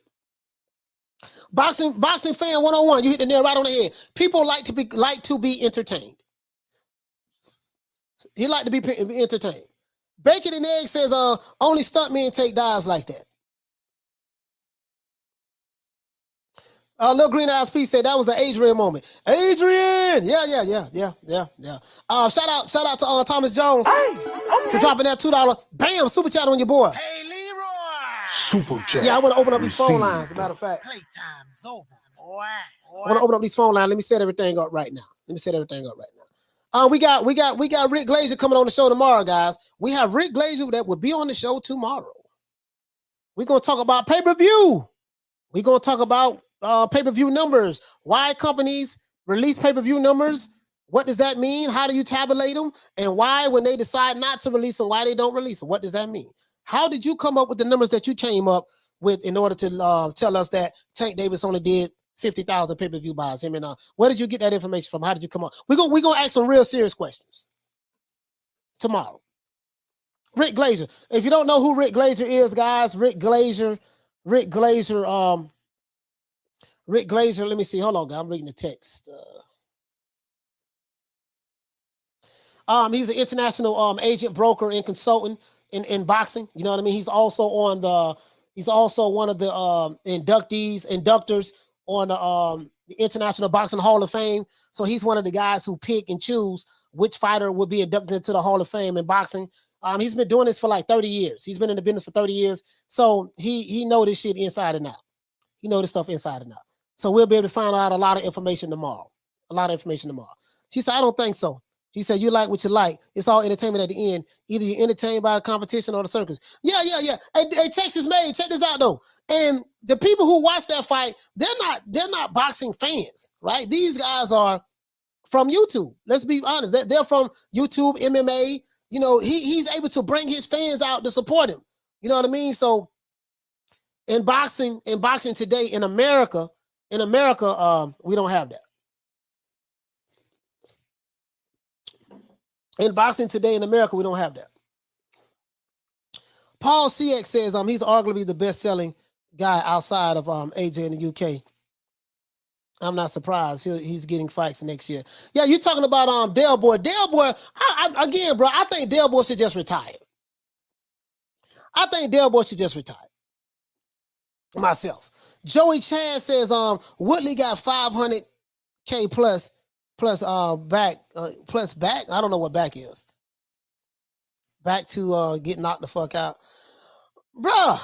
Boxing Fan 101, you hit the nail right on the head. People like to be entertained. He like to be entertained. Bacon and Egg says, only stuntmen take dives like that. Little Green Eyes P said that was an Adrian moment. Adrian! Yeah. Shout out to Thomas Jones for dropping that $2. Bam! Super chat on your boy. Hey, Leroy. Super chat. Yeah, I want to open up these phone received. lines, as a matter of fact. Playtime's over, boy. I want to open up these phone lines. Let me set everything up right now. We got Rick Glazer coming on the show tomorrow, guys. We have Rick Glazer that will be on the show tomorrow. We're going to talk about pay-per-view. We're going to talk about pay-per-view numbers. Why companies release pay-per-view numbers? What does that mean? How do you tabulate them? And why, when they decide not to release them, why they don't release them? What does that mean? How did you come up with the numbers that you came up with in order to tell us that Tank Davis only did 50,000 pay-per-view buys? Him and where did you get that information from? How did you come up? We're gonna ask some real serious questions tomorrow. Rick Glazer. If you don't know who Rick Glazer is, guys, Rick Glazer. Let me see. Hold on, guys. I'm reading the text. He's an international agent, broker, and consultant in boxing. You know what I mean? He's also one of the inductors on the International Boxing Hall of Fame. So he's one of the guys who pick and choose which fighter will be inducted into the Hall of Fame in boxing. He's been doing this for like 30 years. He's been in the business for 30 years. So he know this shit inside and out. He know this stuff inside and out. So we'll be able to find out a lot of information tomorrow. She said, I don't think so. He said, you like what you like. It's all entertainment at the end. Either you're entertained by the competition or the circus. Yeah. Hey, Texas Made, check this out though. And the people who watch that fight, they're not boxing fans, right? These guys are from YouTube. Let's be honest. They're from YouTube, MMA. You know, he's able to bring his fans out to support him. You know what I mean? So in boxing today in America, we don't have that. In boxing today in America, we don't have that. Paul CX says he's arguably the best-selling guy outside of AJ in the UK. I'm not surprised. He's getting fights next year. Yeah, you're talking about Del Boy. Del Boy, again, bro, I think Del Boy should just retire. Myself. Joey Chad says Woodley got 500K plus back. I don't know what back is. Back to get knocked the fuck out. Bruh.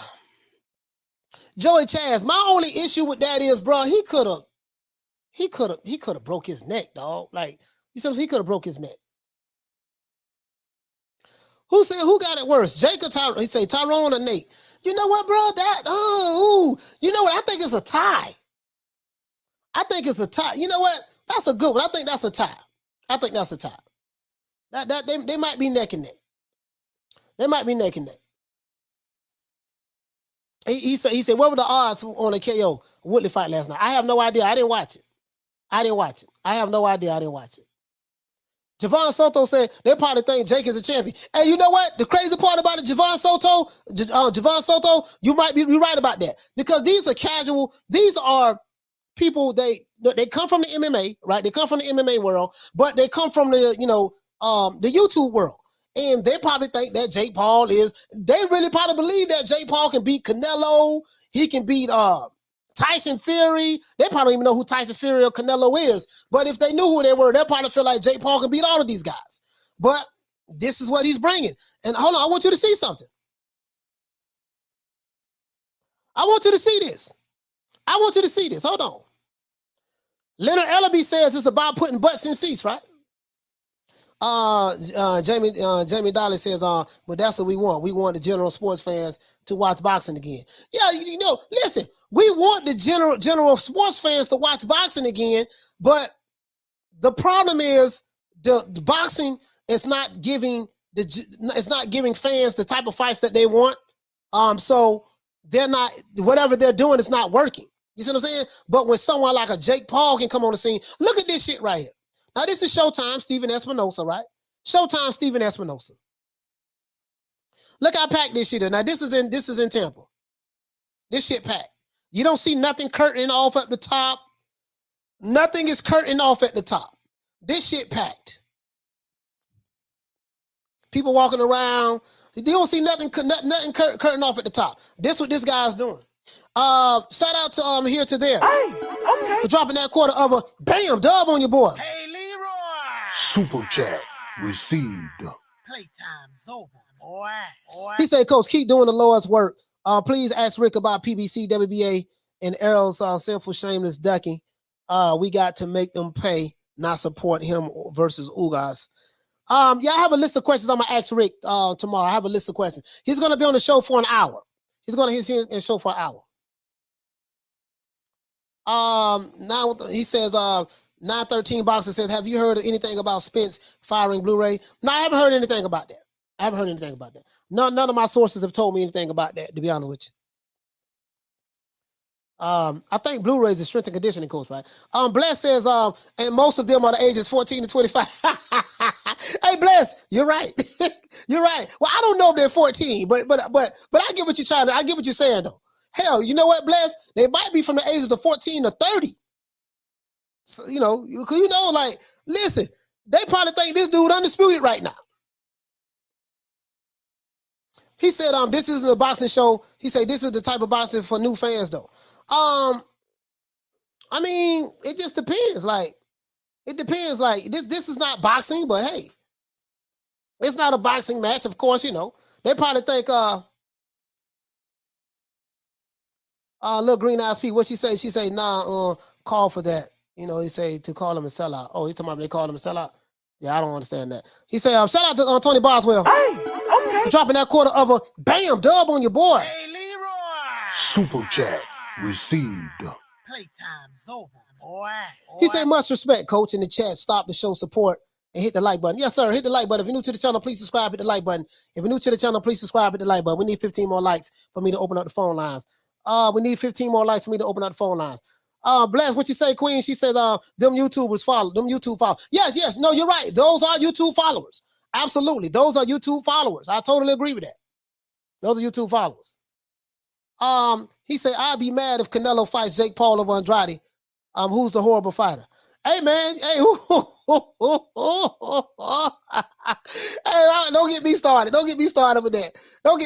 Joey Chaz, my only issue with that is, bro, he could have broke his neck, dog. Like, you said he could have broke his neck. Who got it worse? Jake or Tyrone? He say Tyrone or Nate. You know what, bro? You know what? I think it's a tie. You know what? That's a good one. I think that's a tie. That they might be neck and neck. He said, what were the odds on the KO Woodley fight last night? I have no idea. I didn't watch it. I have no idea. I didn't watch it. Javon Soto said they probably think Jake is a champion. And you know what? The crazy part about it, Javon Soto, you might be right about that. Because these are casual, these are people, they come from the MMA, right? They come from the MMA world, but they come from the YouTube world. And they probably think that Jake Paul they really probably believe that Jake Paul can beat Canelo. He can beat Tyson Fury. They probably don't even know who Tyson Fury or Canelo is. But if they knew who they were, they probably feel like Jake Paul can beat all of these guys. But this is what he's bringing. And hold on, I want you to see something. I want you to see this. Hold on. Leonard Ellaby says it's about putting butts in seats, right? Jamie Dolly says, but that's what we want. We want the general sports fans to watch boxing again. Yeah, you know, listen, we want the general sports fans to watch boxing again, but the problem is the boxing is not giving fans the type of fights that they want. So they're not, whatever they're doing is not working. You see what I'm saying? But when someone like a Jake Paul can come on the scene, look at this shit right here. Now, this is Showtime, Stephen Espinosa, right? Showtime, Stephen Espinosa. Look how packed this shit is. Now, this is in Tampa. This shit packed. You don't see nothing curtaining off at the top. Nothing is curtaining off at the top. This shit packed. People walking around. You don't see nothing curtain off at the top. This what this guy's doing. Shout out to here to there. Hey, okay. For dropping that quarter of a bam dub on your boy. Hey, Leroy. Super chat received. Playtime's over, boy. He said, Coach, keep doing the Lord's work. Please ask Rick about PBC, WBA, and Errol's sinful, shameless ducking. We got to make them pay, not support him versus Ugas. I have a list of questions I'm gonna ask Rick tomorrow. I have a list of questions. He's gonna be on the show for an hour. He's gonna hit the show for an hour. Now he says 913 Boxer says, have you heard of anything about Spence firing Blu-ray? No, I haven't heard anything about that. None of my sources have told me anything about that, to be honest with you. I think Blu-ray is a strength and conditioning coach, right? Bless says, and most of them are the ages 14 to 25. Hey, Bless, you're right. You're right. Well, I don't know if they're 14, but I get what you're I get what you're saying though. Hell, you know what, Bless? They might be from the ages of 14 to 30. So, like, listen, they probably think this dude undisputed right now. He said, this isn't a boxing show. He said, this is the type of boxing for new fans though. I mean, it just depends. Like, it depends. Like, this is not boxing, but hey, it's not a boxing match, of course, They probably think, little green eyes Pete, what she say? She say, nah, call for that. He say to call him a sellout. Oh, he talking about they call him a sellout? Yeah, I don't understand that. He say, shout out to Tony Boswell. Hey, okay. For dropping that quarter of a bam dub on your boy. Hey, Leroy. Super chat received. Playtime's over, boy. He said, much respect, coach. In the chat, stop the show support and hit the like button. Yes, sir. Hit the like button. If you're new to the channel, please subscribe. Hit the like button. If you're new to the channel, please subscribe. Hit the like button. We need 15 more likes for me to open up the phone lines. We need 15 more likes for me to open up the phone lines. Bless, what you say, Queen? She said, them YouTubers follow. Them YouTube followers. Yes. No, you're right. Those are YouTube followers. Absolutely. Those are YouTube followers. I totally agree with that. Those are YouTube followers. He said, I'd be mad if Canelo fights Jake Paul over Andrade. Who's the horrible fighter? Hey, man. Hey, hey, don't get me started. Don't get me started with that. Because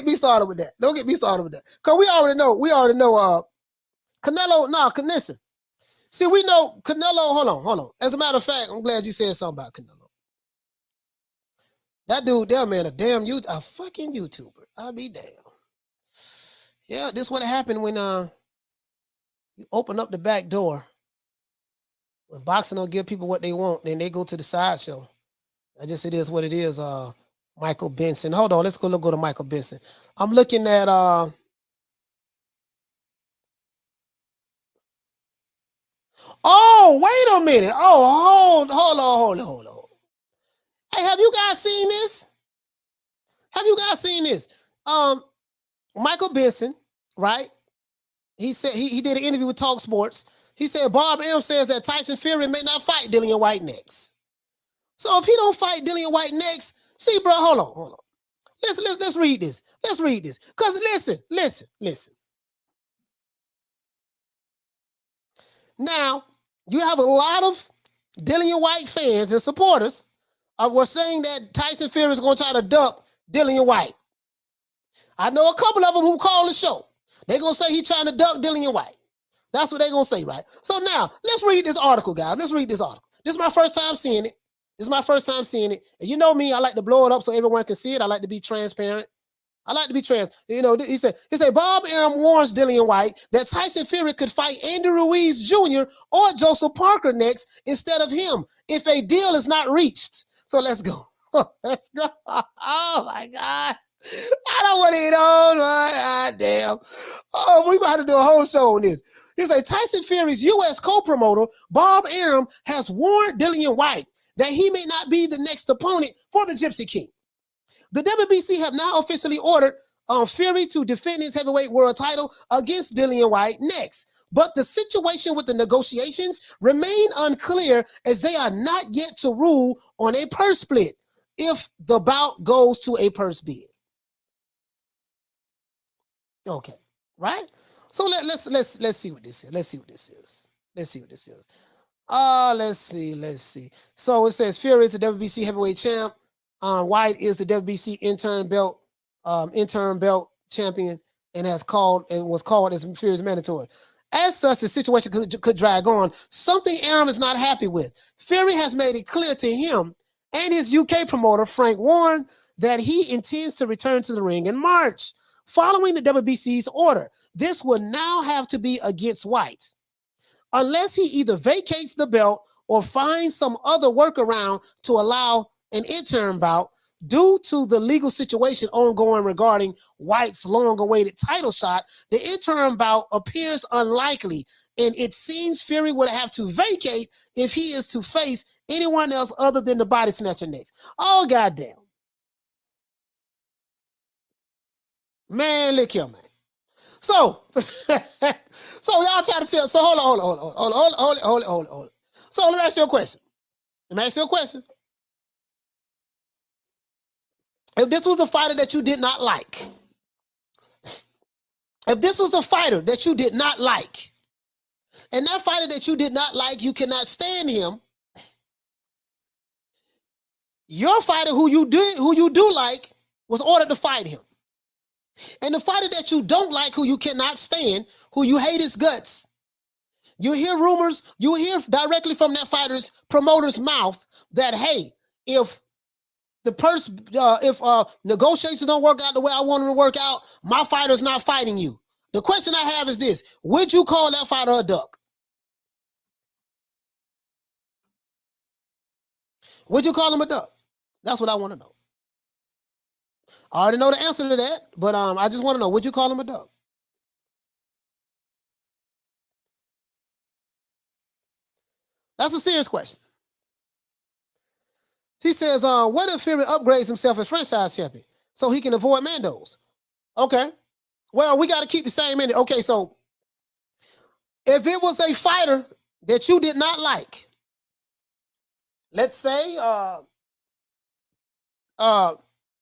we already know, Canelo, listen. See, we know Canelo, hold on. As a matter of fact, I'm glad you said something about Canelo. That dude there, man, a fucking YouTuber. I'll be damned. Yeah, this what happened when you open up the back door. When boxing don't give people what they want, then they go to the sideshow. It is what it is. Michael Benson. Hold on, let's go to Michael Benson. I'm looking at oh, wait a minute. Oh, hold on. Hey, have you guys seen this? Michael Benson, right? He said he did an interview with Talk Sports. He said Bob Arum says that Tyson Fury may not fight Dillian White next. So if he don't fight Dillian White next, see, bro, hold on. Let's read this. Because listen. Now, you have a lot of Dillian White fans and supporters were saying that Tyson Fury is going to try to duck Dillian White. I know a couple of them who call the show. They're going to say he's trying to duck Dillian White. That's what they're going to say, right? So now, let's read this article, guys. This is my first time seeing it. And you know me, I like to blow it up so everyone can see it. I like to be transparent. He said Bob Arum warns Dillian White that Tyson Fury could fight Andy Ruiz Jr. or Joseph Parker next instead of him if a deal is not reached. So let's go. Let's go. Oh my God. I don't want to eat on my goddamn. Oh, we about to do a whole show on this. Here's a Tyson Fury's U.S. co-promoter, Bob Arum, has warned Dillian White that he may not be the next opponent for the Gypsy King. The WBC have now officially ordered Fury to defend his heavyweight world title against Dillian White next. But the situation with the negotiations remain unclear as they are not yet to rule on a purse split if the bout goes to a purse bid. Okay, right? So let's see what this is. Let's see what this is. Let's see. So it says Fury is the WBC heavyweight champ. White is the WBC interim belt champion and was called as Fury's mandatory. As such, the situation could drag on. Something Arum is not happy with. Fury has made it clear to him and his UK promoter, Frank Warren, that he intends to return to the ring in March. Following the WBC's order, this will now have to be against White. Unless he either vacates the belt or finds some other workaround to allow an interim bout, due to the legal situation ongoing regarding White's long-awaited title shot, the interim bout appears unlikely, and it seems Fury would have to vacate if he is to face anyone else other than the body snatcher next. Oh, goddamn. Man, look here, man. So, so y'all try to tell. So hold on. So let me ask you a question. If this was a fighter that you did not like, and that fighter that you did not like, you cannot stand him. Your fighter who you do like was ordered to fight him. And the fighter that you don't like, who you cannot stand, who you hate his guts, you hear rumors, you hear directly from that fighter's promoter's mouth that, hey, if negotiations don't work out the way I want them to work out, my fighter's not fighting you. The question I have is this: would you call that fighter a duck? Would you call him a duck? That's what I want to know. I already know the answer to that, but I just want to know, would you call him a duck? That's a serious question. He says, what if Fury upgrades himself as franchise champion so he can avoid Mandos? Okay. Well, we got to keep the same ending. Okay, so if it was a fighter that you did not like, let's say a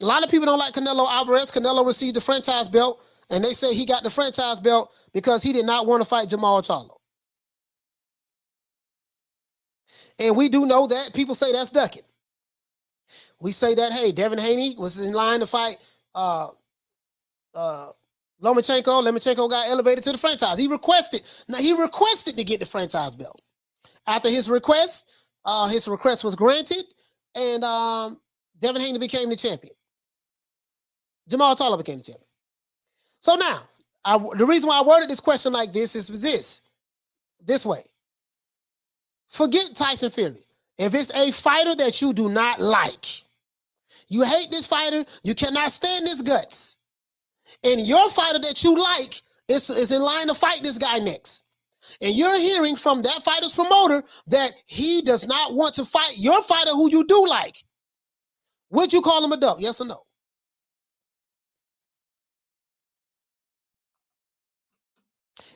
lot of people don't like Canelo Alvarez. Canelo received the franchise belt, and they say he got the franchise belt because he did not want to fight Jamal Charlo. And we do know that. People say that's ducking. We say that, hey, Devin Haney was in line to fight Lomachenko. Lomachenko got elevated to the franchise. He requested to get the franchise belt. After his request was granted, and Devin Haney became the champion. Jamal Charlo became the champion. So now, the reason why I worded this question like this is this way. Forget Tyson Fury. If it's a fighter that you do not like, you hate this fighter, you cannot stand his guts, and your fighter that you like is in line to fight this guy next, and you're hearing from that fighter's promoter that he does not want to fight your fighter who you do like, would you call him a duck? Yes or no?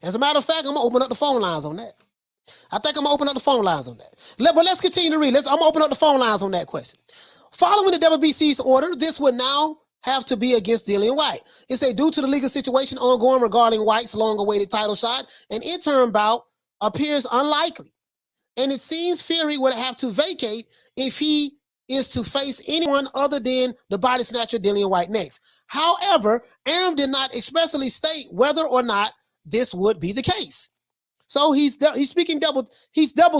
As a matter of fact, I'm going to open up the phone lines on that. I think I'm going to open up the phone lines on that. But let's continue to read. I'm going to open up the phone lines on that question. Following the WBC's order, this would now have to be against Dillian White. It said, due to the legal situation ongoing regarding White's long-awaited title shot, an interim bout appears unlikely. And it seems Fury would have to vacate if he is to face anyone other than the body snatcher Dillian White next. However, Arum did not expressly state whether or not this would be the case. So he's double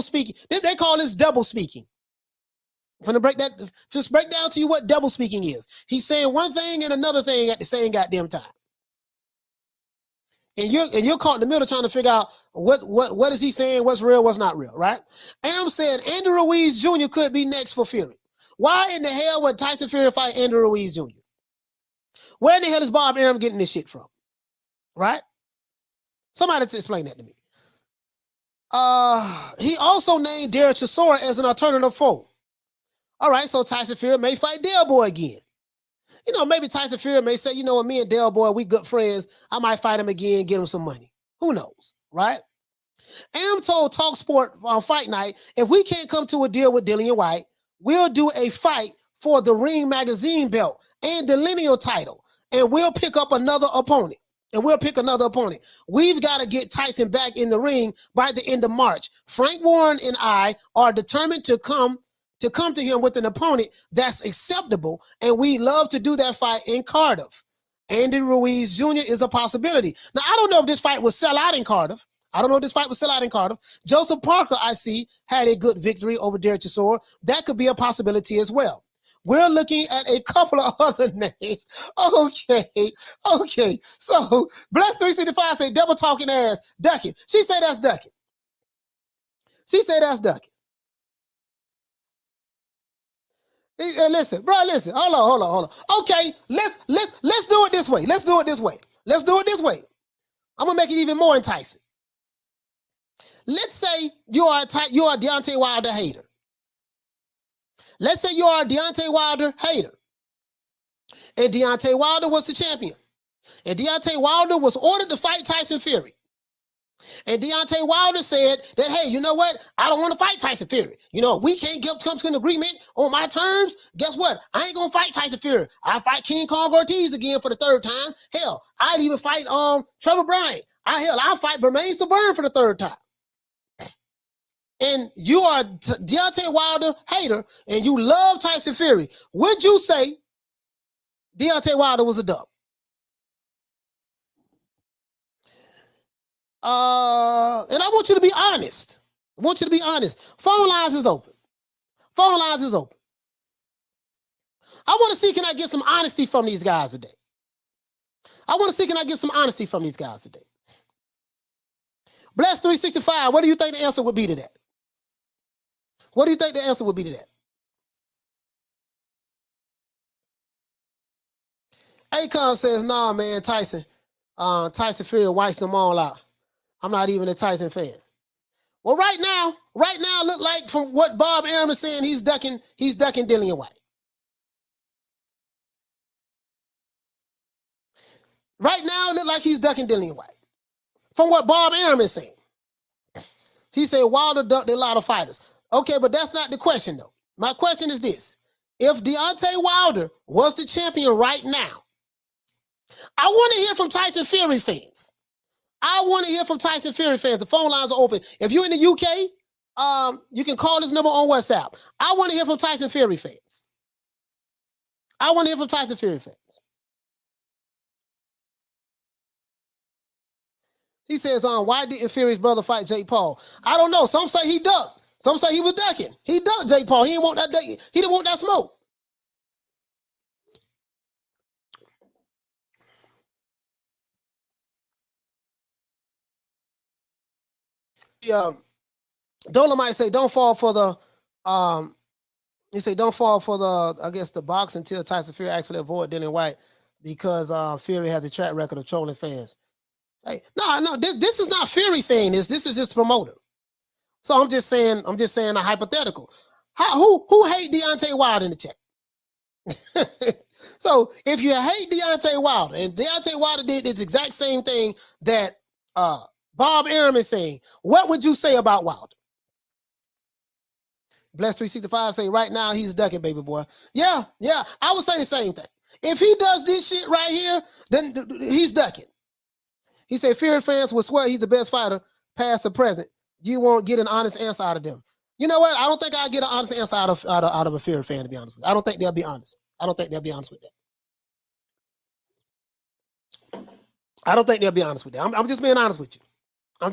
speaking. They call this double speaking. I'm going to break down to you what double speaking is. He's saying one thing and another thing at the same goddamn time. And you're caught in the middle trying to figure out what is he saying, what's real, what's not real, right? Arum said Andrew Ruiz Jr. could be next for Fury. Why in the hell would Tyson Fury fight Andy Ruiz Jr.? Where in the hell is Bob Arum getting this shit from? Right? Somebody to explain that to me. He also named Derek Chisora as an alternative foe. All right, so Tyson Fury may fight Del Boy again. You know, maybe Tyson Fury may say, you know what, me and Del Boy, we good friends. I might fight him again, get him some money. Who knows, right? Arum told TalkSport on Fight Night, if we can't come to a deal with Dillian White, we'll do a fight for the Ring Magazine belt and the lineal title, and we'll pick up another opponent. We've got to get Tyson back in the ring by the end of March. Frank Warren and I are determined to come to him with an opponent that's acceptable, and we love to do that fight in Cardiff. Andy Ruiz Jr. is a possibility. Now, I don't know if this fight will sell out in Cardiff. Joseph Parker, I see, had a good victory over Derek Chisora. That could be a possibility as well. We're looking at a couple of other names. Okay. So, Bless 365 say, double talking ass, ducking. She said that's ducking. Hey, listen, bro, listen. Hold on. Okay, let's do it this way. I'm gonna make it even more enticing. Let's say you are a Deontay Wilder hater. And Deontay Wilder was the champion. And Deontay Wilder was ordered to fight Tyson Fury. And Deontay Wilder said that, hey, you know what? I don't want to fight Tyson Fury. You know, we can't come to an agreement on my terms. Guess what? I ain't going to fight Tyson Fury. I fight King Kong Ortiz again for the third time. Hell, I'd even fight Trevor Bryan. I'll fight Bermaine Sabern for the third time. And you are Deontay Wilder hater, and you love Tyson Fury. Would you say Deontay Wilder was a dub? And I want you to be honest. Phone lines is open. I want to see, can I get some honesty from these guys today? Bless 365, what do you think the answer would be to that? Akon says, nah, man, Tyson Fury wipes them all out. I'm not even a Tyson fan. Well, right now, look like from what Bob Arum is saying, he's ducking Dillian White. Right now, look like he's ducking Dillian White. From what Bob Arum is saying. He said Wilder ducked a lot of fighters. Okay, but that's not the question, though. My question is this. If Deontay Wilder was the champion right now, I want to hear from Tyson Fury fans. The phone lines are open. If you're in the UK, you can call this number on WhatsApp. I want to hear from Tyson Fury fans. He says, why didn't Fury's brother fight Jake Paul? I don't know. Some say he ducked. Some say he was ducking. He ducked Jake Paul. He didn't want that smoke. Dolomite say, don't fall for the, I guess, the box until Tyson Fury actually avoid Dillian White because Fury has a track record of trolling fans. Hey, no, this is not Fury saying this. This is his promoter. So I'm just saying a hypothetical. Who hate Deontay Wilder in the chat? So if you hate Deontay Wilder, and Deontay Wilder did this exact same thing that Bob Arum is saying, what would you say about Wilder? Bless 365 say right now he's ducking, baby boy. Yeah, I would say the same thing. If he does this shit right here, then he's ducking. He said Fury fans will swear he's the best fighter, past or present. You won't get an honest answer out of them. You know what? I don't think I'll get an honest answer out of a Fury fan, to be honest with you. I don't think they'll be honest. I don't think they'll be honest with that. I'm just being honest with you. I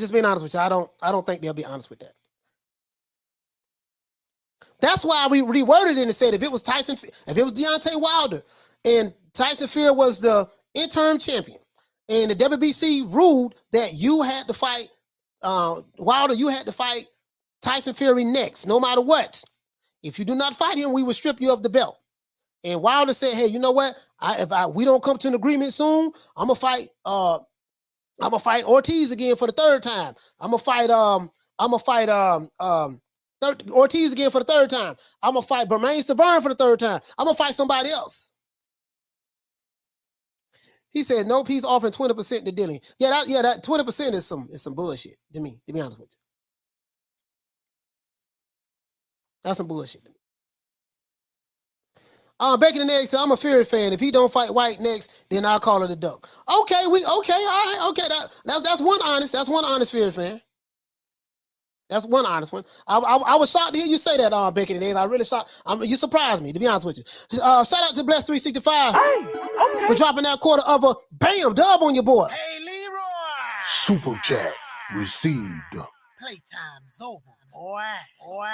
don't think they'll be honest with that. That's why we reworded it and said if it was Deontay Wilder and Tyson Fury was the interim champion and the WBC ruled that you had to fight Wilder, you had to fight Tyson Fury next, no matter what. If you do not fight him, we will strip you of the belt. And Wilder said, hey, you know what? If we don't come to an agreement soon, I'm gonna fight Ortiz again for the third time. I'm gonna fight Ortiz again for the third time. I'm gonna fight Bermain Stavern for the third time. I'm gonna fight somebody else. He said, nope, he's offering 20% to Dillian. That 20% is some bullshit to me, to be honest with you. That's some bullshit. Becky the Next said, I'm a Fury fan. If he don't fight White next, then I'll call it a duck. Okay, all right, okay. That's one honest Fury fan. That's one honest one. I was shocked to hear you say that, Becky the Next. I really shocked. You surprised me, to be honest with you. Shout out to Bless 365 for dropping that quarter of a bam dub on your boy. Hey, Leroy. Super chat received. Playtime's over, boy.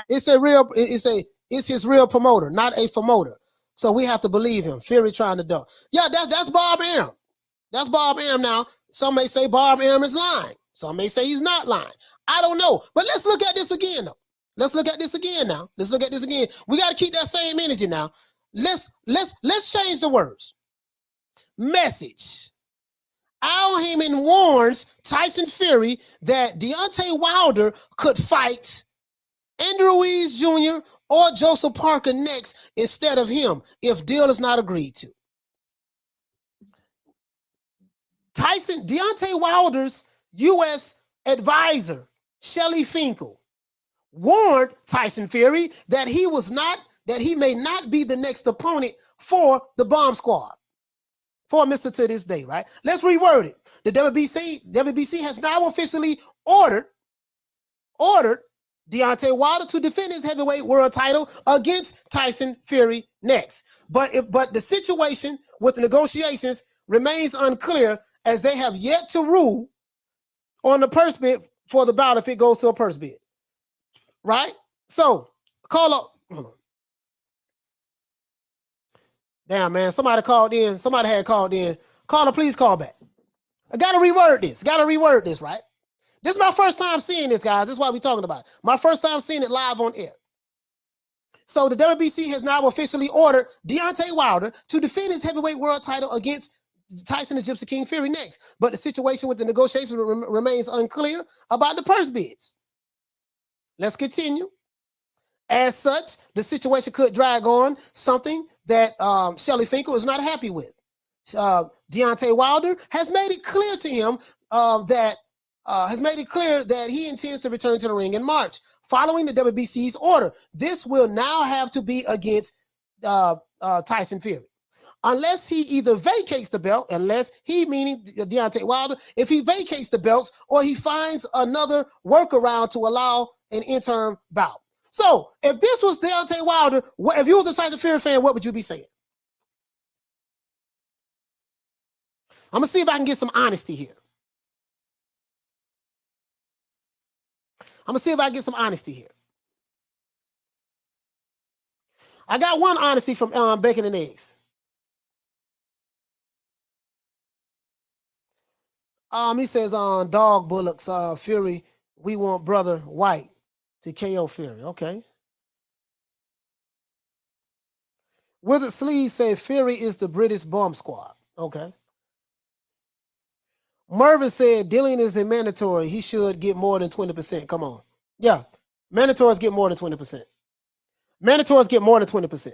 It's his real promoter, not a promoter. So we have to believe him. Fury trying to duck. Yeah, that's Bob Arum. That's Bob Arum now. Some may say Bob Arum is lying. Some may say he's not lying. I don't know. But let's look at this again, though. Let's look at this again now. We got to keep that same energy now. Let's change the words. Message. Al Heyman warns Tyson Fury that Deontay Wilder could fight Andrew Ruiz Jr. or Joseph Parker next instead of him if deal is not agreed to. Deontay Wilder's U.S. advisor, Shelly Finkel, warned Tyson Fury that he may not be the next opponent for the Bomb Squad. For Mr. To this day, right? Let's reword it. The WBC has now officially ordered Deontay Wilder to defend his heavyweight world title against Tyson Fury next. But the situation with the negotiations remains unclear as they have yet to rule on the purse bid for the bout if it goes to a purse bid. Right? So, call up. Hold on. Damn, man. Somebody had called in. Caller, please call back. I got to reword this, right? This is my first time seeing this, guys. This is why we're talking about it. My first time seeing it live on air. So the WBC has now officially ordered Deontay Wilder to defend his heavyweight world title against Tyson the Gypsy King Fury next. But the situation with the negotiation remains unclear about the purse bids. Let's continue. As such, the situation could drag on, something that Shelly Finkel is not happy with. Deontay Wilder has made it clear to him that he intends to return to the ring in March, following the WBC's order. This will now have to be against Tyson Fury. Unless he either vacates the belt, meaning Deontay Wilder, if he vacates the belts or he finds another workaround to allow an interim bout. So, if this was Deontay Wilder, if you was a Tyson Fury fan, what would you be saying? I'm going to see if I can get some honesty here. I got one honesty from Bacon and Eggs. He says on Dog Bullocks, Fury, we want brother White to KO Fury. Okay. Wizard Sleeve said Fury is the British Bomb Squad. Okay. Mervin said Dillian is a mandatory. He should get more than 20%. Come on. Yeah. Mandatories get more than 20%. Mandatories get more than 20%.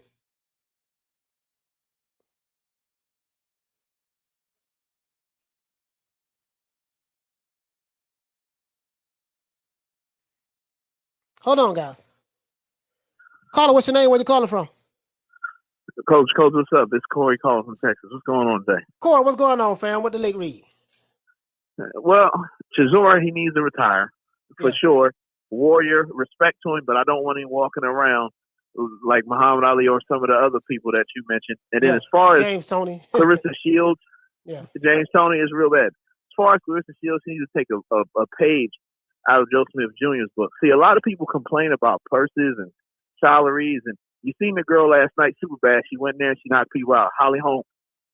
Hold on, guys. Caller, what's your name? Where you calling from? Coach, what's up? It's Corey calling from Texas. What's going on today? Corey, what's going on, fam? What the league read? Well, Chisora, he needs to retire for sure. Warrior, respect to him, but I don't want him walking around like Muhammad Ali or some of the other people that you mentioned. And then as far as James Toney, Clarissa Shields, James Toney is real bad. As far as Clarissa Shields, he needs to take a page out of Joe Smith Jr.'s book. See, a lot of people complain about purses and salaries, and you seen the girl last night, Super Bad. She went there and she knocked people out. Holly Holm,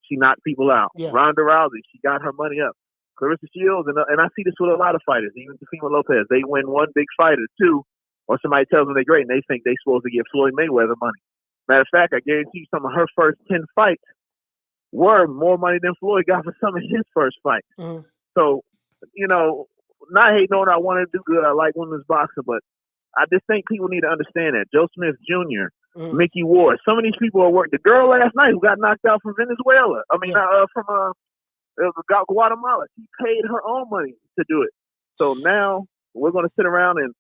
she knocked people out. Yeah. Ronda Rousey, she got her money up. Clarissa Shields, and I see this with a lot of fighters, even Teofimo Lopez. They win one big fight or two, or somebody tells them they're great and they think they're supposed to get Floyd Mayweather money. Matter of fact, I guarantee you some of her first 10 fights were more money than Floyd got for some of his first fights. Mm-hmm. So, you know, not hating on, I want to do good. I like women's boxing, but I just think people need to understand that. Joe Smith Jr., Mickey Ward, some of these people are working. The girl last night who got knocked out from Venezuela, from Guatemala, she paid her own money to do it. So now we're going to sit around and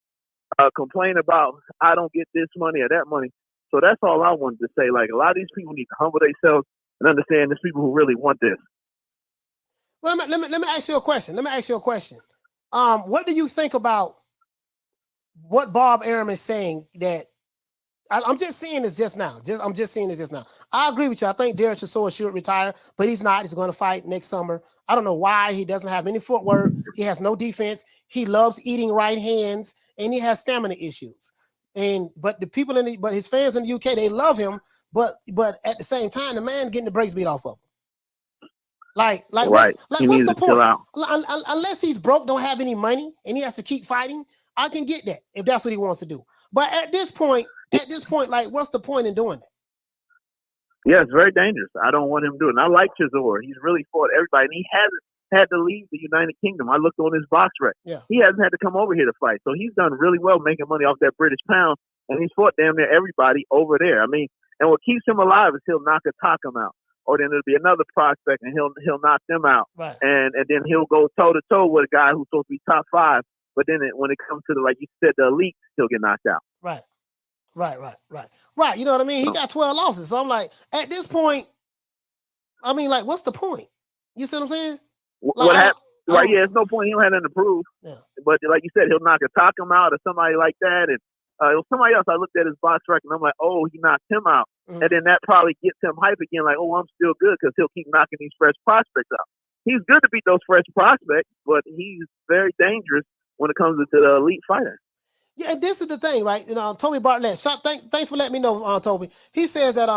complain about I don't get this money or that money. So that's all I wanted to say. Like, a lot of these people need to humble themselves and understand there's people who really want this. Well, let me ask you a question. What do you think about what Bob Arum is saying? That I'm just seeing this just now. I'm just seeing this just now. I agree with you. I think Derek Chisora should retire, but he's not. He's going to fight next summer. I don't know why. He doesn't have any footwork. He has no defense. He loves eating right hands, and he has stamina issues. But his fans in the UK, they love him. But at the same time, the man getting the brakes beat off of him. Like right. What's the point? Unless he's broke, don't have any money, and he has to keep fighting, I can get that if that's what he wants to do. But at this point, like, what's the point in doing that? Yeah, it's very dangerous. I don't want him doing it. I like Chisora. He's really fought everybody, and he hasn't had to leave the United Kingdom. I looked on his box rec. Yeah. He hasn't had to come over here to fight. So he's done really well making money off that British pound, and he's fought damn near everybody over there. I mean, and what keeps him alive is he'll knock a Takam out. Or then there'll be another prospect and he'll knock them out. Right. And then he'll go toe to toe with a guy who's supposed to be top 5. But then when it comes to like you said, the elite, he'll get knocked out. Right. You know what I mean? He got 12 losses. So I'm like, at this point, I mean, like, what's the point? You see what I'm saying? What happened? Right, yeah, there's no point. He don't have nothing to prove. Yeah. But like you said, he'll knock a Takam out or somebody like that. And it was somebody else. I looked at his box record and I'm like, oh, he knocked him out. Mm-hmm. And then that probably gets him hype again, like, oh, I'm still good, because he'll keep knocking these fresh prospects out. He's good to beat those fresh prospects, but he's very dangerous when it comes to the elite fighter. Yeah, and this is the thing, right? You know, Toby Bartlett. Thanks for letting me know, Toby. He says that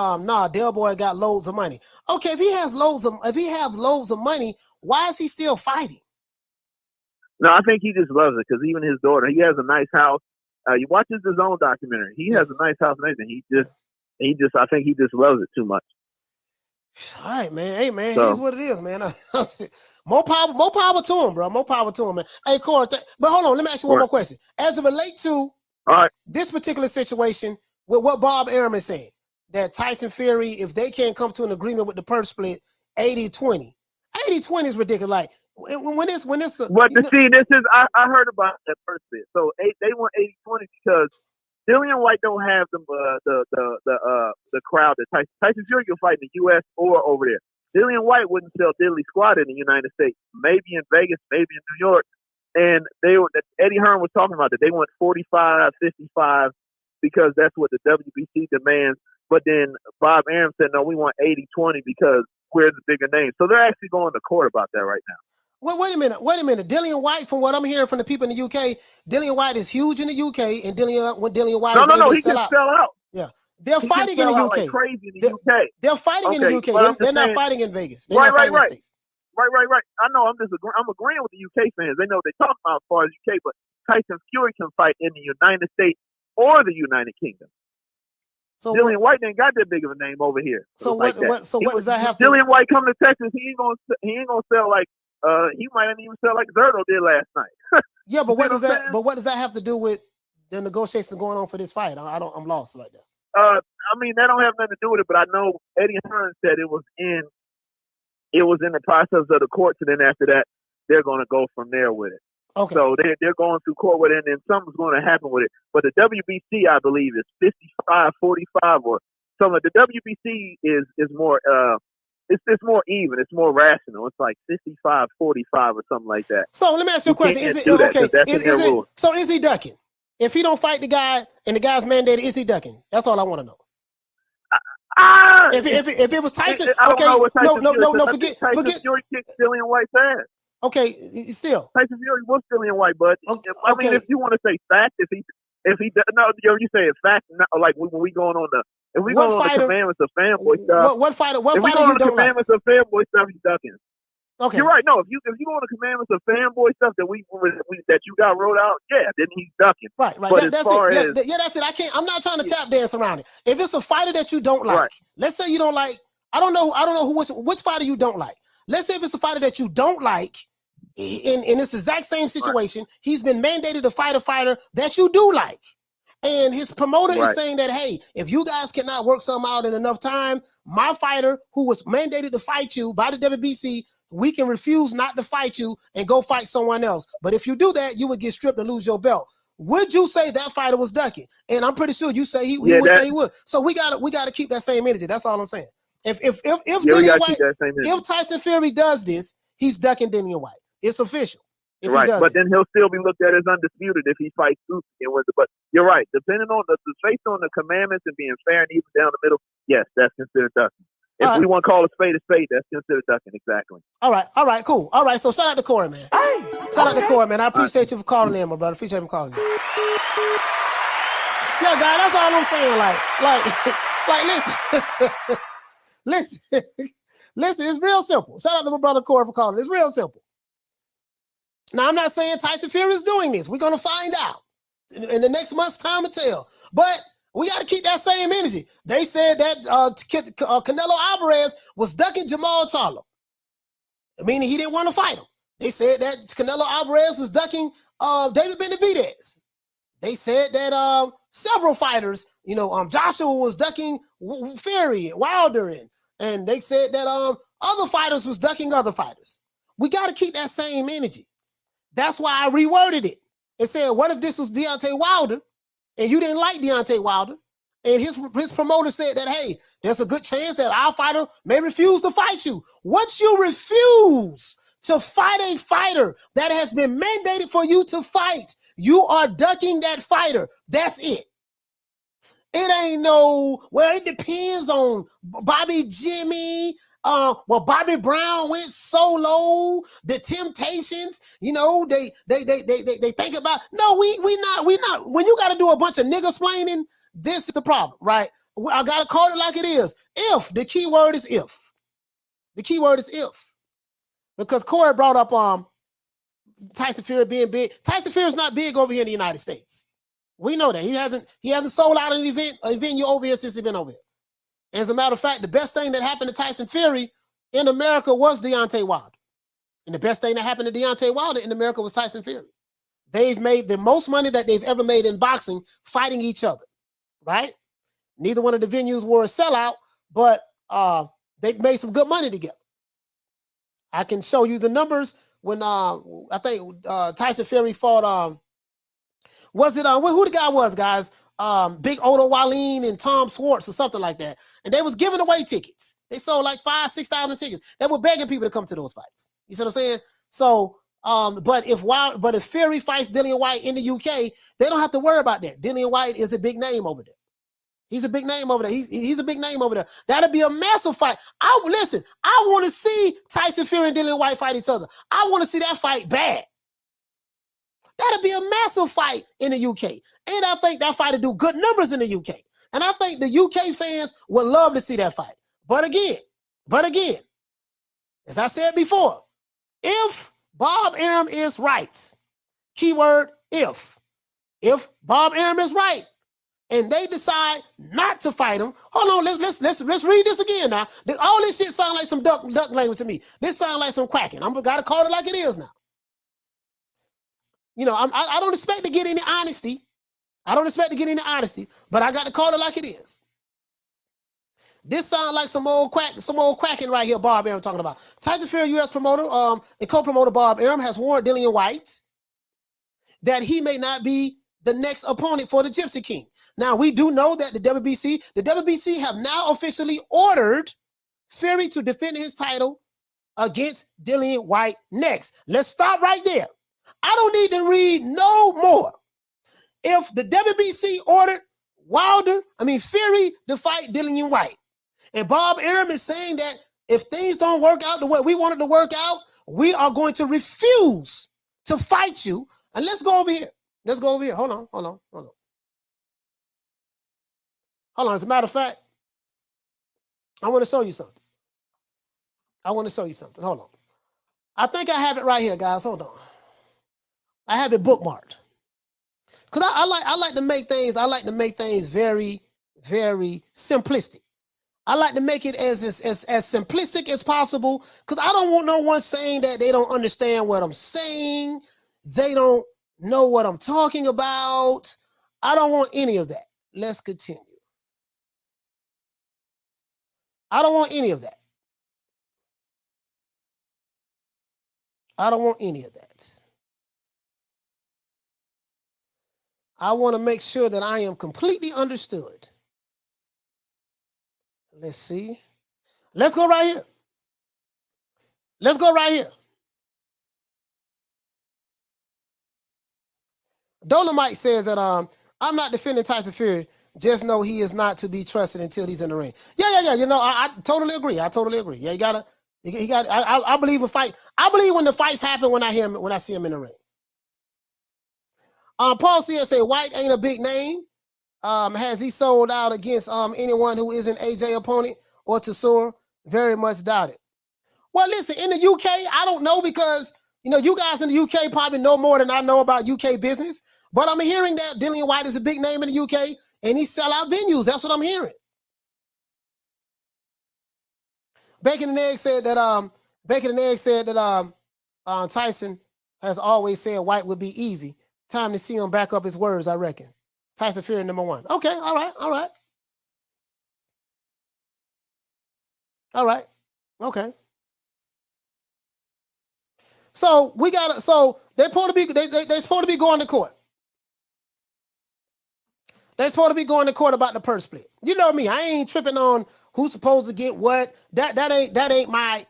Del Boy got loads of money. Okay, if he have loads of money, why is he still fighting? No, I think he just loves it, because even his daughter, he has a nice house. You watch his own documentary. He has a nice house and everything. I think he just loves it too much. All right, man. Hey, man, here's what it is, man. More power to him, bro. More power to him, man. Hey, Corey, but hold on. Let me ask you one more question. As it relates to this particular situation with what Bob Arum is saying, that Tyson Fury, if they can't come to an agreement with the purse split, 80-20. 80-20 is ridiculous. Like, when it's I heard about that first bit. So they want 80-20 because Dillian White don't have the crowd that Tyson Fury can fight in the U.S. or over there. Dillian White wouldn't sell Diddley Squad in the United States, maybe in Vegas, maybe in New York. And Eddie Hearn was talking about that. They want 45, 55 because that's what the WBC demands. But then Bob Arum said, no, we want 80-20 because we're the bigger name. So they're actually going to court about that right now. Well, wait a minute. Dillian White, from what I'm hearing from the people in the UK, Dillian White is huge in the UK, and Dillian White is able to sell out. Sell out. Yeah, they're fighting in the UK. Like crazy in the UK. They're fighting in the UK. They're not fighting in Vegas. They're right. Right. I know. I'm agreeing with the UK fans. They know what they talk about as far as UK, but Tyson Fury can fight in the United States or the United Kingdom. So Dillian White ain't got that big of a name over here. So what does that have to? Dillian White come to Texas, he ain't gonna sell like he might not even sell like Zerto did last night. Yeah, but what does that? But what does that have to do with the negotiations going on for this fight? I'm lost right there. I mean, that don't have nothing to do with it, but I know Eddie Hearn said it was in the process of the courts, and then after that, they're going to go from there with it. Okay. So they're going through court with it, and then something's going to happen with it. But the WBC, I believe, is 55-45 or something. The WBC is more it's more even. It's more rational. It's like 55-45 or something like that. So let me ask you a question: Is he ducking? If he don't fight the guy and the guy's mandated, is he ducking? That's all I want to know. If it was Tyson, forget. Fury kicked Dillian White's ass. Okay, still Tyson Fury was Dillian White, but I mean, if you want to say fact, if he you say it's fact, like when we going on the. If we go on the commandments of fanboy stuff, what fighter? What if fighter we go you on the don't like? commandments of fanboy stuff, he's ducking. Okay. You're right. No, if you go on the commandments of fanboy stuff that that you got wrote out, yeah, then he's ducking. Right. But That's it. Yeah, that's it. I'm not trying to tap dance around it. If it's a fighter that you don't like, let's say you don't like. I don't know which fighter you don't like. Let's say if it's a fighter that you don't like, in this exact same situation, he's been mandated to fight a fighter that you do like. And his promoter is saying that, hey, if you guys cannot work something out in enough time, my fighter who was mandated to fight you by the WBC, we can refuse not to fight you and go fight someone else. But if you do that, you would get stripped and lose your belt. Would you say that fighter was ducking? And I'm pretty sure you say he would say he would. So we gotta keep that same energy. That's all I'm saying. If Tyson Fury does this, he's ducking Dillian White. It's official. But then he'll still be looked at as undisputed if he fights Usyk and wins. But you're right. Depending on based on the commandments and being fair and even down the middle, yes, that's considered ducking. If we want to call a spade, that's considered ducking. Exactly. All right, cool. All right, so shout out to Corey, man. Shout out to Corey, man. I appreciate you for calling in, my brother. Appreciate you for calling in. Yeah, guy, that's all I'm saying. Listen, listen, it's real simple. Shout out to my brother Corey for calling. It's real simple. Now, I'm not saying Tyson Fury is doing this. We're going to find out in the next month's time to tell. But we got to keep that same energy. They said that Canelo Alvarez was ducking Jamal Charlo, meaning he didn't want to fight him. They said that Canelo Alvarez was ducking David Benavidez. They said that several fighters, Joshua was ducking Fury, Wilder, and they said that other fighters was ducking other fighters. We got to keep that same energy. That's why I reworded it. It said, what if this was Deontay Wilder and you didn't like Deontay Wilder? And his promoter said that, hey, there's a good chance that our fighter may refuse to fight you. Once you refuse to fight a fighter that has been mandated for you to fight, you are ducking that fighter. That's it. It ain't it depends on Bobby Jimmy. Bobby Browne went solo. The Temptations, they think about. No, we not. When you got to do a bunch of nigga splaining, this is the problem, right? I gotta call it like it is. If the key word is if, because Corey brought up Tyson Fury being big. Tyson Fury is not big over here in the United States. We know that he hasn't sold out a venue over here since he's been over here. As a matter of fact, the best thing that happened to Tyson Fury in America was Deontay Wilder. And the best thing that happened to Deontay Wilder in America was Tyson Fury. They've made the most money that they've ever made in boxing fighting each other, right? Neither one of the venues were a sellout, but they made some good money together. I can show you the numbers when I think Tyson Fury fought, was it, who the guy was, guys? Big Odo Wallin and Tom Schwartz or something like that. And they was giving away tickets. They sold like 5,000-6,000 tickets. They were begging people to come to those fights. You see what I'm saying? So, but if Fury fights Dillian White in the UK, they don't have to worry about that. Dillian White is a big name over there. He's a big name over there. He's a big name over there. That'll be a massive fight. I want to see Tyson Fury and Dillian White fight each other. I want to see that fight bad. That'll be a massive fight in the UK. And I think that fight will do good numbers in the UK. And I think the UK fans would love to see that fight. But again, as I said before, if Bob Arum is right, keyword if Bob Arum is right, and they decide not to fight him, hold on, let's read this again now. All this shit sound like some duck language to me. This sound like some quacking. I'm gotta call it like it is now. I don't expect to get any honesty. But I got to call it like it is. This sounds like some old quacking right here, Bob Arum talking about. Tyson Fury, U.S. promoter, and co-promoter Bob Arum has warned Dillian White that he may not be the next opponent for the Gypsy King. Now, we do know that the WBC have now officially ordered Fury to defend his title against Dillian White next. Let's stop right there. I don't need to read no more. If the WBC ordered Fury to fight Dillian White, and Bob Arum is saying that if things don't work out the way we want it to work out, we are going to refuse to fight you. And let's go over here. Hold on. As a matter of fact, I want to show you something. Hold on. I think I have it right here, guys. Hold on. I have it bookmarked. Because I like to make things very, very simplistic. I like to make it as simplistic as possible because I don't want no one saying that they don't understand what I'm saying. They don't know what I'm talking about. I don't want any of that. Let's continue. I don't want any of that. I don't want any of that. I want to make sure that I am completely understood. Let's see. Let's go right here. Let's go right here. Dolomite says that I'm not defending Tyson Fury. Just know he is not to be trusted until he's in the ring. Yeah. You know, I totally agree. Yeah, you gotta. I believe a fight. I believe when the fights happen when I see him in the ring. Paul CS say White ain't a big name. Has he sold out against anyone who isn't AJ opponent or Chisora? Very much doubt it. Well, listen, in the UK, I don't know because you know you guys in the UK probably know more than I know about UK business. But I'm hearing that Dillian White is a big name in the UK and he sell out venues. That's what I'm hearing. Bacon and Egg said that Tyson has always said White would be easy. Time to see him back up his words, I reckon. Tyson Fury #1. Okay, all right. Okay. So they're supposed to be going to court. They're supposed to be going to court about the purse split. You know me, I ain't tripping on who's supposed to get what. That ain't my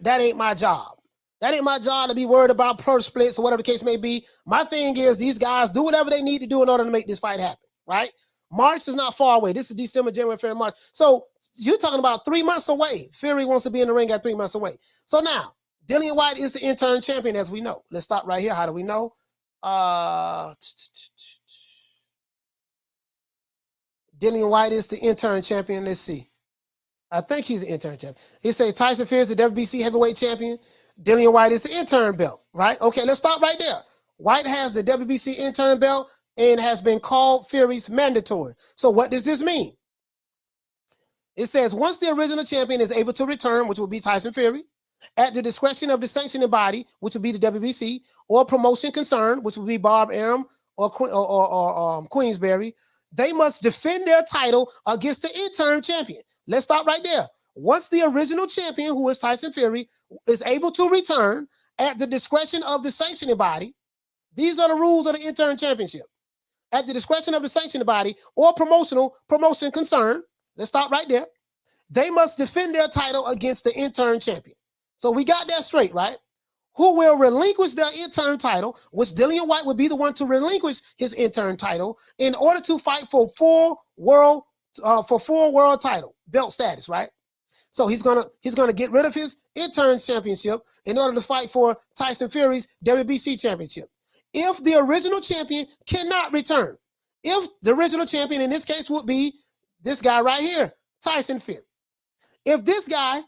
job. That ain't my job to be worried about purse splits or whatever the case may be. My thing is these guys do whatever they need to do in order to make this fight happen, right? March is not far away. This is December, January, February, March. So you're talking about 3 months away. Fury wants to be in the ring at 3 months away. So now, Dillian White is the interim champion, as we know. Let's stop right here. How do we know? Dillian White is the interim champion. Let's see. I think he's the interim champion. He said Tyson Fury is the WBC heavyweight champion. Dillian White is the interim belt, right? Okay, let's stop right there. White has the WBC interim belt and has been called Fury's mandatory. So what does this mean? It says once the original champion is able to return, which will be Tyson Fury, at the discretion of the sanctioning body, which will be the WBC, or promotion concern, which will be Bob Arum or Queensberry, they must defend their title against the interim champion. Let's stop right there. Once the original champion, who is Tyson Fury, is able to return at the discretion of the sanctioning body, these are the rules of the interim championship. At the discretion of the sanctioning body or promotion concern, let's stop right there. They must defend their title against the interim champion. So we got that straight, right? Who will relinquish their interim title, which Dillian White would be the one to relinquish his interim title in order to fight for full world title belt status, right? So he's gonna get rid of his interim championship in order to fight for Tyson Fury's WBC championship. If the original champion cannot return, if the original champion in this case would be this guy right here, Tyson Fury. If this guy,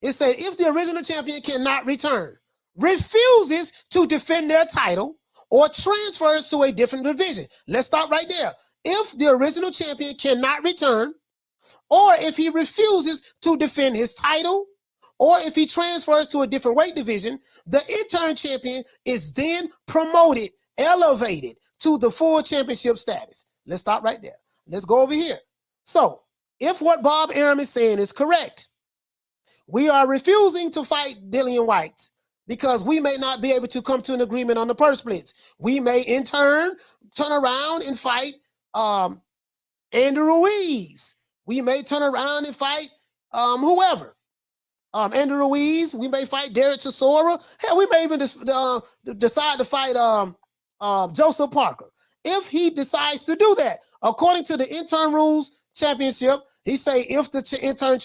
it said if the original champion cannot return, refuses to defend their title, or transfers to a different division. Let's stop right there. If the original champion cannot return, or if he refuses to defend his title, or if he transfers to a different weight division, the interim champion is then promoted, elevated to the full championship status. Let's stop right there. Let's go over here. So if what Bob Arum is saying is correct, we are refusing to fight Dillian White because we may not be able to come to an agreement on the purse splits. We may in turn turn around and fight Andrew Ruiz. We may turn around and fight whoever. Andrew Ruiz. We may fight Derek Chisora. Hell, we may even decide to fight Joseph Parker. If he decides to do that, according to the interim rules championship, he say if the interim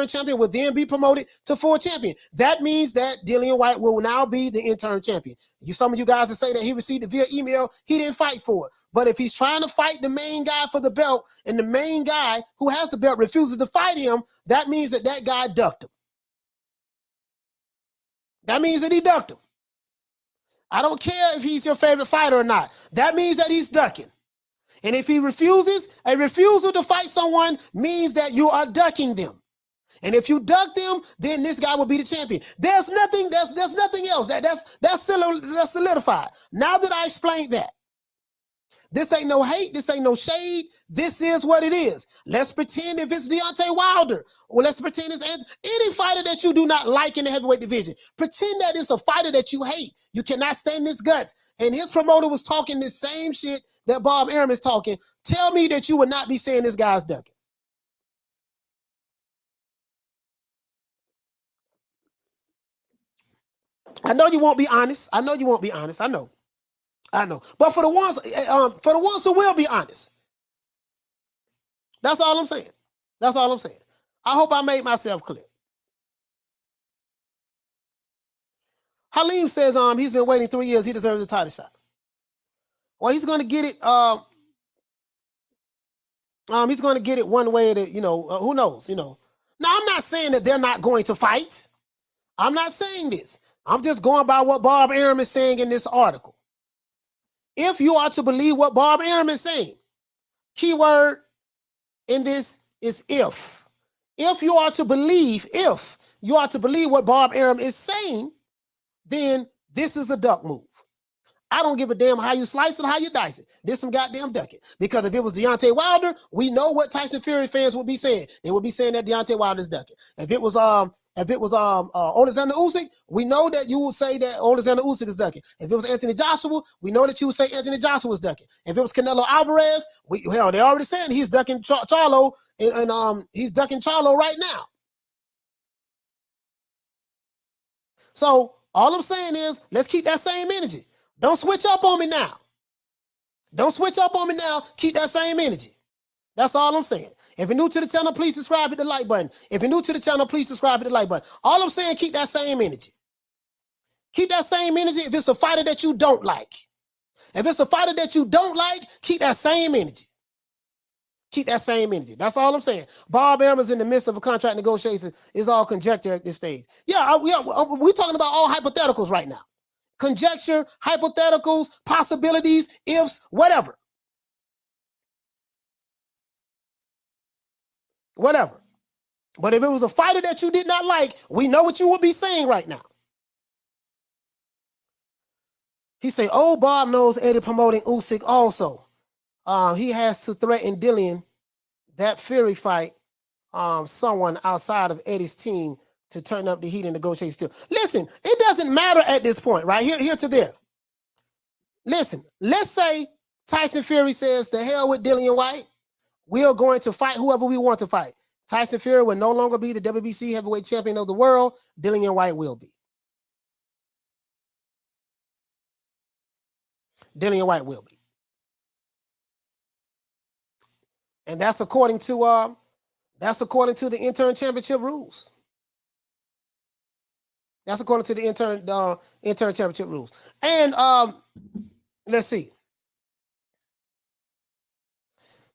champion would then be promoted to full champion. That means that Dillian White will now be the interim champion. Some of you guys that say that he received it via email, he didn't fight for it. But if he's trying to fight the main guy for the belt and the main guy who has the belt refuses to fight him, that means that that guy ducked him. That means that he ducked him. I don't care if he's your favorite fighter or not. That means that he's ducking. And if he refuses, a refusal to fight someone means that you are ducking them. And if you duck them, then this guy will be the champion. There's nothing else. That's solidified. Now that I explained that, this ain't no hate. This ain't no shade. This is what it is. Let's pretend if it's Deontay Wilder, or let's pretend it's any fighter that you do not like in the heavyweight division. Pretend that it's a fighter that you hate. You cannot stand his guts. And his promoter was talking this same shit that Bob Arum is talking. Tell me that you would not be saying this guy's ducking. I know you won't be honest. I know you won't be honest. I know. But for the ones who will be honest, that's all I'm saying. That's all I'm saying. I hope I made myself clear. Halim says he's been waiting 3 years. He deserves a title shot. Well, he's going to get it. He's going to get it one way that, who knows, Now, I'm not saying that they're not going to fight. I'm not saying this. I'm just going by what Bob Arum is saying in this article. If you are to believe what Bob Arum is saying, keyword in this is if. If you are to believe what Bob Arum is saying, then this is a duck move. I don't give a damn how you slice it, how you dice it. There's some goddamn ducking. Because if it was Deontay Wilder, we know what Tyson Fury fans would be saying. They would be saying that Deontay Wilder's ducking. If it was Alexander Usyk, we know that you would say that Alexander Usyk is ducking. If it was Anthony Joshua, we know that you would say Anthony Joshua was ducking. If it was Canelo Alvarez, they already saying he's ducking Charlo, and he's ducking Charlo right now. So all I'm saying is, let's keep that same energy. Don't switch up on me now. Keep that same energy. That's all I'm saying. If you're new to the channel, please subscribe, hit the like button. All I'm saying, keep that same energy. Keep that same energy if it's a fighter that you don't like. Keep that same energy. That's all I'm saying. Bob Arum is in the midst of a contract negotiation. It's all conjecture at this stage. We're talking about all hypotheticals right now. Conjecture, hypotheticals, possibilities, ifs, whatever. But if it was a fighter that you did not like, we know what you would be saying right now. He say, Bob knows Eddie promoting Usyk also. He has to threaten Dillian that Fury fight someone outside of Eddie's team to turn up the heat and negotiate still. Listen, it doesn't matter at this point, right? Here to there. Listen, let's say Tyson Fury says, the hell with Dillian White. We are going to fight whoever we want to fight. Tyson Fury will no longer be the WBC heavyweight champion of the world. Dillian White will be. And that's according to the interim championship rules. Interim championship rules. And let's see.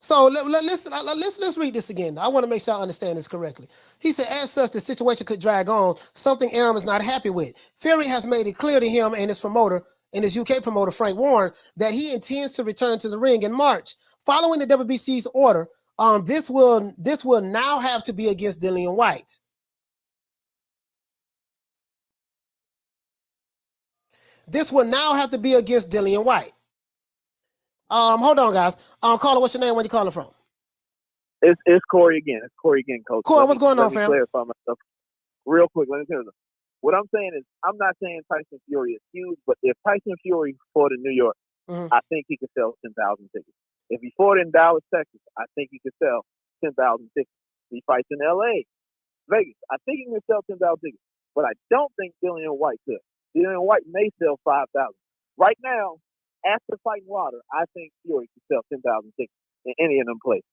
So let's read this again. I want to make sure I understand this correctly. He said, as such, the situation could drag on, something Arum is not happy with. Fury has made it clear to him and his UK promoter, Frank Warren, that he intends to return to the ring in March. Following the WBC's order, this will now have to be against Dillian White. Hold on, guys. Caller, what's your name? Where you calling from? It's Corey again. Coach. Corey, what's going on, fam? Clarify myself real quick. Let me tell you. What I'm saying is, I'm not saying Tyson Fury is huge, but if Tyson Fury fought in New York, I think he could sell 10,000 tickets. If he fought in Dallas, Texas, I think he could sell 10,000 tickets. If he fights in L.A., Vegas, I think he can sell 10,000 tickets. But I don't think Dillian White could. Dillian White may sell 5,000. Right now, after fighting Wilder, I think Fury can sell 10,000 tickets in any of them places.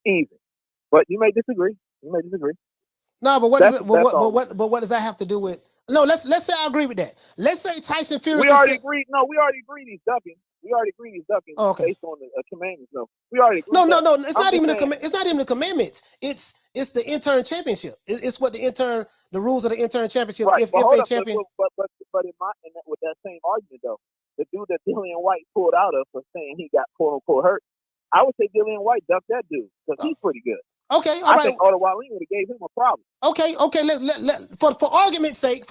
Easy. But you may disagree. No, but what does that have to do with? No, let's say I agree with that. Let's say Tyson Fury. We already agreed. No, we already agreed he's ducking. We already agreed he's ducking okay. based on the commandments. No, we already agreed. No. It's not even it's not even the commandments. It's the intern championship. It's what the rules of the intern championship. Right. If But a champion. But with that same argument though, the dude that Dillian White pulled out of for saying he got quote unquote hurt, I would say Dillian White ducked that dude because he's pretty good. Okay, all I right. think Otto Wallin would have gave him a problem. Okay. For argument's sake,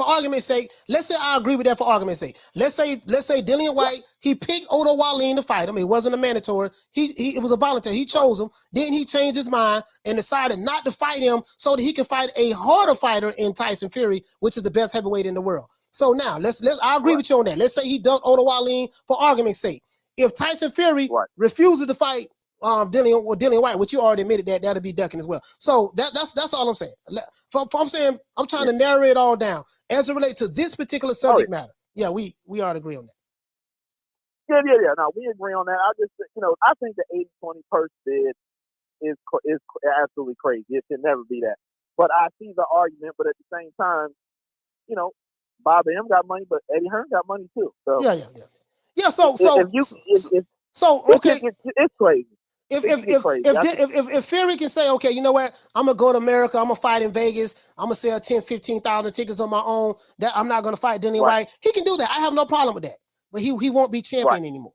let's say I agree with that for argument's sake. Let's say Dillian White, he picked Otto Wallin to fight him. It wasn't a mandatory. It was a voluntary. He chose him. Then he changed his mind and decided not to fight him so that he could fight a harder fighter in Tyson Fury, which is the best heavyweight in the world. So now I agree with you on that. Let's say he ducked Otto Wallin for argument's sake. If Tyson Fury refuses to fight Dillian White, which you already admitted that'll be ducking as well. So that's all I'm saying. I'm trying to narrow it all down as it relates to this particular subject matter. Yeah, we ought to agree on that. Yeah. No, we agree on that. I just, I think the 80-20 purse bid is absolutely crazy. It should never be that. But I see the argument. But at the same time, Bob M got money, but Eddie Hearn got money too. So yeah. So okay, it's crazy. If Fury can say, okay, you know what, I'm gonna go to America, I'm gonna fight in Vegas, I'm gonna sell 10, 15,000 tickets on my own, that I'm not gonna fight Dillian White, he can do that. I have no problem with that. But he won't be champion anymore.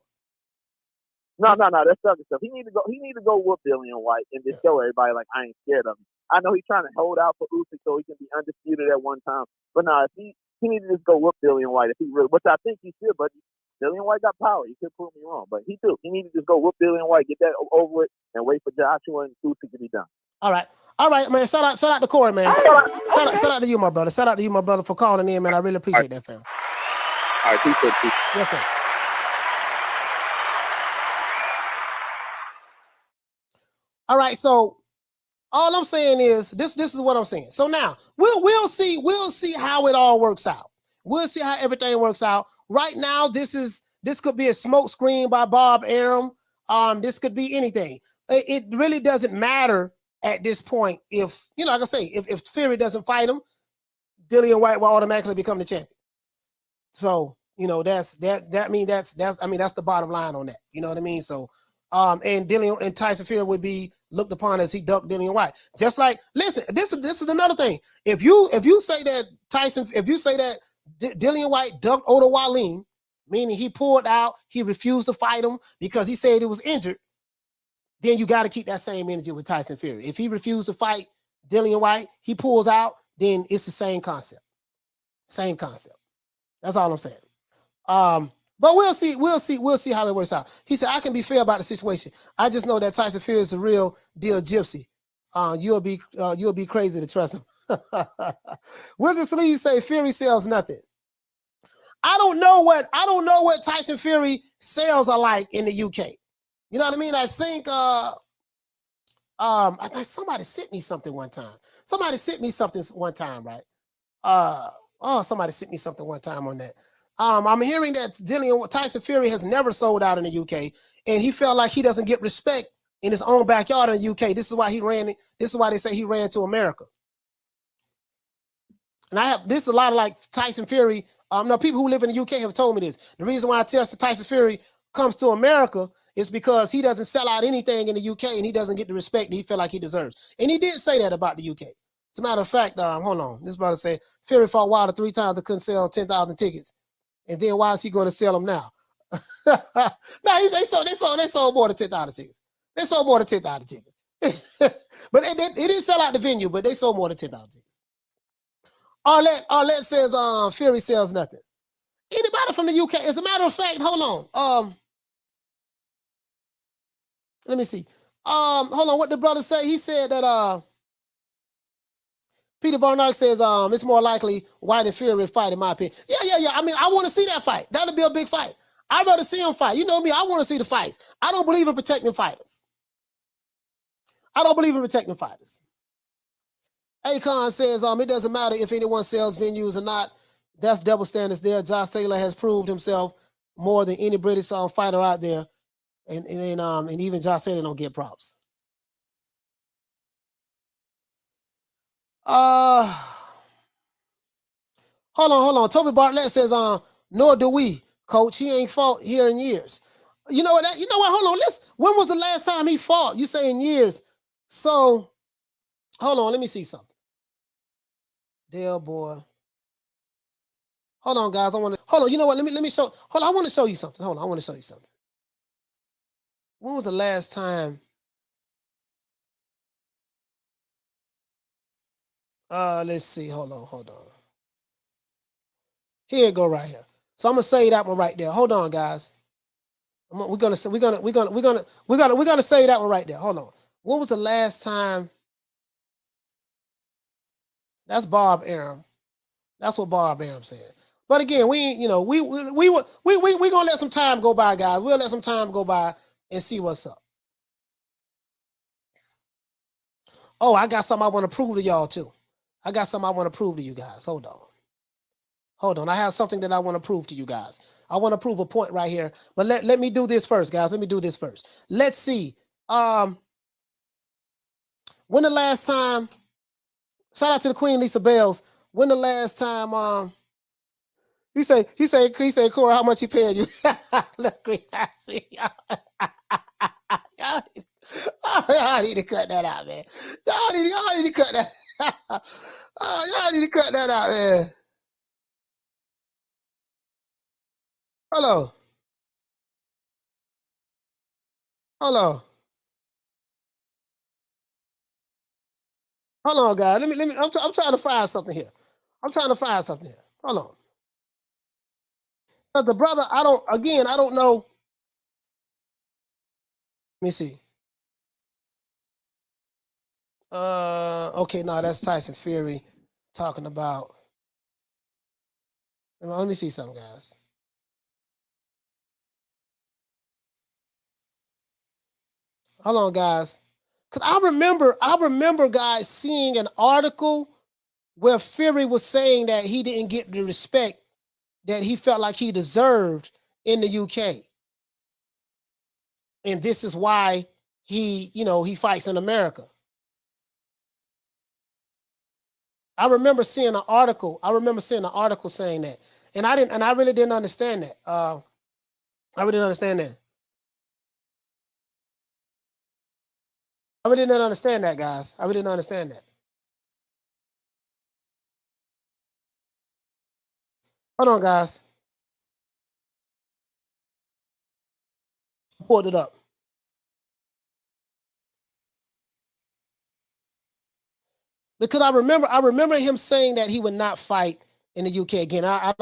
No, that's other stuff. He need to go whoop Dillian White and just show everybody like I ain't scared of him. I know he's trying to hold out for Usyk so he can be undisputed at one time. But no, if he need to just go whoop Dillian White if he really, which I think he should, but Dillian White got power. He could prove me wrong, but he do. He needs to just go whoop Dillian White, get that over with, and wait for Joshua and Usyk to be done. All right, man. Shout out to Corey, man. Shout out to you, my brother. Shout out to you, my brother, for calling in, man. I really appreciate that, fam. All right, appreciate it. Yes, sir. All right, so all I'm saying is this is what I'm saying. So now we'll see how it all works out. We'll see how everything works out. Right now, this could be a smoke screen by Bob Arum. This could be anything. It really doesn't matter at this point. If like I say, if Fury doesn't fight him, Dillian White will automatically become the champion. So that's the bottom line on that. You know what I mean? So and Dillian and Tyson Fury would be looked upon as he ducked Dillian White. Just like, listen, this is another thing. If you say that Dillian White ducked Otto Wallin, meaning he pulled out, he refused to fight him because he said he was injured, then you got to keep that same energy with Tyson Fury. If he refused to fight Dillian White, he pulls out, then it's the same concept. Same concept. That's all I'm saying. But we'll see how it works out. He said, I can be fair about the situation. I just know that Tyson Fury is a real deal gypsy. You'll be crazy to trust him. Wizard Sleeve say Fury sells nothing. I don't know what Tyson Fury sales are like in the UK. You know what I mean? I think I think somebody sent me something one time. Right? Somebody sent me something one time on that. I'm hearing that Tyson Fury has never sold out in the UK, and he felt like he doesn't get respect in his own backyard in the UK. This is why he ran. This is why they say he ran to America. And this is a lot of like Tyson Fury. No, people who live in the UK have told me this. The reason why I tell Tyson Fury comes to America is because he doesn't sell out anything in the UK and he doesn't get the respect that he feel like he deserves. And he did say that about the UK. As a matter of fact, hold on. This brother said Fury fought Wilder 3 times and couldn't sell 10,000 tickets. And then why is he going to sell them now? No, they sold more than 10,000 tickets. They sold more than 10,000 tickets. But it didn't sell out the venue, but they sold more than 10,000 tickets. Arlette says Fury sells nothing. Anybody from the UK? As a matter of fact, hold on. Let me see. Hold on. What the brother say? He said that Peter Von Ark says it's more likely White and Fury fight, in my opinion. Yeah. I mean, I want to see that fight. That'll be a big fight. I'd rather see him fight. You know me, I want to see the fights. I don't believe in protecting fighters. Akon says it doesn't matter if anyone sells venues or not. That's double standards there. Josh Taylor has proved himself more than any British fighter out there. And even Josh Taylor don't get props. Hold on. Toby Bartlett says, nor do we, coach. He ain't fought here in years. You know what? You know what? Hold on. When was the last time he fought? You say in years. So, hold on. Let me see something. Dale boy. Hold on, guys. Hold on. You know what? Let me show. Hold on. I want to show you something. Hold on. I want to show you something. When was the last time? Let's see. Hold on. Here it go right here. So I'm gonna say that one right there. Hold on, guys. We're gonna say that one right there. Hold on. When was the last time? That's Bob Arum. That's what Bob Arum said. But again, we gonna let some time go by, guys. We'll let some time go by and see what's up. Oh, I got something I want to prove to y'all too. I got something I want to prove to you guys. Hold on. I have something that I want to prove to you guys. I want to prove a point right here. But let me do this first, guys. Let me do this first. Let's see. When the last time? Shout out to the Queen Lisa Bells. When the last time? He said, Corey, how much he paying you? Look, Green asked me. Y'all need to cut that out, man. Y'all need to cut that. Y'all need to cut that out, man. Hold on, guys. Let me. I'm trying to find something here. Hold on. The brother, I don't know. Let me see. Okay, no, that's Tyson Fury talking about. Let me see something, guys. Hold on, guys. Cause I remember, guys, seeing an article where Fury was saying that he didn't get the respect that he felt like he deserved in the UK. And this is why he fights in America. I remember seeing an article saying that. And I really didn't understand that. I really didn't understand that. I really didn't understand that, guys. I really didn't understand that. Hold on, guys. I pulled it up. Because I remember him saying that he would not fight in the UK again. A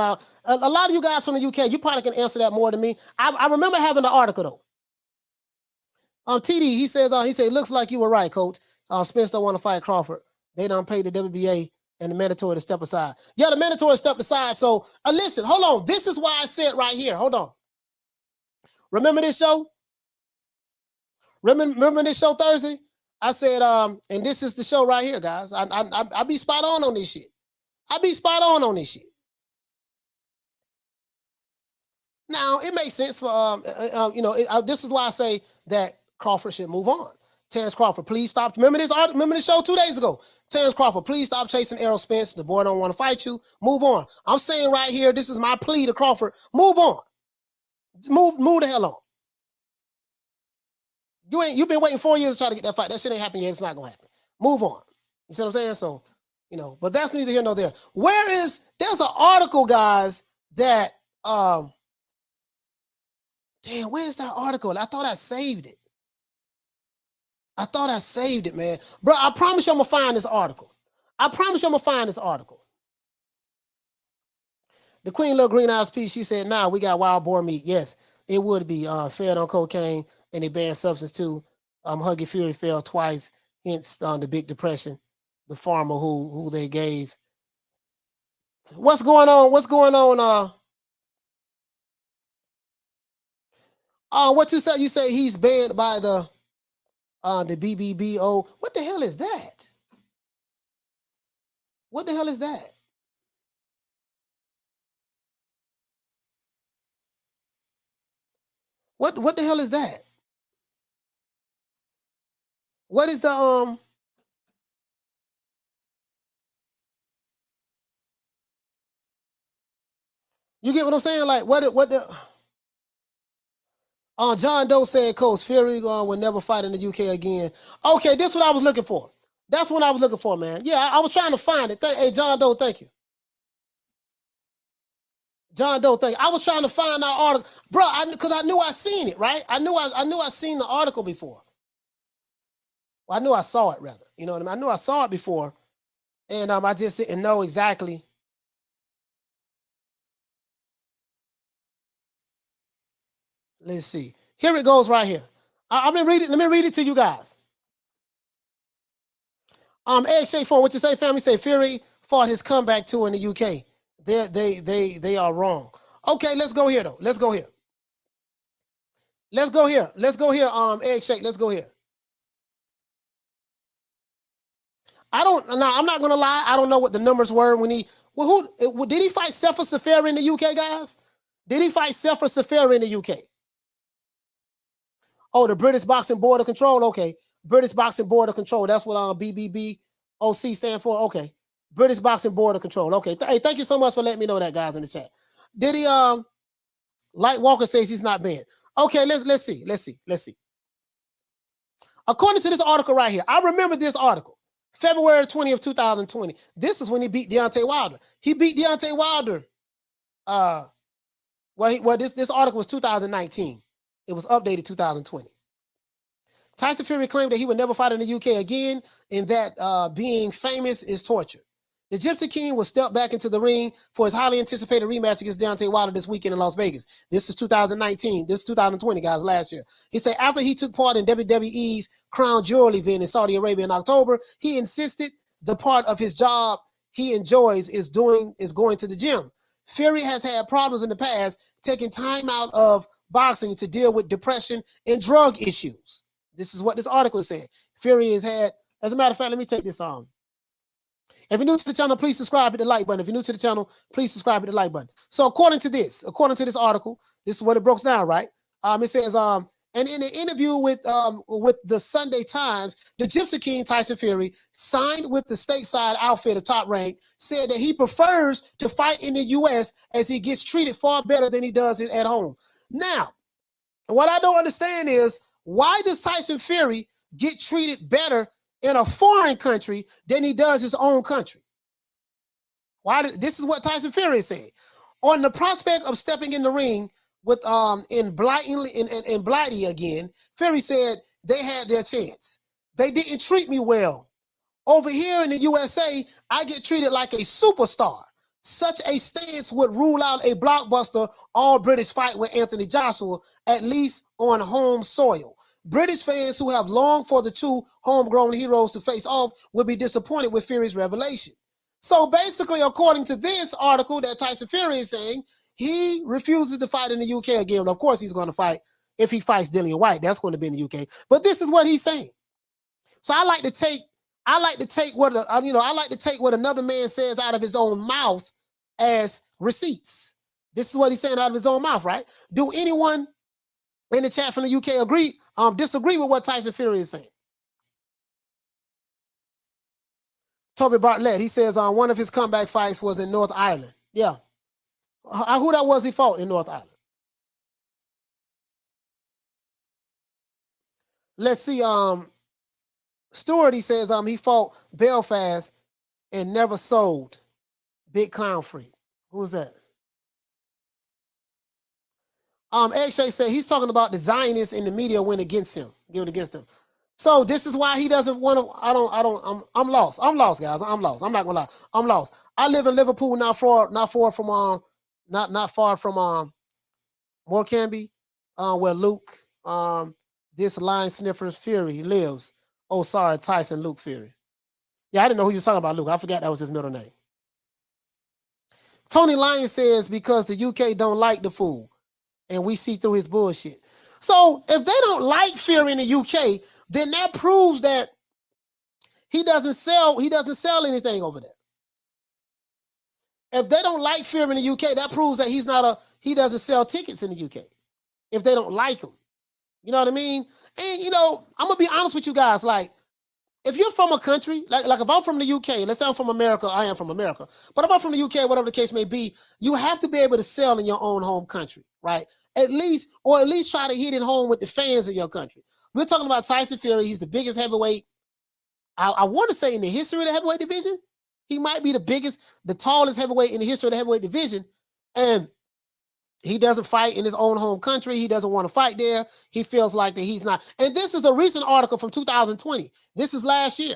lot of you guys from the UK, you probably can answer that more than me. I remember having the article though. TD, he said, looks like you were right, coach. Spence don't want to fight Crawford. They don't pay the WBA and the mandatory to step aside. Yeah, the mandatory stepped aside. So listen, hold on. This is why I said right here. Hold on. Remember this show? Remember this show Thursday? I said, and this is the show right here, guys. I be spot on this shit. Now it makes sense for this is why I say that Crawford should move on. Terrence Crawford, please stop. Remember this show 2 days ago. Terrence Crawford, please stop chasing Errol Spence. The boy don't want to fight you. Move on. I'm saying right here, this is my plea to Crawford. Move on. Move the hell on. You've been waiting 4 years to try to get that fight. That shit ain't happening yet. It's not gonna happen. Move on. You see what I'm saying? So, but that's neither here nor there. There's an article, guys, that damn, where's that article? I thought I saved it. Man. Bro, I promise you I'm gonna find this article. The Queen Little Green Eyes Peach, she said, nah, we got wild boar meat. Yes, it would be fed on cocaine and they banned substance too. Huggy Fury fell twice, hence the Big Depression, the farmer who they gave. What's going on? What you said? You say he's banned by the BBBO. What the hell is that? What the hell is that? What the hell is that? What is the You get what I'm saying? Like what the John Doe said, Coach, Fury will never fight in the UK again. Okay, this is what I was looking for. That's what I was looking for, man. Yeah, I was trying to find it. Hey, John Doe, thank you. John Doe, thank you. I was trying to find that article, bro, because I knew I seen it, right? I knew I seen the article before. Well, I knew I saw it, rather. You know what I mean? I knew I saw it before, and I just didn't know exactly. Let's see. Here it goes right here. I'm gonna read it. Let me read it to you guys. Egg Shake Phone, what you say, family? Say Fury fought his comeback tour in the UK. They are wrong. Okay, let's go here though. Let's go here. Let's go here. Let's go here. Egg Shake. Let's go here. I'm not gonna lie. I don't know what the numbers were when he. Well, did he fight Sefer Safari in the UK, guys? Did he fight Sefer Safari in the UK? Oh, the British Boxing Board of Control. Okay, British Boxing Board of Control. That's what BBBOC stand for. Okay, British Boxing Board of Control. Okay, hey, thank you so much for letting me know that, guys, in the chat. Did he? Light Walker says he's not banned. Okay, let's see. According to this article right here, I remember this article, February 20th, 2020. This is when he beat Deontay Wilder. He beat Deontay Wilder. This article was 2019. It was updated 2020. Tyson Fury claimed that he would never fight in the UK again, and that being famous is torture. The Gypsy King will step back into the ring for his highly anticipated rematch against Deontay Wilder this weekend in Las Vegas. This is 2019. This is 2020, guys, last year. He said after he took part in WWE's Crown Jewel event in Saudi Arabia in October, he insisted the part of his job he enjoys is going to the gym. Fury has had problems in the past, taking time out of boxing to deal with depression and drug issues. This is what this article is saying. Fury has had, as a matter of fact, let me take this on. If you're new to the channel, please subscribe, hit the like button. If you're new to the channel, please subscribe, hit the like button. So according to this article, this is what it breaks down, right? It says, and in an interview with the Sunday Times, the Gypsy King Tyson Fury, signed with the stateside outfit of Top Rank, said that he prefers to fight in the U.S. as he gets treated far better than he does at home. Now, what I don't understand is, why does Tyson Fury get treated better in a foreign country than he does his own country? This is what Tyson Fury is saying. On the prospect of stepping in the ring with in Blighty again, Fury said they had their chance. They didn't treat me well. Over here in the USA, I get treated like a superstar. Such a stance would rule out a blockbuster all-British fight with Anthony Joshua, at least on home soil. British fans who have longed for the two homegrown heroes to face off will be disappointed with Fury's revelation. So basically, according to this article that Tyson Fury is saying, he refuses to fight in the UK again. Of course, he's going to fight if he fights Dillian White. That's going to be in the UK. But this is what he's saying. So I like to take what another man says out of his own mouth as receipts. This is what he's saying out of his own mouth, right? Do anyone in the chat from the UK disagree with what Tyson Fury is saying? Toby Bartlett, he says one of his comeback fights was in North Ireland. Yeah. Who that was he fought in North Ireland? Let's see. Stewart, he says he fought Belfast and never sold. Big Clown Freak. Who's that? Eggshay said he's talking about the Zionists in the media went against him, give it against him. So this is why he doesn't want to. I'm lost. I'm lost, guys. I'm lost. I'm not gonna lie. I'm lost. I live in Liverpool, not far from Morecambe, where Luke, this line sniffer's Fury lives. Oh, sorry, Tyson Luke Fury. Yeah, I didn't know who you were talking about, Luke. I forgot that was his middle name. Tony Lyon says because the UK don't like the fool, and we see through his bullshit. So if they don't like Fury in the UK, then that proves that he doesn't sell anything over there. If they don't like Fury in the UK, that proves that he doesn't sell tickets in the UK. If they don't like him. You know what I mean? And I'm gonna be honest with you guys, like, if you're from a country, like if I'm from the UK, let's say I'm from America, I am from America, but if I'm from the UK, whatever the case may be, you have to be able to sell in your own home country, right? At least try to hit it home with the fans of your country. We're talking about Tyson Fury. He's the biggest heavyweight. I want to say in the history of the heavyweight division, he might be the tallest heavyweight in the history of the heavyweight division. And he doesn't fight in his own home country. He doesn't want to fight there. He feels like that he's not. And this is a recent article from 2020. This is last year.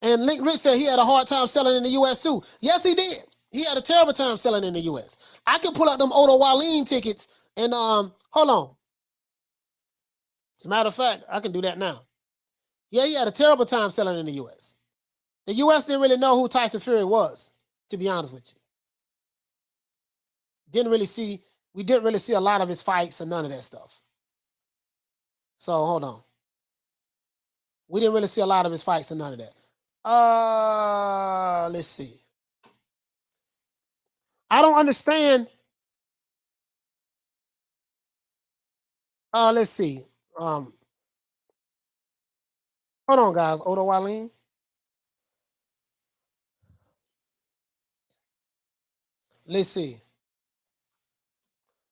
And Link Rich said he had a hard time selling in the U.S. too. Yes, he did. He had a terrible time selling in the U.S. I can pull out them Odo Wallin tickets and hold on. As a matter of fact, I can do that now. Yeah, he had a terrible time selling in the U.S. The U.S. didn't really know who Tyson Fury was, to be honest with you. We didn't really see a lot of his fights and none of that stuff. So hold on. We didn't really see a lot of his fights and none of that. Let's see. I don't understand. Let's see. Hold on, guys. Odo Wallin. Let's see.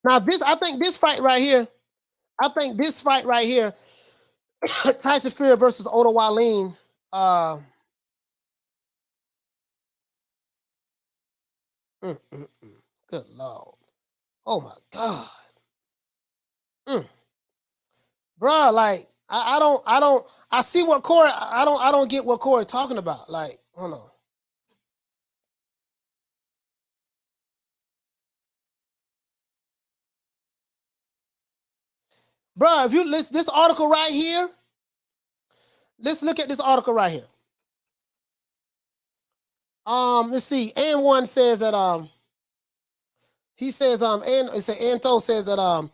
Now, I think this fight right here, Tyson Fury versus Odo Wallin, good Lord. Oh my God. Bruh, like, I see what Corey, I don't get what Corey talking about. Like, hold on. Bruh, if you listen, this article right here, let's look at this article right here. Let's see. And one says that he says Anto says that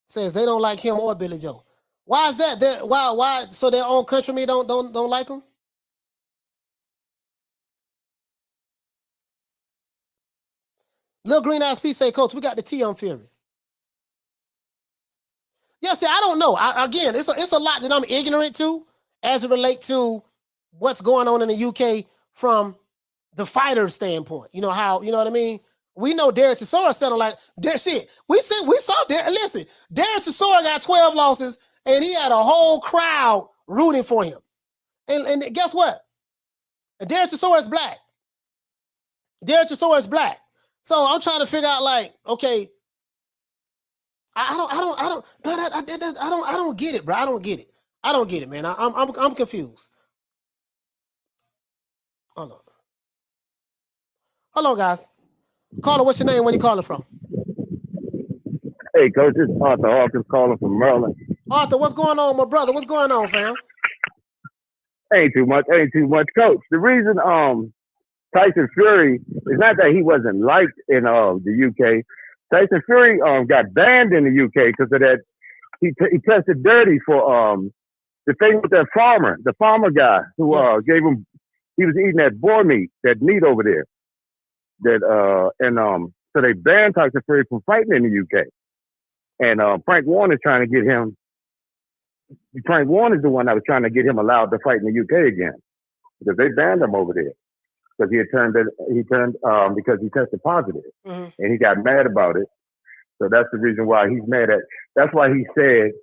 says they don't like him or Billy Joe. Why is that? Why so their own countrymen don't like him? Lil Green Ass P say, Coach, we got the T on Fury. Yeah, see, I don't know. Again, it's a lot that I'm ignorant to as it relates to what's going on in the UK from the fighter standpoint. You know how, you know what I mean? We know Derek Chisora settled like that shit. We saw Derek. Listen, Derek Chisora got 12 losses and he had a whole crowd rooting for him. And guess what? Derek Chisora is black. Derek Chisora is black. So I'm trying to figure out, like, okay, I don't get it, bro. I don't get it. I don't get it, man. I'm confused. Hold on, guys. Caller, what's your name? Where you calling from? Hey, Coach, it's Arthur Hawkins calling from Maryland. Arthur, what's going on, my brother? What's going on, fam? Ain't too much, Coach. The reason Tyson Fury is not that he wasn't liked in the UK. Tyson Fury got banned in the UK because of that. He tested dirty for the thing with that farmer, the farmer guy who gave him. He was eating that boar meat, that meat over there. So they banned Tyson Fury from fighting in the UK. And Frank Warren is trying to get him. Frank Warren is the one that was trying to get him allowed to fight in the UK again because they banned him over there because because he tested positive and he got mad about it. So that's the reason why he's mad at. That's why he said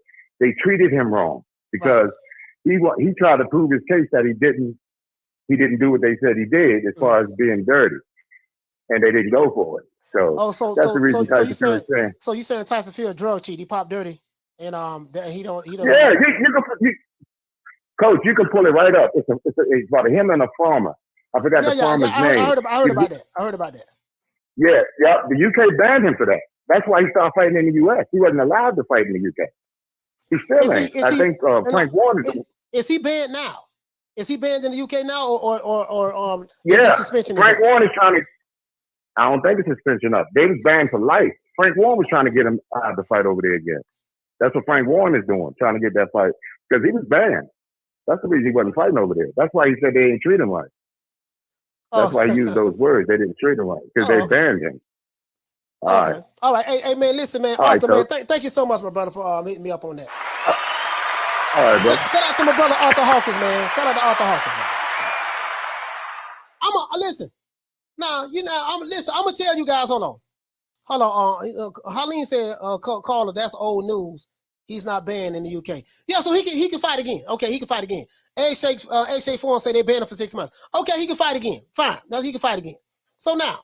they treated him wrong because he tried to prove his case that he didn't do what they said he did as far as being dirty, and they didn't go for it. So that's the reason Tyson Fury is saying. So you saying Tyson Fury a drug cheat? He popped dirty, and he don't. Yeah, Coach, you can pull it right up. It's about him and a farmer. I forgot the farmer's name. I heard about that. Yeah. The UK banned him for that. That's why he started fighting in the US. He wasn't allowed to fight in the UK. He still ain't. I think Frank Warren is he banned now? Is he banned in the UK now, or yeah? Suspension Frank Warren is trying to. I don't think it's suspension up. They was banned for life. Frank Warren was trying to get him out to fight over there again. That's what Frank Warren is doing, trying to get that fight because he was banned. That's the reason he wasn't fighting over there. That's why he said they didn't treat him right. That's why he used those words. They didn't treat him right because they banned him. All right. Hey, man, listen, man. Arthur, man, thank you so much, my brother, for hitting me up on that. All right, bro. Shout out to my brother Arthur Hawkins, man. Shout out to Arthur Hawkins, man. Listen. Now, I'm gonna tell you guys, hold on. Harleen said, caller, that's old news. He's not banned in the UK. Yeah, so he can fight again. Okay, he can fight again. Egg Shake Forum say they banned him for 6 months. Okay, he can fight again. Fine. Now he can fight again. So now,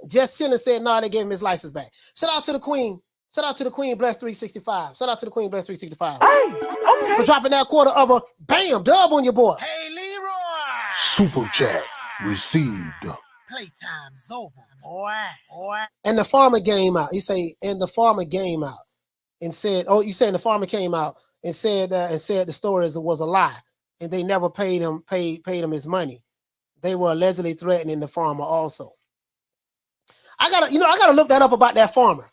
Jess Schilling said, no, they gave him his license back. Shout out to the Queen. Shout out to the Queen Bless 365. Shout out to the Queen Bless 365. Hey, okay. For dropping that quarter of a bam dub on your boy. Hey, Leroy. Super chat received. Playtime's over, boy. And the farmer came out. He say, and the farmer came out and said, oh, you saying the farmer came out and said the story was a lie, and they never paid him his money. They were allegedly threatening the farmer also. I gotta look that up about that farmer.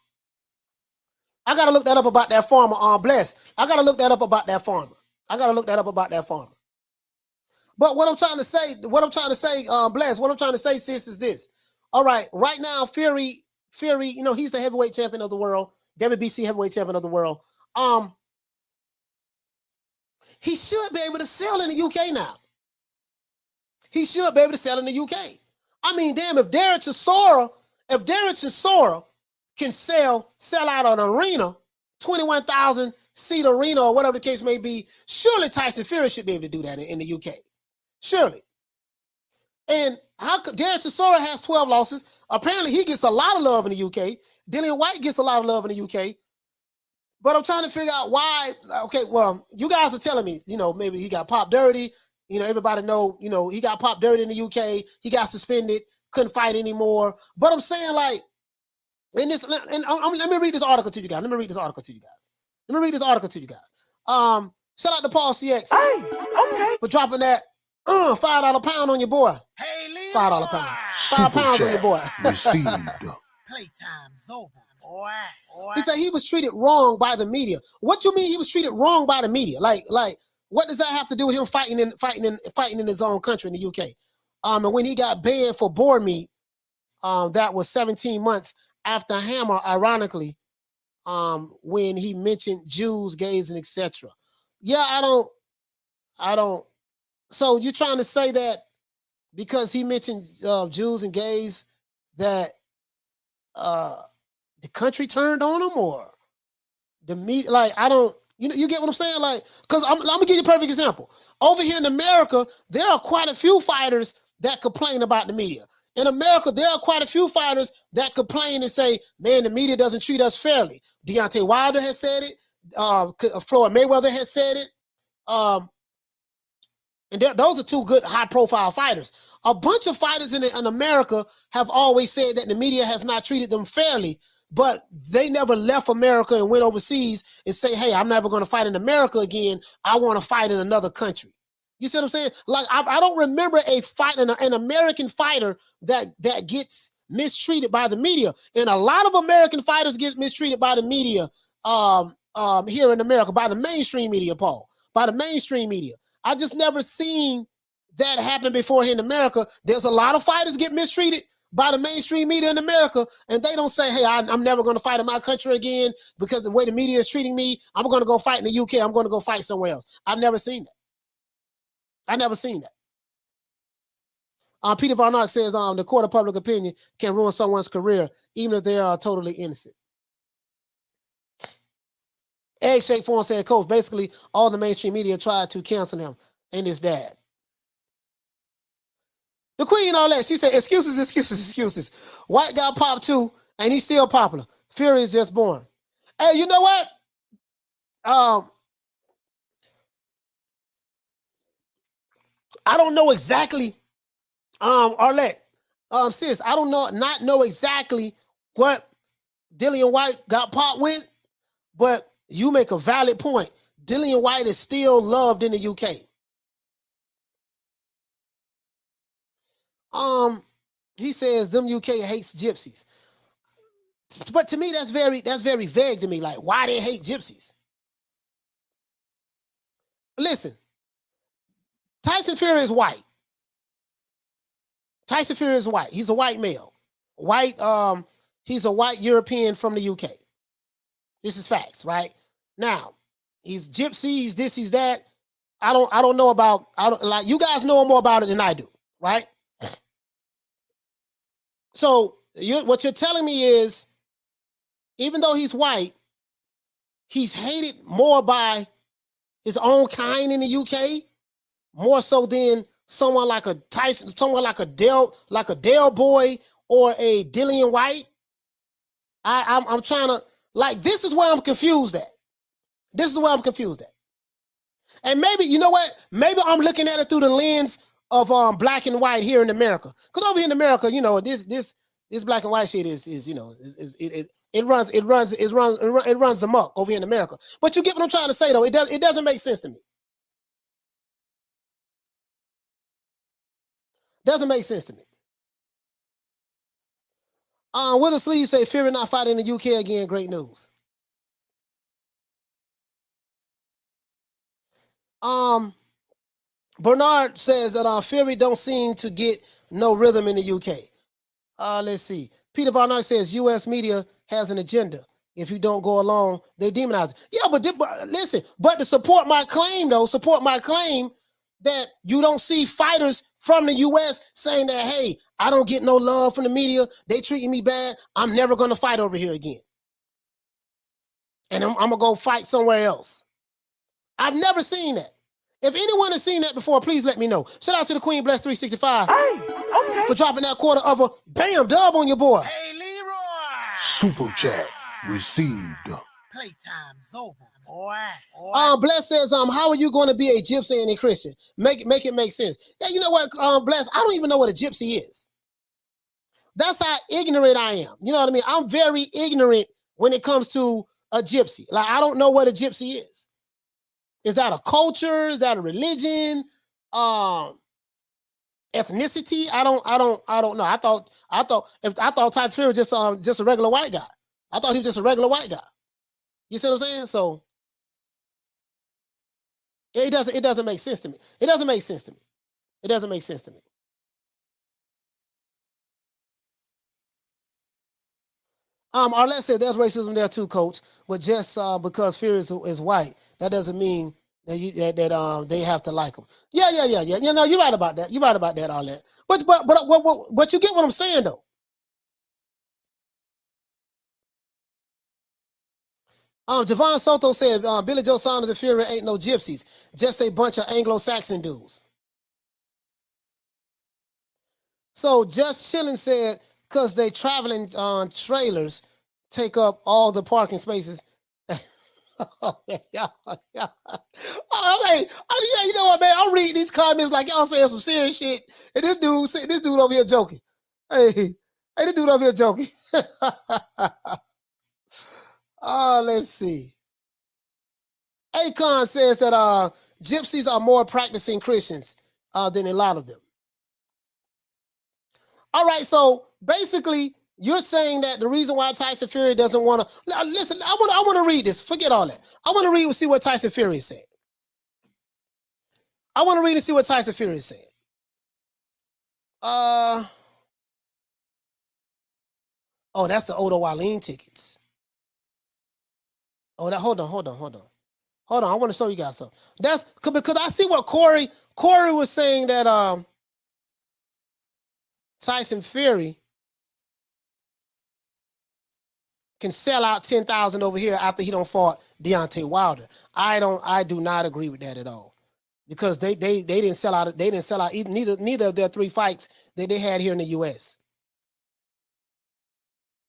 I gotta look that up about that farmer. Bless. I gotta look that up about that farmer. But what I'm trying to say, Bless, what I'm trying to say, sis, is this. All right, right now, Fury, he's the heavyweight champion of the world, WBC heavyweight champion of the world. He should be able to sell in the UK now. He should be able to sell in the UK. I mean, damn, if Derek Chisora can sell out an arena, 21,000 seat arena or whatever the case may be, surely Tyson Fury should be able to do that in the UK. Surely. And how could Derek Chisora has 12 losses? Apparently he gets a lot of love in the UK. Dillian White gets a lot of love in the UK. But I'm trying to figure out why. Okay, well, you guys are telling me, maybe he got popped dirty. Everybody know, he got popped dirty in the UK. He got suspended, couldn't fight anymore. But I'm saying, like, let me read this article to you guys. Shout out to Paul CX for dropping that $5 pound on your boy. Hey, Leroy. $5 pound. 5 pounds on your boy. Playtime's over, boy. He said he was treated wrong by the media. What you mean he was treated wrong by the media? Like, what does that have to do with him fighting in his own country in the UK? And when he got banned for boar meat, that was 17 months after Hammer, ironically, when he mentioned Jews, gays, and etc. Yeah, I don't. So you're trying to say that because he mentioned Jews and gays that the country turned on him, or the media? Like, I don't. You get what I'm saying? Like, because I'm gonna give you a perfect example. Over here in America, there are quite a few fighters that complain about the media. In America, there are quite a few fighters that complain and say, man, the media doesn't treat us fairly. Deontay Wilder has said it. Floyd Mayweather has said it. And those are two good high-profile fighters. A bunch of fighters in America have always said that the media has not treated them fairly, but they never left America and went overseas and say, hey, I'm never going to fight in America again. I want to fight in another country. You see what I'm saying? Like, I don't remember an American fighter that gets mistreated by the media. And a lot of American fighters get mistreated by the media here in America, by the mainstream media, Paul, by the mainstream media. I just never seen that happen before here in America. There's a lot of fighters get mistreated by the mainstream media in America, and they don't say, hey, I'm never going to fight in my country again because the way the media is treating me, I'm going to go fight in the UK. I'm going to go fight somewhere else. I've never seen that. Peter Von Ark says the court of public opinion can ruin someone's career, even if they are totally innocent. Egg Shake Forum said, Coach, basically all the mainstream media tried to cancel him and his dad. The Queen and all that, she said, excuses. White got popped too, and he's still popular. Fury is just born. Hey, you know what? I don't know exactly, Arlette, sis, I don't not know exactly what Dillian White got popped with, but you make a valid point. Dillian White is still loved in the UK. He says them UK hates gypsies. But to me, that's very vague to me. Like, why they hate gypsies? Listen, Tyson Fury is white. He's a white male. He's a white European from the UK. This is facts, right? Now, He's Gypsy. He's this. He's that. I don't know about. I don't like. You guys know more about it than I do, right? So what you're telling me is, even though he's white, he's hated more by his own kind in the UK, more so than someone like a Tyson, someone like a Dale Boy or a Dillian White. I'm trying to, like, this is where I'm confused at. This is where I'm confused at. And maybe, you know what? Maybe I'm looking at it through the lens of black and white here in America. Because over here in America, you know, this black and white shit is you know, it runs amok over here in America. But you get what I'm trying to say, though. It doesn't make sense to me. Doesn't make sense to me. Will Sleeve say Fury not fighting in the UK again? Great news. Bernard says that Fury don't seem to get no rhythm in the UK. Let's see. Peter Varnoy says U.S. media has an agenda. If you don't go along, they demonize it. Yeah, but listen, but to support my claim, that you don't see fighters from the U.S. saying that, hey, I don't get no love from the media. They treating me bad. I'm never going to fight over here again. And I'm going to go fight somewhere else. I've never seen that. If anyone has seen that before, please let me know. Shout out to the Queen Bless 365 for dropping that quarter of a bam dub on your boy. Hey, Leroy. Super chat received. Playtime's over, boy. Bless says, how are you going to be a gypsy and a Christian? Make it make sense. Yeah, you know what, Bless, I don't even know what a gypsy is. That's how ignorant I am. You know what I mean? I'm very ignorant when it comes to a gypsy. Like, I don't know what a gypsy is. Is that a culture? Is that a religion? Ethnicity? I don't know. I thought Tyson Fury was just a regular white guy. I thought he was just a regular white guy. You see what I'm saying? So it doesn't make sense to me. It doesn't make sense to me. It doesn't make sense to me. Arlette said there's racism there too, Coach. But just because Fury is white, that doesn't mean that they have to like him. Yeah. You know, you're right about that. You're right about that, Arlette. But you get what I'm saying, though. Javon Soto said Billy Joe Saunders and Fury ain't no gypsies, just a bunch of Anglo-Saxon dudes. So Just Chilling said, because they traveling trailers take up all the parking spaces. Oh, yeah. Oh, hey, you know what, man? I'm reading these comments like y'all saying some serious shit, and this dude over here joking. Hey, this dude over here joking. Let's see. Akon says that gypsies are more practicing Christians than a lot of them. All right, so basically, you're saying that the reason why Tyson Fury doesn't want to listen. I want to read this. Forget all that. I want to read and see what Tyson Fury said. I want to read and see what Tyson Fury said. Oh, that's the Odo Wallin tickets. Oh, hold on. I want to show you guys something. That's because I see what Corey was saying that Tyson Fury can sell out 10,000 over here after he don't fought Deontay Wilder. I do not agree with that at all. Because they didn't sell out. They didn't sell out neither of their 3 fights that they had here in the US.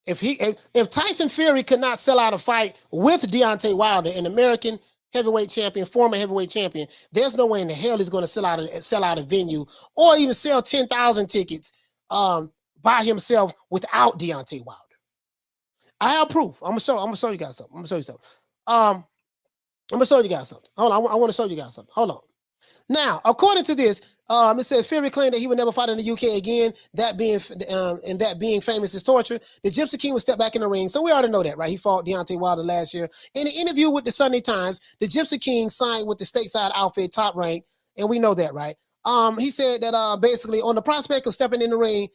If Tyson Fury could not sell out a fight with Deontay Wilder, an American heavyweight champion, former heavyweight champion, there's no way in the hell he's going to sell out a venue or even sell 10,000 tickets by himself without Deontay Wilder. I have proof. I'm gonna show you guys something. I'm gonna show you guys something. Hold on. I want to show you guys something. Hold on. Now, according to this, it says Fury claimed that he would never fight in the UK again. That being famous is torture. The Gypsy King would step back in the ring. So we already know that, right? He fought Deontay Wilder last year. In an interview with the Sunday Times, the Gypsy King signed with the stateside outfit Top Rank, and we know that, right? He said that basically on the prospect of stepping in the ring,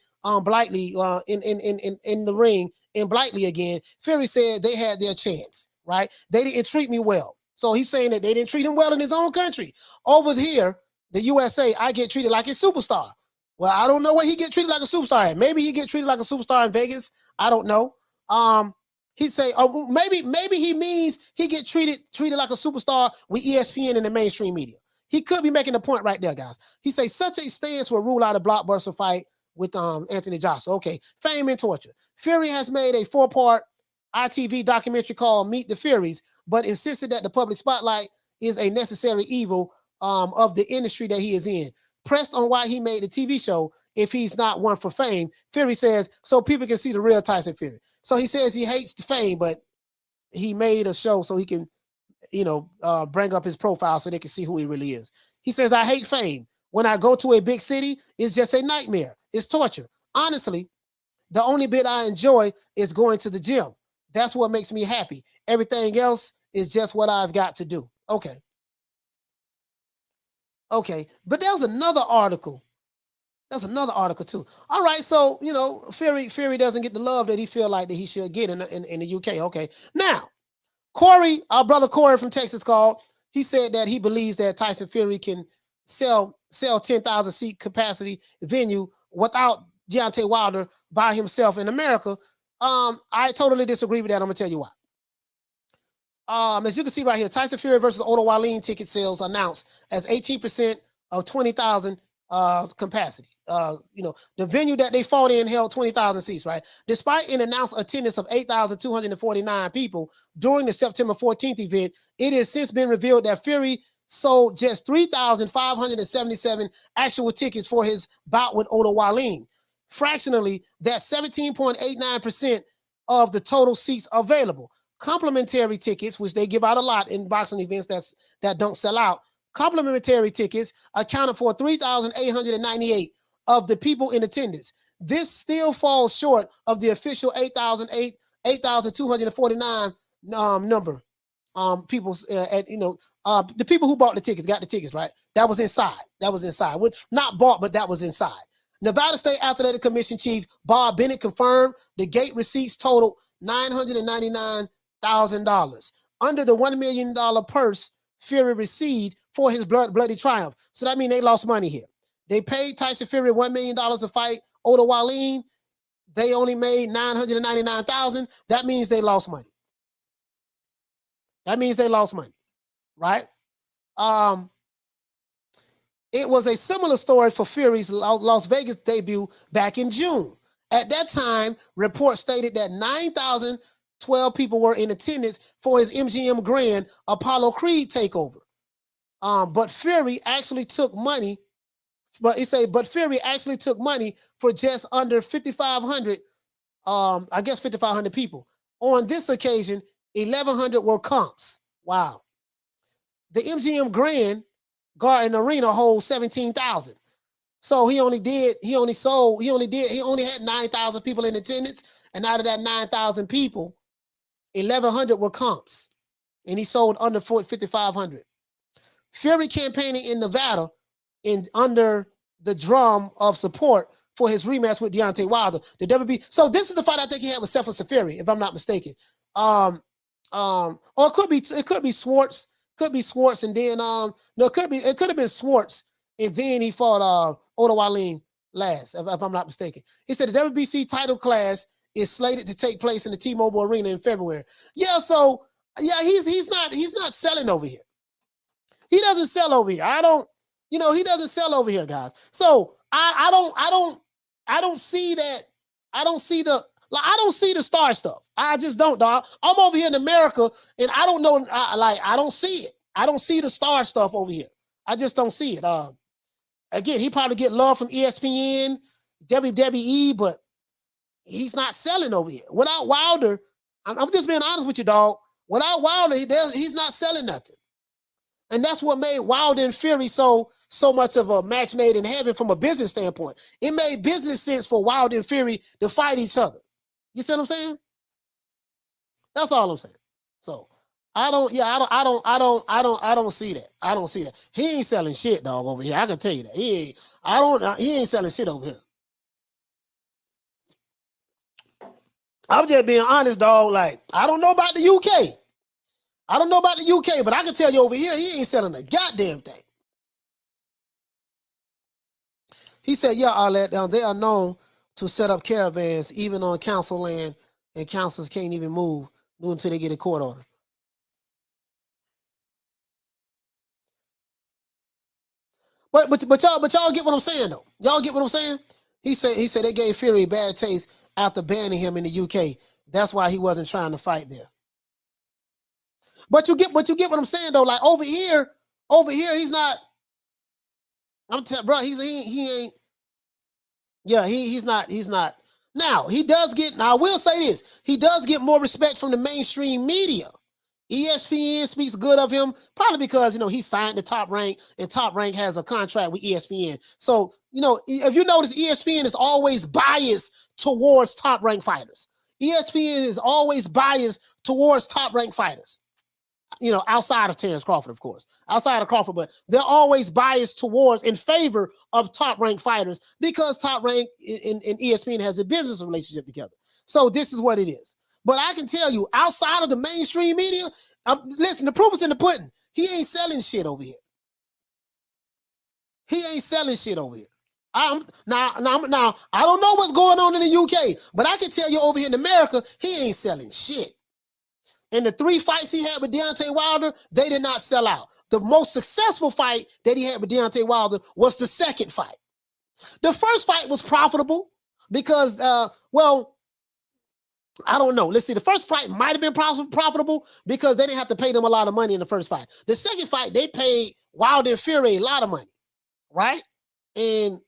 Blightly in the ring in Blightly again, Fury said they had their chance, right? They didn't treat me well. So he's saying that they didn't treat him well in his own country. Over here, the USA, I get treated like a superstar. Well, I don't know where he get treated like a superstar at. Maybe he get treated like a superstar in Vegas. I don't know. He say, oh, maybe he means he get treated like a superstar with ESPN and the mainstream media. He could be making a point right there, guys. He say such a stance will rule out a blockbuster fight with Anthony Joshua. Okay, fame and torture. Fury has made a 4-part ITV documentary called Meet the Furies, but insisted that the public spotlight is a necessary evil of the industry that he is in. Pressed on why he made the TV show if he's not one for fame, Fury says, so people can see the real Tyson Fury. So he says he hates the fame, but he made a show so he can, bring up his profile so they can see who he really is. He says, I hate fame. When I go to a big city, it's just a nightmare. It's torture. Honestly, the only bit I enjoy is going to the gym. That's what makes me happy. Everything else is just what I've got to do. Okay. But there was another article. There's another article too. All right, so Fury doesn't get the love that he feel like that he should get in the UK. Okay, now Corey, our brother Corey from Texas called. He said that he believes that Tyson Fury can sell 10,000 seat capacity venue without Deontay Wilder by himself in America. I totally disagree with that. I'm gonna tell you why. As you can see right here, Tyson Fury versus Otto Wallin ticket sales announced as 18% of 20,000 capacity. The venue that they fought in held 20,000 seats, right? Despite an announced attendance of 8,249 people during the September 14th event, it has since been revealed that Fury sold just 3,577 actual tickets for his bout with Otto Wallin. Fractionally, that's 17.89% of the total seats available. Complimentary tickets, which they give out a lot in boxing events that don't sell out, complimentary tickets accounted for 3,898 of the people in attendance. This still falls short of the official 8,249 number. People the people who bought the tickets got the tickets, right? That was inside. Not bought, but that was inside. Nevada State Athletic Commission Chief Bob Bennett confirmed the gate receipts totaled $999,000 under the $1 million purse Fury received for his bloody triumph. So that means they lost money here. They paid Tyson Fury $1 million to fight Otto Wallin. They only made $999,000. That means they lost money. Right? It was a similar story for Fury's Las Vegas debut back in June. At that time, reports stated that 9,012 people were in attendance for his MGM Grand Apollo Creed takeover. But Fury actually took money. But Fury actually took money for just under 5,500. 5,500 people. On this occasion, 1,100 were comps. Wow. The MGM Grand Garden Arena holds 17,000. So he only had 9,000 people in attendance, and out of that 9,000 people, 1,100 were comps, and he sold under 5,500. Fury campaigning in Nevada under the drum of support for his rematch with Deontay Wilder. The WB. So this is the fight I think he had with Seffa Fury, if I'm not mistaken. Or it could be Swartz. Could be Swartz, and then it could have been Swartz, and then he fought Otto Wallin last, if I'm not mistaken. He said the WBC title clash is slated to take place in the T-Mobile Arena in February. Yeah, so yeah, he's not selling over here. He doesn't sell over here. He doesn't sell over here, guys. So I don't see that. I don't see the star stuff. I just don't, dog. I'm over here in America, and I don't know. I don't see it. I don't see the star stuff over here. I just don't see it. Again, he probably get love from ESPN, WWE, but he's not selling over here. Without Wilder, I'm just being honest with you, dog. Without Wilder, he's not selling nothing. And that's what made Wilder and Fury so much of a match made in heaven from a business standpoint. It made business sense for Wilder and Fury to fight each other. You see what I'm saying? That's all I'm saying. So I don't see that. I don't see that. He ain't selling shit, dog, over here. I can tell you that. He ain't selling shit over here. I'm just being honest, dog. Like, I don't know about the UK. I don't know about the UK, but I can tell you over here, he ain't selling a goddamn thing. He said, yeah, Arlette, they are known to set up caravans even on council land, and councils can't even move until they get a court order. But y'all get what I'm saying though. Y'all get what I'm saying? He said they gave Fury a bad taste after banning him in the UK. That's why he wasn't trying to fight there. But you get what I'm saying though. Like over here, he's not. I'm telling, bro, he ain't. Yeah, he's not. Now he does get. Now I will say this: he does get more respect from the mainstream media. ESPN speaks good of him, probably because he signed the Top Rank, and Top Rank has a contract with ESPN. So if you notice, ESPN is always biased towards Top Rank fighters. ESPN is always biased towards Top Rank fighters. Outside of Terrence Crawford, of course, outside of Crawford, but they're always biased towards in favor of Top Rank fighters because Top Rank and ESPN has a business relationship together. So this is what it is. But I can tell you, outside of the mainstream media, listen, the proof is in the pudding. He ain't selling shit over here. He ain't selling shit over here. Now, I don't know what's going on in the UK, but I can tell you over here in America, he ain't selling shit. And the 3 fights he had with Deontay Wilder, they did not sell out. The most successful fight that he had with Deontay Wilder was the second fight. The first fight was profitable because, I don't know. Let's see. The first fight might have been profitable because they didn't have to pay them a lot of money in the first fight. The second fight, they paid Wilder and Fury a lot of money, right? And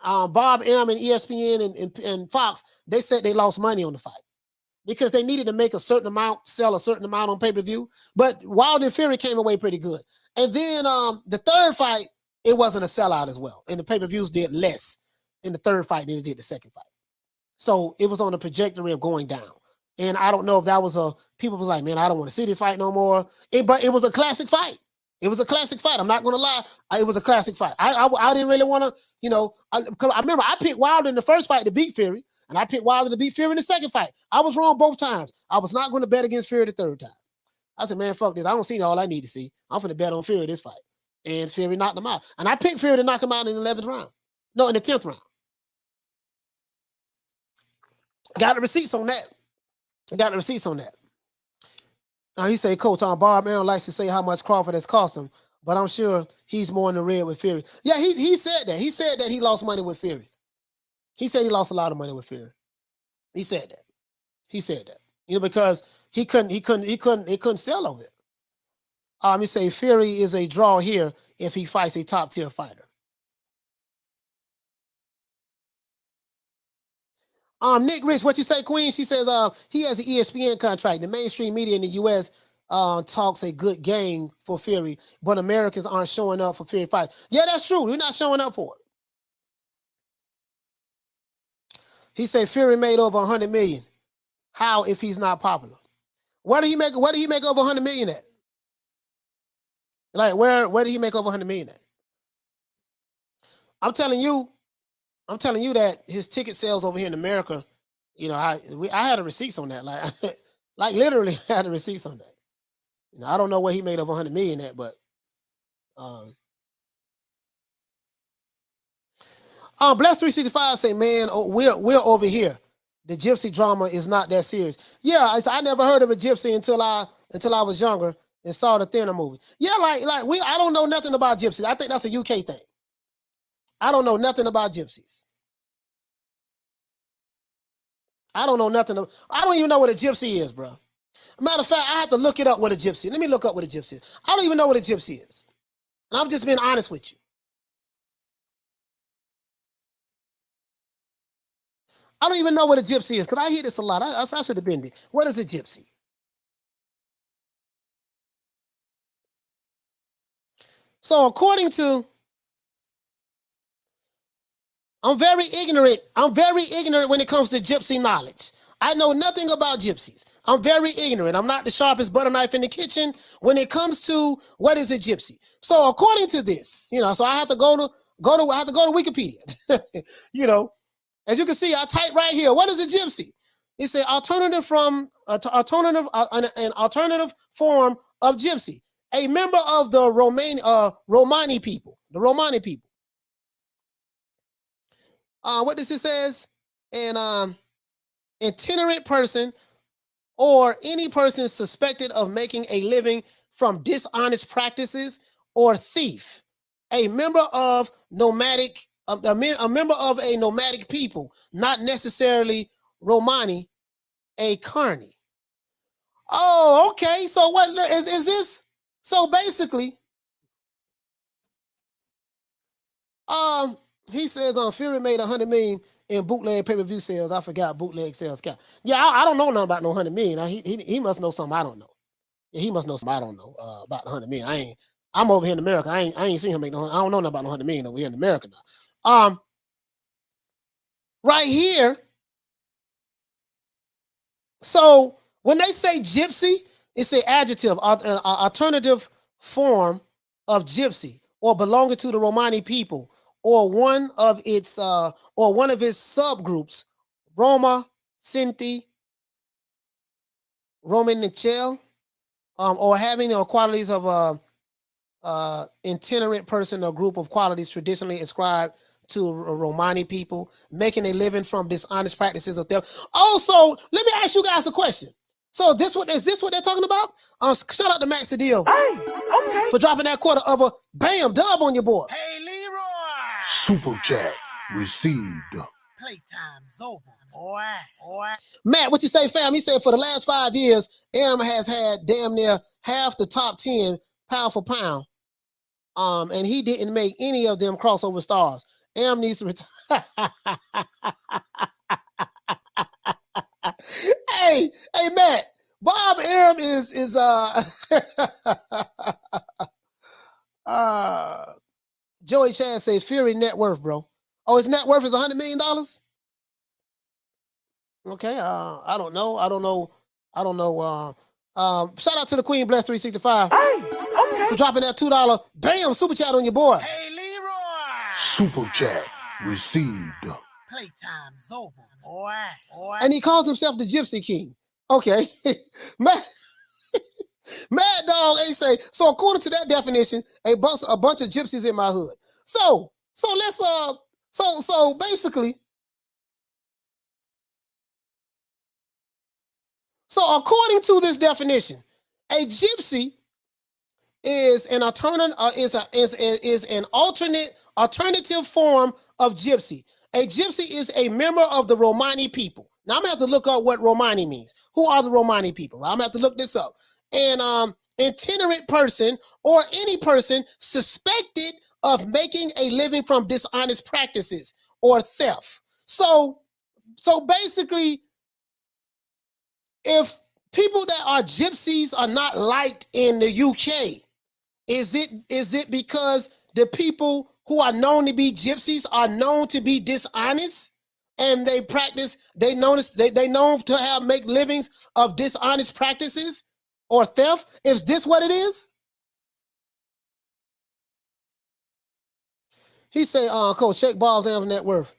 Bob Arum and ESPN and Fox, they said they lost money on the fight because they needed to make a certain amount, sell a certain amount on pay-per-view. But Wilder and Fury came away pretty good. And then the third fight, it wasn't a sellout as well. And the pay-per-views did less in the third fight than it did the second fight. So it was on the trajectory of going down. And I don't know if that was people was like, man, I don't want to see this fight no more. But it was a classic fight. It was a classic fight. I'm not going to lie. It was a classic fight. I didn't really want to, I remember I picked Wilder in the first fight to beat Fury, and I picked Wilder to beat Fury in the second fight. I was wrong both times. I was not going to bet against Fury the third time. I said, man, fuck this. I don't see all I need to see. I'm going to bet on Fury this fight. And Fury knocked him out. And I picked Fury to knock him out in the 11th round. No, in the 10th round. Got the receipts on that. Now he say, Coach, Bob Arum likes to say how much Crawford has cost him, but I'm sure he's more in the red with Fury. Yeah, he said that. He said that he lost money with Fury. He said he lost a lot of money with Fury. He said that. Because he couldn't sell over it. He say Fury is a draw here if he fights a top tier fighter. Nick Rich, what you say, Queen? She says he has an ESPN contract. The mainstream media in the U.S. Talks a good game for Fury, but Americans aren't showing up for Fury fights. Yeah, that's true. We're not showing up for it. He said Fury made over 100 million. How if he's not popular? What did he make over 100 million at? Like where did he make over 100 million at? I'm telling you that his ticket sales over here in America, I had a receipts on that. Like literally I had a receipts on that. I don't know what he made over 100 million at, but Bless 365 say, man, we're over here. The Gypsy drama is not that serious. Yeah, I never heard of a Gypsy until I was younger and saw the Thinner movie. Yeah, I don't know nothing about Gypsies. I think that's a UK thing. I don't know nothing about Gypsies. I don't even know what a Gypsy is, bro. Matter of fact, I have to look it up what a Gypsy. Let me look up what a Gypsy is. I don't even know what a Gypsy is. And I'm just being honest with you. I don't even know what a Gypsy is because I hear this a lot. I should have been there. What is a Gypsy? So according to, I'm very ignorant when it comes to Gypsy knowledge. I know nothing about Gypsies. I'm very ignorant. I'm not the sharpest butter knife in the kitchen when it comes to what is a Gypsy. So according to this, so I have to go to Wikipedia. As you can see, I type right here. What is a Gypsy? It's an alternative form of Gypsy, a member of the Romani people. The Romani people. What does it says? An itinerant person or any person suspected of making a living from dishonest practices or thief. A member of nomadic, a member of a nomadic people, not necessarily Romani, a Carney. Oh, okay. So what is this? So basically, he says Fury made 100 million in bootleg pay-per-view sales. I forgot bootleg sales count. Yeah, I don't know nothing about no 100 million. Now, he must know something I don't know. Yeah, he must know something I don't know about 100 million. I'm over here in America. I ain't seen him make no. I don't know nothing about no 100 million over here in America now. Right here. So when they say gypsy, it's an adjective, alternative form of gypsy, or belonging to the Romani people, or one of its subgroups, Roma, Sinti, Roman Nichel, or having qualities of itinerant person or group of qualities traditionally ascribed to Romani people, making a living from dishonest practices of theft. Also, let me ask you guys a question. So is this what they're talking about? Shout out to Max Deal for dropping that quarter of a bam dub on your board. Hey, Leroy. Super chat received. Playtime's over, boy. Matt, what you say, fam? He said for the last 5 years, Aram has had damn near half the top 10 pound for pound. And he didn't make any of them crossover stars. Aram needs to retire. Hey, Matt. Bob Aram is Joey Chad say Fury net worth, bro. Oh, his net worth is $100 million? Okay, I don't know. Shout out to the Queen Bless 365 for dropping that $2 bam super chat on your boy. Hey, Leroy. Super chat received. Playtime's over, boy. And he calls himself the Gypsy King. Okay. Mad Dog ain't say, so according to that definition, a bunch of gypsies in my hood. So let's so basically, so according to this definition, a gypsy is an alternative alternative form of gypsy. A gypsy is a member of the Romani people. Now I'm gonna have to look up what Romani means. Who are the Romani people? Right? I'm gonna have to look this up. And itinerant person or any person suspected of making a living from dishonest practices or theft. So basically, if people that are gypsies are not liked in the UK, is it because the people who are known to be gypsies are known to be dishonest and they known to make livings of dishonest practices or theft? Is this what it is? He say, Coach, check Ball's net worth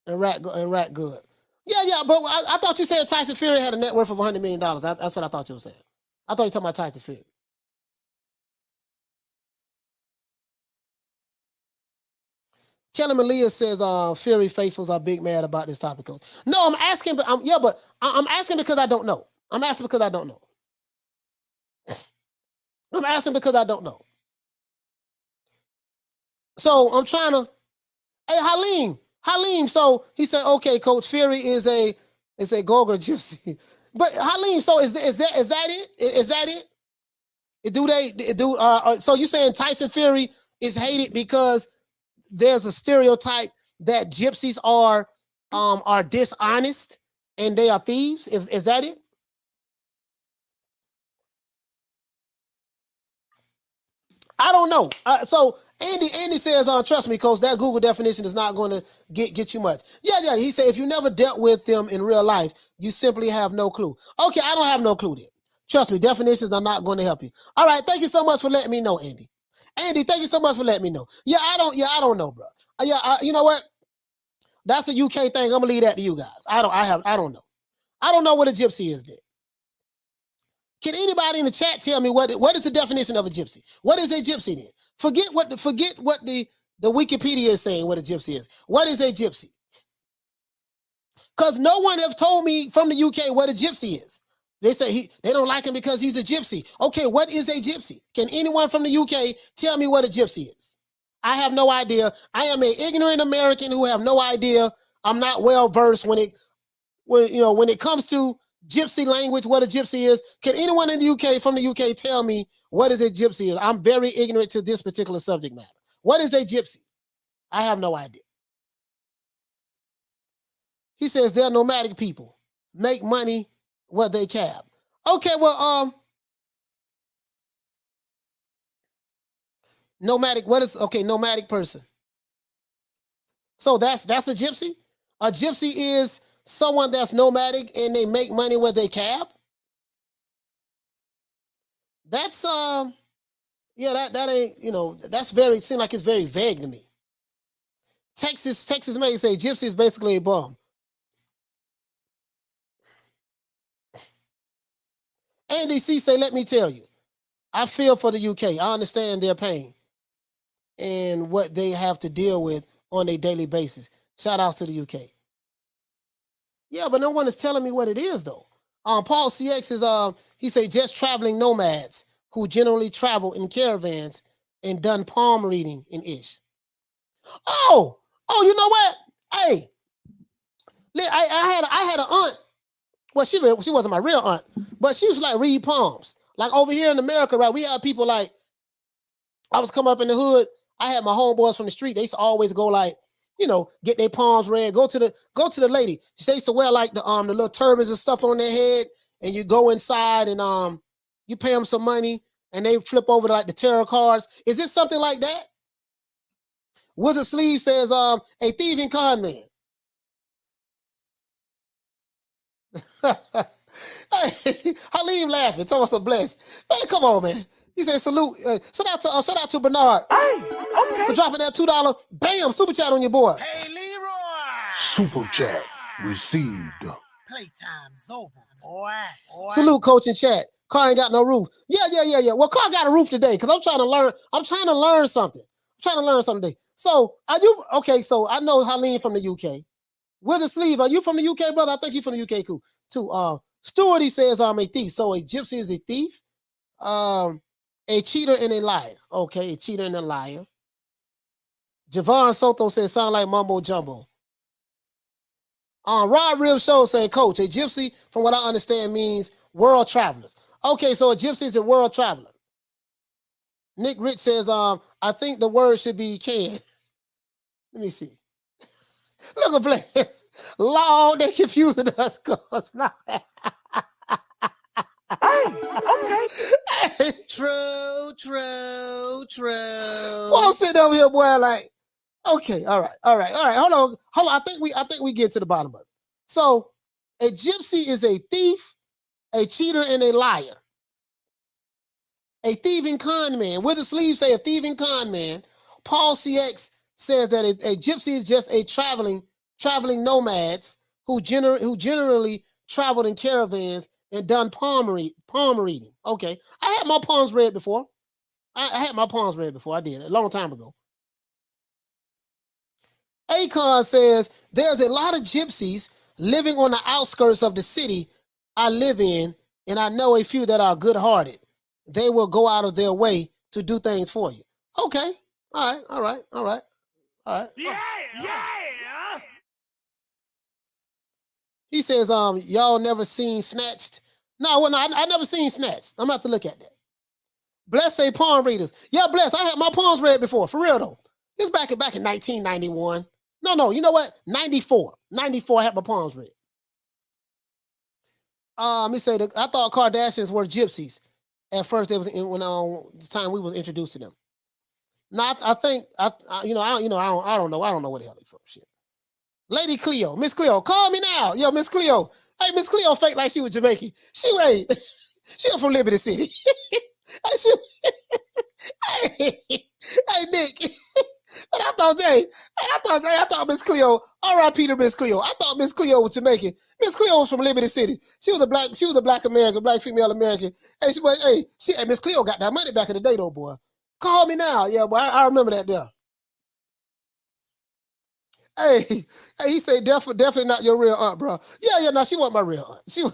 and rat good. Yeah, but I thought you said Tyson Fury had a net worth of $100 million. That's what I thought you were saying. I thought you were talking about Tyson Fury. Kelly Malia says Fury faithfuls are big mad about this topic, Coach. No, I'm asking, but I'm asking because I don't know. I'm asking because I don't know. I'm asking because I don't know. So I'm trying to. Hey, Halim. So he said, okay, Coach, Fury is a Gorga gypsy. But Halim, so is that it? Is that it? So you're saying Tyson Fury is hated because there's a stereotype that gypsies are dishonest and they are thieves? Is that it? I don't know. So Andy says, trust me, Coach, that Google definition is not going to get you much. Yeah. He said, if you never dealt with them in real life, you simply have no clue. Okay, I don't have no clue then. Trust me, definitions are not going to help you. All right, thank you so much for letting me know, Andy. Andy, thank you so much for letting me know. Yeah, I don't know, bro. You know what? That's a UK thing. I'm gonna leave that to you guys. I don't know. I don't know what a gypsy is then. Can anybody in the chat tell me what is the definition of a gypsy? What is a gypsy then? Forget what the Wikipedia is saying what a gypsy is. What is a gypsy? Because no one has told me from the UK what a gypsy is. They say they don't like him because he's a gypsy. Okay, what is a gypsy? Can anyone from the UK tell me what a gypsy is? I have no idea. I am an ignorant American who have no idea. I'm not well versed when it comes to gypsy language, what a gypsy is. Can anyone in the UK from the UK tell me what is a gypsy is? I'm very ignorant to this particular subject matter. What is a gypsy? I have no idea. He says they're nomadic people, make money where they cab. Okay, well, nomadic. Nomadic person. So that's a gypsy. A gypsy is someone that's nomadic and they make money where they cab. That's that ain't, that's seems like it's very vague to me. Texas may say gypsy is basically a bum. Andy C say, let me tell you, I feel for the UK. I understand their pain and what they have to deal with on a daily basis. Shout out to the UK. Yeah, but no one is telling me what it is though. Paul CX is he say just traveling nomads who generally travel in caravans and done palm reading in ish. Oh, you know what? Hey, I had an aunt. Well, she wasn't my real aunt, but she was like read palms. Like over here in America, right? We have people like, I was coming up in the hood. I had my homeboys from the street. They used to always go like, get their palms read. Go to the lady. They used to wear like the little turbans and stuff on their head, and you go inside and you pay them some money, and they flip over to like the tarot cards. Is this something like that? Wizard Sleeve says, a thieving con man. Hey, Halim laughing. Thomas a bless. Hey, come on, man. He said salute. Shout out to Bernard. Hey, okay. For dropping that $2. Bam, super chat on your boy. Hey, Leroy. Super chat received. Playtime's over, boy. Salute, coach in chat. Car ain't got no roof. Yeah. Well, Car got a roof today because I'm trying to learn something. Today. So are you okay? So I know Halim from the UK. Wizard Sleeve, are you from the UK, brother? I think you're from the UK, cool. Too. Stuart, he says I'm a thief. So a gypsy is a thief, a cheater and a liar. Okay, a cheater and a liar. Javon Soto says sound like mumbo jumbo. Rod Rib Show saying, coach, a gypsy, from what I understand, means world travelers. Okay, so a gypsy is a world traveler. Nick Rich says, I think the word should be can. Let me see. Look at Blaze. Lord, they confusing us. Now. Okay. True. Well, I'm sitting over here, boy, like, okay, all right. Hold on. I think we get to the bottom of it. So a gypsy is a thief, a cheater, and a liar. A thieving con man. Where the sleeves say a thieving con man. Paul CX says that a gypsy is just a traveling nomads who generally traveled in caravans and done palm reading. Okay, I had my palms read before. I did a long time ago. Akon says there's a lot of gypsies living on the outskirts of the city I live in, and I know a few that are good-hearted. They will go out of their way to do things for you. Okay, all right. Yeah. He says, y'all never seen Snatched? No, I never seen Snatched. I'm about to look at that. Bless say palm readers. Yeah, Bless, I had my palms read before, for real though. This back in 1991. No, you know what? 94. 94, I had my palms read. He said, I thought Kardashians were gypsies. At first, they was when the time we was introduced to them. Not, I think I don't know what the hell they from. Shit. Lady Cleo, Miss Cleo, call me now. Yo, Miss Cleo. Hey, Miss Cleo fake like she was Jamaican. She was from Liberty City. Hey, Nick. But I I thought Miss Cleo, R.I.P. to Miss Cleo. I thought Miss Cleo was Jamaican. Miss Cleo was from Liberty City. She was a black American, black female American. Hey, Miss Cleo got that money back in the day though, boy. Call me now. Yeah, boy, I remember that there. Hey, he said definitely not your real aunt, bro. Yeah, no, she wasn't my real aunt.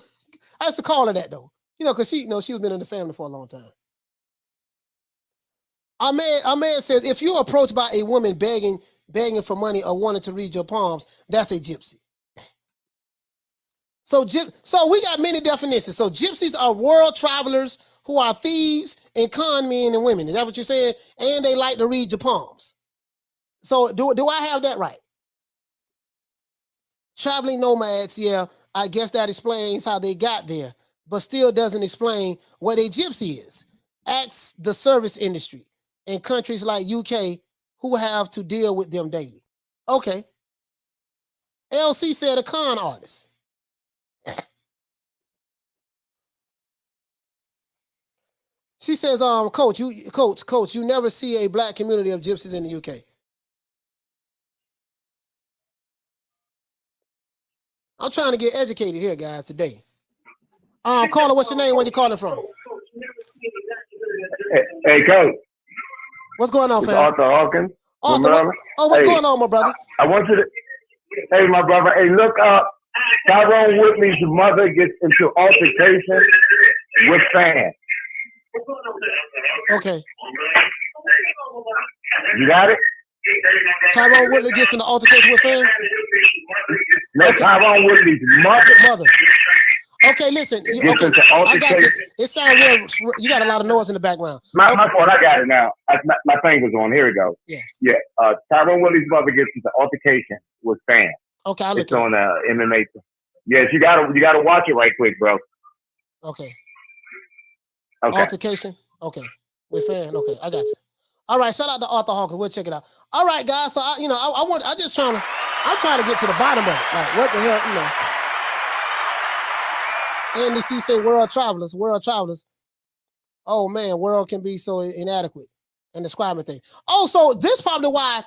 I used to call her that though. Because she was been in the family for a long time. Ahmed says, if you're approached by a woman begging for money or wanting to read your palms, that's a gypsy. So we got many definitions. So gypsies are world travelers who are thieves and con men and women. Is that what you're saying? And they like to read your palms. So do I have that right? Traveling nomads, yeah, I guess that explains how they got there, but still doesn't explain what a gypsy is. Ask the service industry in countries like UK who have to deal with them daily. Okay. LC said a con artist. She says, coach, you never see a black community of gypsies in the UK. I'm trying to get educated here, guys, today. Caller, what's your name? Where you calling from? Hey, Coach. What's going on, fam? Arthur Hawkins. Arthur, what's going on, my brother? I want you to, hey, my brother, hey, look up. Tyrone Woodley's mother gets into altercation with fans. Okay. You got it? Tyrone Woodley gets into altercation with fans? No, okay. Tyrone Woodley's mother. Okay, listen. I got you. It sounds real. You got a lot of noise in the background. My fault. I got it now. My thing was on. Here we go. Yeah. Tyrone Woodley's mother gets into altercation with fans. Okay, it's on MMA. Yes, you gotta watch it right quick, bro. Okay. Altercation. Okay, with fans. Okay, I got you. All right. Shout out to Arthur Hawkins. We'll check it out. All right, guys. So I'm trying to get to the bottom of it. Like, what the hell, Andy C say world travelers. Oh man, world can be so inadequate in describing things. Oh, so this probably why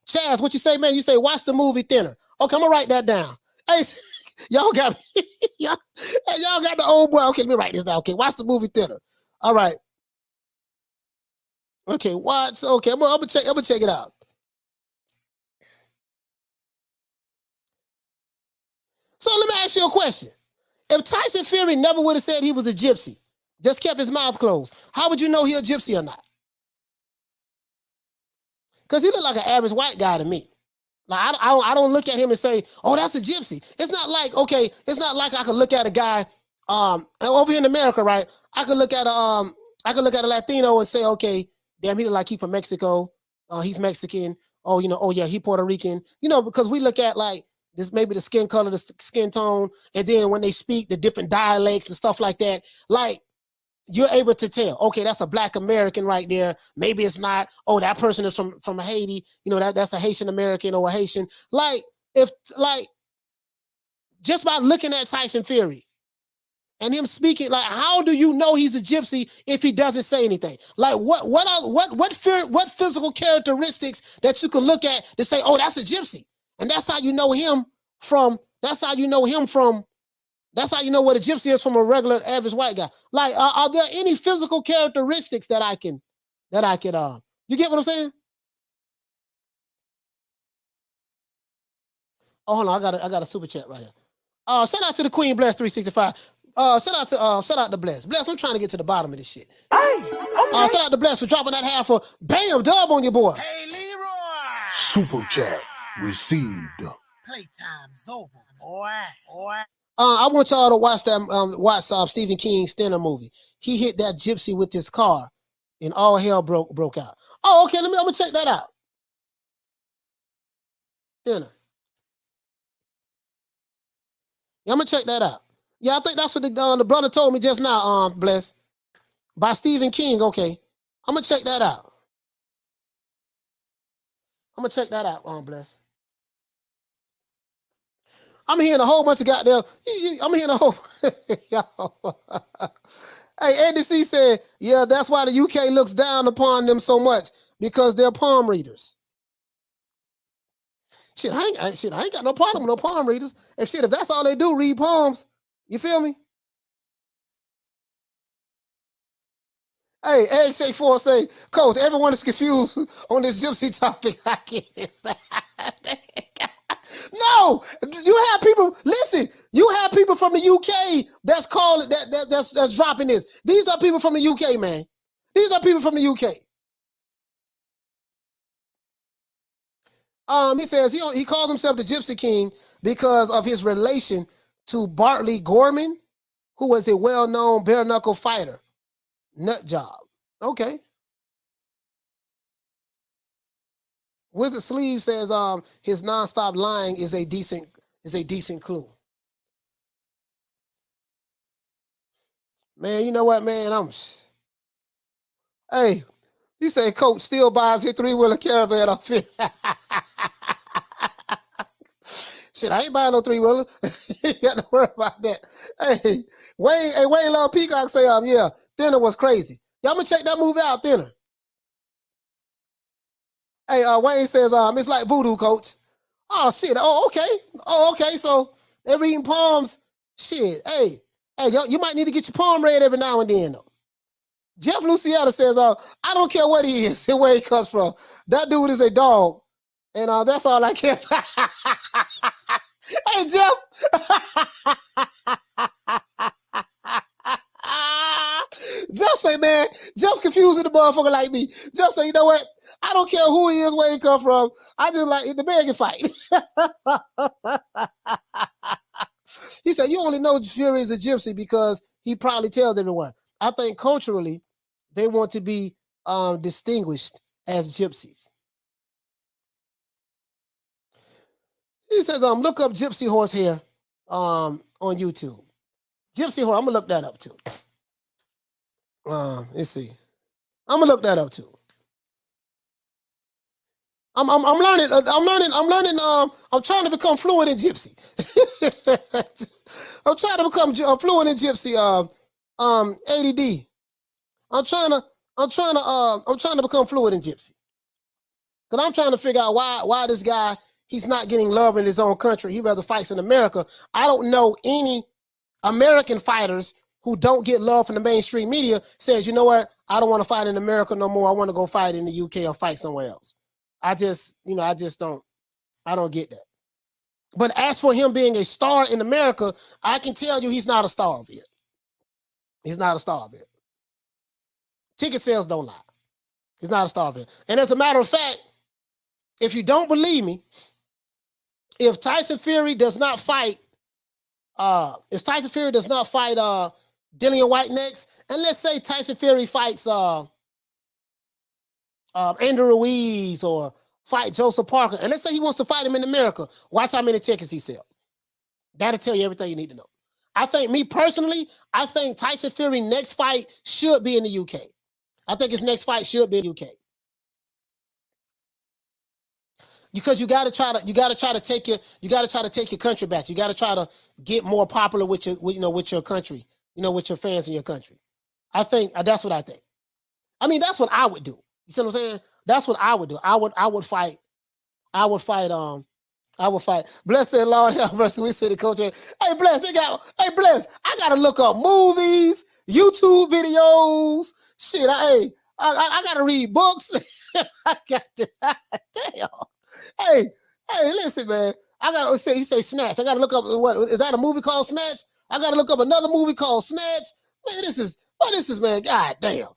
Chaz, what you say, man? You say watch the movie Thinner. Okay, I'm gonna write that down. Hey, y'all got me. y'all got the old boy. Okay, let me write this down. Okay, watch the movie Thinner. All right. Okay, watch. Okay, I'm gonna check it out. So let me ask you a question. If Tyson Fury never would have said he was a gypsy, just kept his mouth closed, how would you know he a gypsy or not? Because he looked like an average white guy to me. Like I don't look at him and say, oh, that's a gypsy. It's not like I could look at a guy over here in America, right? I could look at a Latino and say, okay, damn, he look like he from Mexico. He's Mexican. Oh, yeah, he Puerto Rican. Because we look at like this, maybe the skin color, the skin tone, and then when they speak, the different dialects and stuff like that. Like, you're able to tell, okay, that's a Black American right there. Maybe it's not. Oh, that person is from Haiti. That's a Haitian American or a Haitian. Just by looking at Tyson Fury and him speaking, like, how do you know he's a gypsy if he doesn't say anything? Like, what physical characteristics that you can look at to say, oh, that's a gypsy, and that's how you know him from. That's how you know what a gypsy is from a regular average white guy. Like, are there any physical characteristics that I could, you get what I'm saying? Oh, hold on, I got a super chat right here. Shout out to the Queen Bless 365. Shout out to Bless. Bless, I'm trying to get to the bottom of this shit. Hey, okay. Shout out to Bless for dropping that half for bam dub on your boy. Hey, Leroy. Super chat received. Playtime's over, boy. I want y'all to watch that Stephen King's Thinner movie. He hit that gypsy with his car, and all hell broke out. Oh, okay. I'm gonna check that out. Thinner. Yeah, I'm gonna check that out. Yeah, I think that's what the brother told me just now. Bless, by Stephen King. Okay, I'm gonna check that out. Bless. I'm hearing a whole bunch of goddamn. I'm hearing a whole. Hey, Andy C said, yeah, that's why the UK looks down upon them so much. because they're palm readers. Shit, I ain't got no problem with no palm readers. If that's all they do, read palms. You feel me? Hey, Egg Shake 4 say, Coach, everyone is confused on this Gypsy topic. I get it. No, you have people, listen, you have people from the UK that's calling, that's dropping this. These are people from the UK, man. These are people from the UK. He says he calls himself the Gypsy King because of his relation to Bartley Gorman, who was a well-known bare-knuckle fighter. Nut job. Okay. With the sleeve says his nonstop lying is a decent clue. Man, you know what, man? Hey, you say Coach still buys his 3-wheeler caravan off here. Shit, I ain't buying no 3-wheeler. You got to worry about that. Hey, Wayne Long Peacock say, yeah, Thinner was crazy. Y'all gonna check that movie out, Thinner. Hey, Wayne says, it's like voodoo, Coach. Oh, shit. Oh, okay. Oh, okay. So they're reading palms. Shit. Hey, you might need to get your palm read every now and then, though. Jeff Luciana says, I don't care what he is and where he comes from. That dude is a dog. And that's all I care about. Hey, Jeff. Jeff say, man, Jeff confusing the motherfucker like me. Jeff say, you know what? I don't care who he is, where he come from. I just like the man can fight. He said, you only know Fury is a gypsy because he probably tells everyone. I think culturally, they want to be distinguished as gypsies. He says, look up gypsy horse hair on YouTube. Gypsy horse, I'm gonna look that up too. Let's see. I'm gonna look that up too. I'm learning. I'm trying to become fluent in gypsy. I'm trying to become fluent in gypsy. ADD. I'm trying to become fluent in gypsy. Cause I'm trying to figure out why this guy, he's not getting love in his own country. He rather fights in America. I don't know any American fighters who don't get love from the mainstream media says, you know what? I don't want to fight in America no more. I want to go fight in the UK or fight somewhere else. I don't get that. But as for him being a star in America, I can tell you he's not a star of it. He's not a star of it. Ticket sales don't lie. He's not a star of it. And as a matter of fact, if you don't believe me, if Tyson Fury does not fight Dillian White next, and let's say Tyson Fury fights Andrew Ruiz or fight Joseph Parker, and let's say he wants to fight him in America, watch how many tickets he sells. That'll tell you everything you need to know. I think Tyson Fury next fight should be in the UK. I think his next fight should be in the UK. Because you gotta try to take your country back. You gotta try to get more popular with your country, with your fans in your country. I think that's what I think. I mean, that's what I would do. You see what I'm saying? That's what I would do. I would fight. Bless said, Lord have mercy. We said the coach. Hey, Bless, Bless, I gotta look up movies, YouTube videos. Shit, I gotta read books. I got to, damn. Hey, listen, man. He say Snatch. I gotta look up, what is that, a movie called Snatch? I gotta look up another movie called Snatch. Man, this is, man, god damn.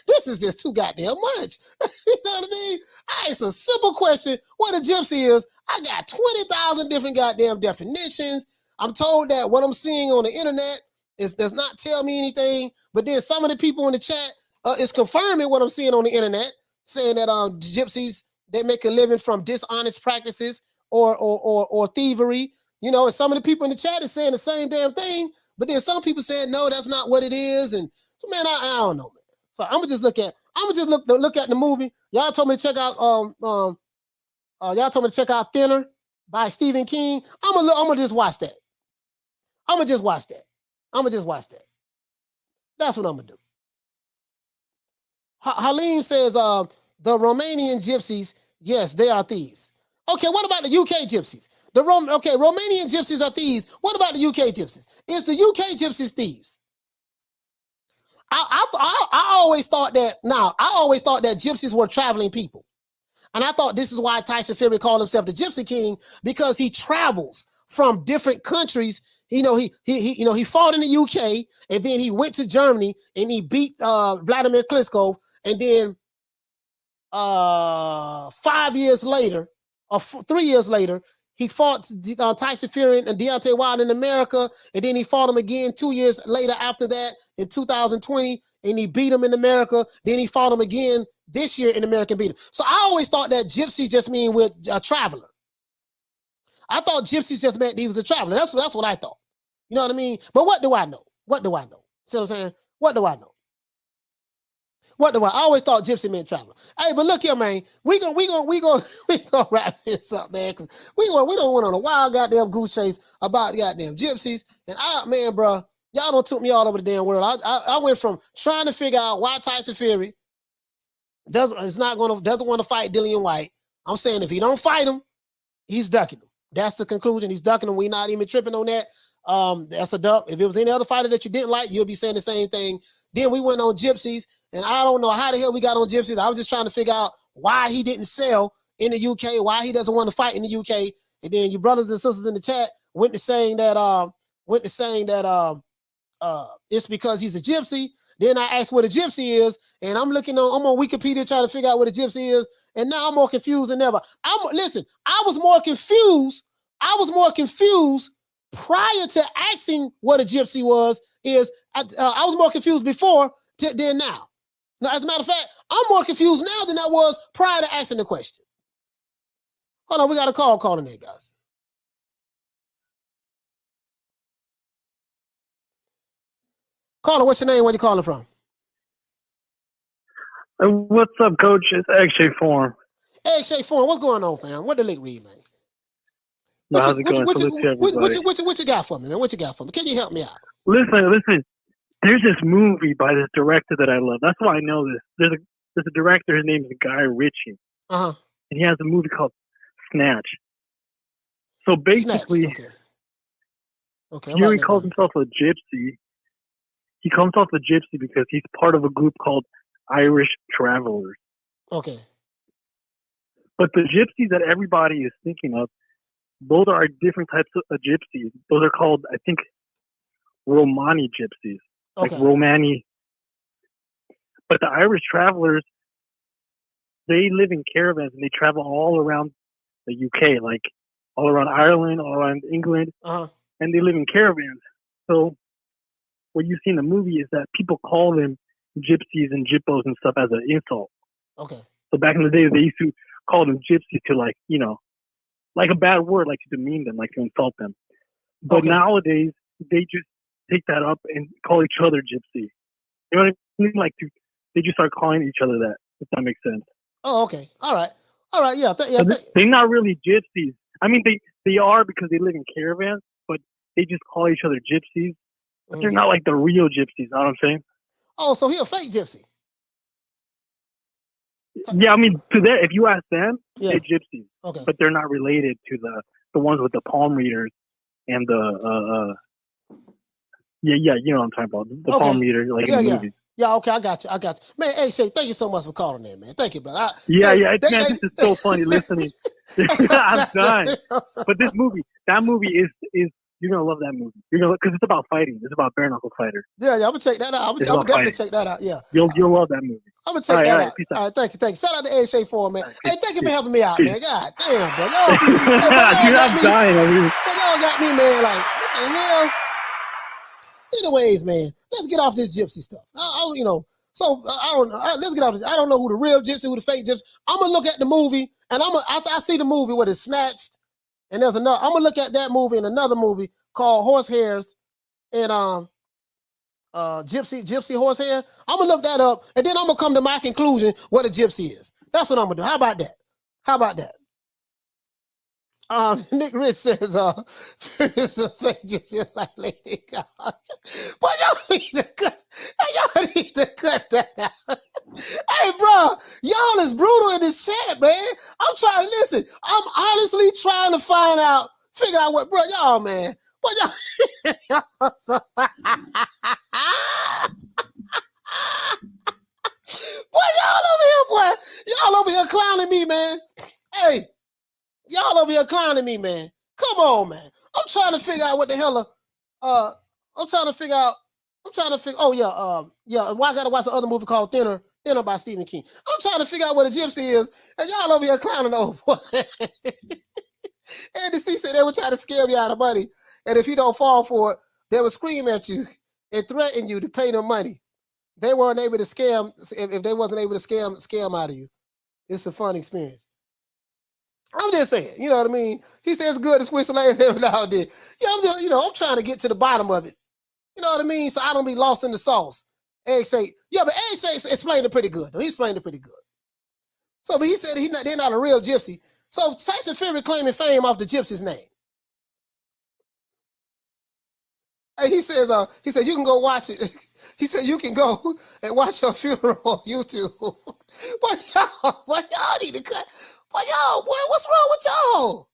This is just too goddamn much. You know what I mean? It's a simple question. What a gypsy is, I got 20,000 different goddamn definitions. I'm told that what I'm seeing on the internet does not tell me anything, but then some of the people in the chat is confirming what I'm seeing on the internet, saying that gypsies, they make a living from dishonest practices or thievery, and some of the people in the chat is saying the same damn thing, but then some people saying, no, that's not what it is. And so, man, I don't know, man. So I'm gonna just look at the movie. Y'all told me to check out Thinner by Stephen King. I'm gonna just watch that. That's what I'm gonna do. Halim says, The Romanian gypsies, yes, they are thieves. Okay, what about the UK gypsies? Romanian gypsies are thieves. What about the UK gypsies? Is the UK gypsies thieves? I always thought that. Now, I always thought that gypsies were traveling people, and I thought this is why Tyson Fury called himself the Gypsy King, because he travels from different countries. He fought in the UK, and then he went to Germany and he beat Vladimir Klitschko, and then 5 years later, or 3 years later, he fought Tyson Fury and Deontay Wilder in America, and then he fought him again 2 years later after that in 2020, and he beat him in America. Then he fought him again this year in America and beat him. So I always thought that gypsy just mean with a traveler. I thought gypsies just meant he was a traveler. That's what I thought. You know what I mean? But what do I know? What do I know? See what I'm saying? What do I know? I always thought gypsy meant traveler. Hey, but look here, man. We gonna wrap this up, man. Cause we don't want on a wild goddamn goose chase about goddamn gypsies. And man, bro, y'all don't took me all over the damn world. I went from trying to figure out why Tyson Fury doesn't want to fight Dillian White. I'm saying if he don't fight him, he's ducking him. That's the conclusion. He's ducking him. We're not even tripping on that. That's a duck. If it was any other fighter that you didn't like, you'll be saying the same thing. Then we went on gypsies. And I don't know how the hell we got on gypsies. I was just trying to figure out why he didn't sell in the UK, why he doesn't want to fight in the UK. And then your brothers and sisters in the chat went to saying that it's because he's a gypsy. Then I asked what a gypsy is, and I'm on Wikipedia trying to figure out what a gypsy is, and now I'm more confused than ever. I was more confused prior to asking what a gypsy was. I was more confused before than now. Now, as a matter of fact, I'm more confused now than I was prior to asking the question. Hold on, we got a call calling there, guys. Caller, what's your name? Where you calling from? What's up, Coach? It's X-Shay Forum. X-Shay Forum, what's going on, fam? What the link read, man? How's it going? What you got for me, man? What you got for me? Can you help me out? Listen. There's this movie by this director that I love. That's why I know this. There's a director. His name is Guy Ritchie. And he has a movie called Snatch. So basically, he calls himself a gypsy. He calls himself a gypsy because he's part of a group called Irish Travelers. Okay. But the gypsies that everybody is thinking of, those are different types of gypsies. Those are called, I think, Romani gypsies. Okay. Like Romani. But the Irish Travelers, they live in caravans and they travel all around the UK, like all around Ireland, all around England, and they live in caravans. So what you see in the movie is that people call them gypsies and jippos and stuff as an insult. Okay. So back in the day, they used to call them gypsies to like a bad word, like to demean them, like to insult them. But nowadays, they just take that up and call each other gypsy. You know what I mean? Like they just start calling each other that, if that makes sense. Oh, okay. All right. Yeah. They're not really gypsies. I mean, they are because they live in caravans, but they just call each other gypsies. But they're not like the real gypsies. You know what I'm saying? Oh, so he a fake gypsy. Yeah, I mean, to that, if you ask them, they're gypsies. Okay. But they're not related to the ones with the palm readers and the you know what I'm talking about. The palm reader, like in the movies. Yeah, okay, I got you. Man, hey, Shay, thank you so much for calling in, man. Thank you, brother. This is so funny listening. I'm done. But that movie is you're gonna love that movie. You're gonna, because it's about fighting. It's about bare knuckle fighters. Yeah, I'm gonna check that out. I'm gonna definitely check that out. Yeah, you'll love that movie. I'm gonna check that out. All right, thank you. Shout out to A-Shay Forum, man. Hey, thank you for helping me out, man. God damn, bro. I'm dying. Y'all got me, man. Like, what the hell? Anyways, man, let's get off this gypsy stuff. Let's get off this. I don't know who the real gypsy, who the fake gypsy. I'm gonna look at the movie, and after I see the movie where it's snatched, and there's another. I'm gonna look at that movie and another movie called Horsehairs, and Gypsy Horsehair. I'm gonna look that up, and then I'm gonna come to my conclusion what a gypsy is. That's what I'm gonna do. How about that? Nick Rich says, it's a fake gypsy like Lady God. But y'all need to cut that out. Hey, bro, Y'all is brutal in this chat, man. I'm trying to listen. I'm honestly trying to figure out what, bro, y'all, man. What y'all? Boy, y'all over here, boy. Y'all over here clowning me, man. Hey, y'all over here clowning me, man. Come on, man. I'm trying to figure out what the hell. I'm trying to figure. Oh yeah. Well, I gotta watch the other movie called Thinner by Stephen King. I'm trying to figure out what a gypsy is, and y'all over here clowning the old boy. And the C said they would try to scare you out of money, and if you don't fall for it, they would scream at you and threaten you to pay them money. They weren't able to scam if they wasn't able to scam out of you. It's a fun experience. I'm just saying, you know what I mean? He says it's good to switch lanes every now and then. Yeah, I'm just, I'm trying to get to the bottom of it. You know what I mean? So I don't be lost in the sauce. Egg say, yeah, but Egg say explained it pretty good. He explained it pretty good. So, but he said they're not a real gypsy. So Tyson Fury claiming fame off the gypsy's name. Hey, he said you can go watch it. He said you can go and watch your funeral on YouTube. But y'all need to cut. But y'all, boy, what's wrong with y'all?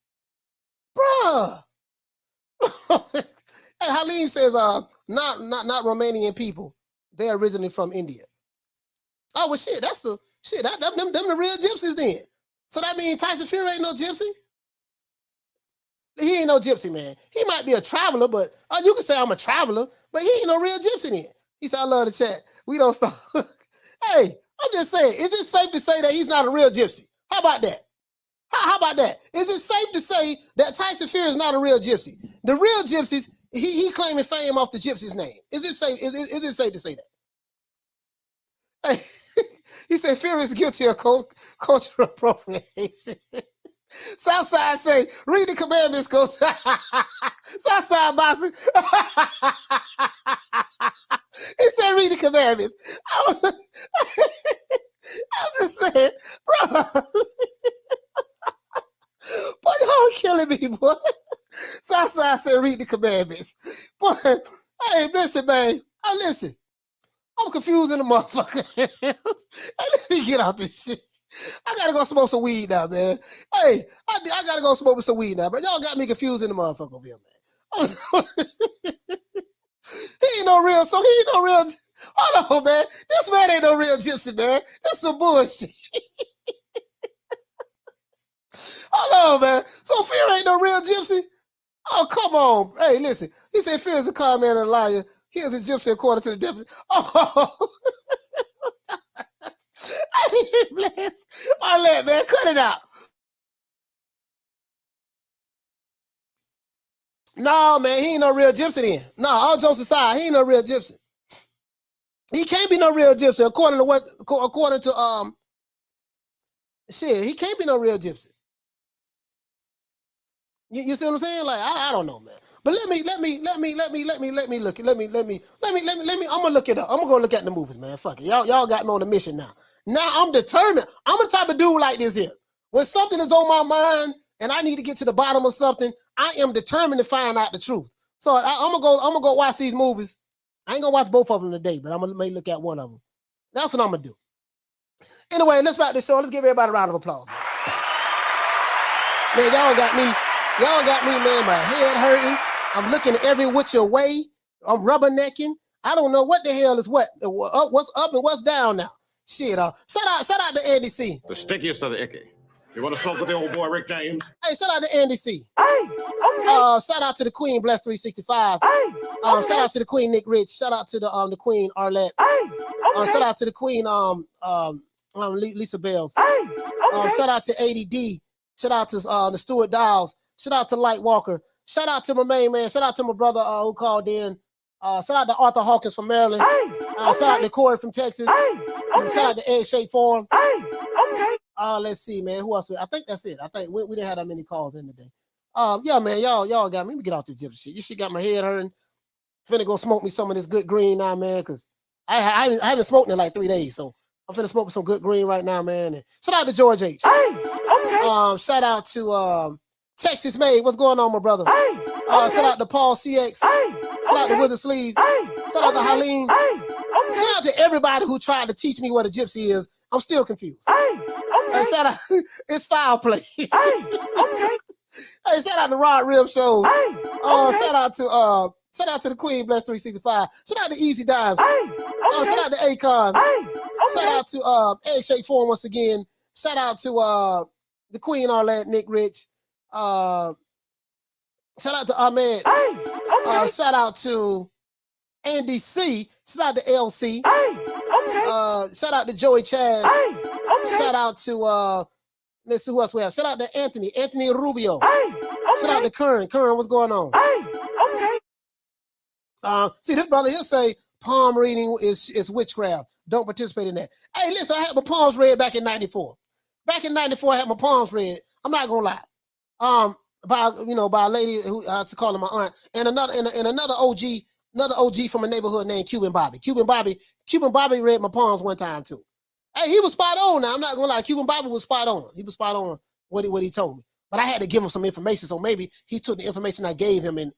Bruh. Hey, Halim says, not Romanian people. They're originally from India. Oh, well, shit, them the real gypsies then. So that means Tyson Fury ain't no gypsy? He ain't no gypsy, man. He might be a traveler, but you can say I'm a traveler, but he ain't no real gypsy then. He said, I love the chat. We don't stop. Hey, I'm just saying, is it safe to say that he's not a real gypsy? How about that? How about that? Is it safe to say that Tyson Fury is not a real gypsy? The real gypsies, he claiming fame off the gypsy's name. Is it safe? Is it safe to say that? Hey, he said Fury is guilty of cultural appropriation. Southside say, read the commandments, coach. Southside bossing. He said, read the commandments. I'm just saying, bro. Boy, y'all killing me, boy. Southside said, read the commandments. Boy, hey, listen, man. Listen. I'm confused in the motherfucker. Hey, let me get out this shit. I gotta go smoke some weed now, man. Hey, I gotta go smoke some weed now, but y'all got me confused in the motherfucker over here, man. He ain't no real, so he ain't no real. Hold on, man. This man ain't no real gypsy, man. That's some bullshit. Hold on, man. So Fear ain't no real gypsy? Oh, come on. Hey, listen. He said Fear is a con man and a liar. He is a gypsy according to the deputy. Oh. I ain't blessed. All that, man. Cut it out. No, man. He ain't no real gypsy then. No, all jokes aside, he ain't no real gypsy. He can't be no real gypsy according to shit. He can't be no real gypsy. You see what I'm saying? Like I don't know, man. But let me look it. Let me. I'm gonna look it up. I'm gonna go look at the movies, man. Fuck it. Y'all got me on a mission now. Now I'm determined. I'm the type of dude like this here. When something is on my mind and I need to get to the bottom of something, I am determined to find out the truth. So I'm gonna go watch these movies. I ain't gonna watch both of them today, but I'm gonna maybe look at one of them. That's what I'm gonna do. Anyway, let's wrap this show. Let's give everybody a round of applause. Man, y'all got me, man, my head hurting. I'm looking every which way. I'm rubbernecking. I don't know what the hell is what. What's up and what's down now. Shit, shout out to Andy C. The stickiest of the icky. You want to smoke with the old boy Rick James? Hey, shout out to Andy C. Hey, okay. Shout out to the Queen Bless 365. Hey, okay. Shout out to the Queen Nick Rich. Shout out to the Queen Arlette. Hey, okay. Shout out to the Queen Lisa Bells. Hey, okay. Shout out to ADD. Shout out to the Stuart Dials. Shout out to Light Walker. Shout out to my main man. Shout out to my brother who called in. Shout out to Arthur Hawkins from Maryland. Hey, okay. Shout out to Corey from Texas. Hey, okay. Shout out to Egg Shape Forum. Hey, okay. Let's see, man. Who else? I think that's it. I think we didn't have that many calls in today. Yeah, man. Y'all got me. Let me get off this gypsy shit. This shit got my head hurting. Finna go smoke me some of this good green now, man, because I haven't smoked in like 3 days. So I'm finna smoke some good green right now, man. And shout out to George H. Hey, okay. Shout out to Texas Made. What's going on, my brother? Hey, okay. Shout out to Paul CX. Hey, shout out to Wizard Sleeve. Hey, shout out to Halim. Hey, okay. Shout out to everybody who tried to teach me what a gypsy is. I'm still confused. Shout out, it's foul play. Hey, shout out to Rod Rib Show. Shout out to the Queen Bless 365. Shout out to Easy Dimes. Shout out to Akon. Shout out to Egg Shake Forum once again. Shout out to the Queen Arlette, Nick Rich. Shout out to Ahmed. Shout out to Andy C. Shout out to LC. Shout out to Joey Chaz. Shout out to let's see who else we have. Shout out to Anthony Rubio. Shout out to Kern. Kern, what's going on? See, this brother, he'll say palm reading is witchcraft. Don't participate in that. Hey, listen, I had my palms read back in 94. Back in 94, I had my palms read. I'm not gonna lie. By a lady who I used to call her my aunt, and another OG from a neighborhood named Cuban Bobby. Cuban Bobby read my palms one time too. Hey, he was spot on. Now I'm not gonna lie, Cuban Bobby was spot on. He was spot on what he told me. But I had to give him some information, so maybe he took the information I gave him and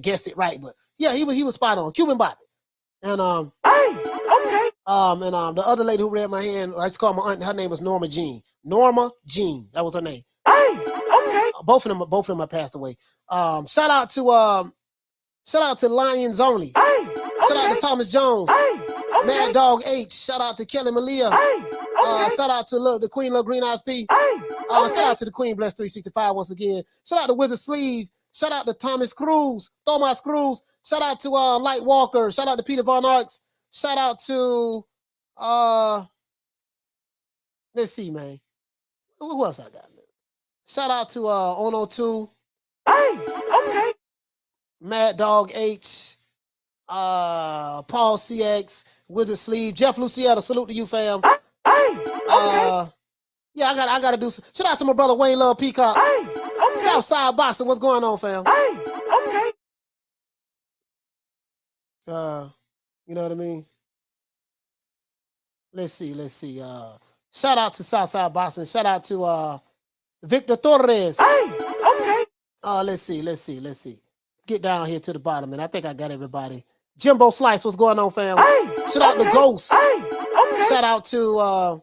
guessed it right. But yeah, he was spot on. Cuban Bobby. And the other lady who read my hand, I used to call my aunt, her name was Norma Jean. Norma Jean, that was her name. Both of them have passed away. Shout out to Lions Only. Shout out to Thomas Jones. Mad Dog H. Shout out to Kelly Malia. Shout out to the Queen Lil Green Eyes P. Shout out to the Queen Bless 365 once again. Shout out to Wizard Sleeve. Shout out to Thomas Cruz. Shout out to Light Walker. Shout out to Peter Von Arks. Shout out to let's see, man. Who else I got? Shout out to Ono2. Mad Dog H. Paul CX. Wizard Sleeve. Jeff Lucietta. Salute to you, fam. Yeah, I gotta do some. Shout out to my brother Wayne Love Peacock. Southside Boxing, what's going on, fam? You know what I mean? Let's see. Shout out to Southside Boxing. Shout out to Victor Torres. Let's see. Let's get down here to the bottom, and I think I got everybody. Jimbo Slice, what's going on, fam? Shout out to Ghost. Shout out to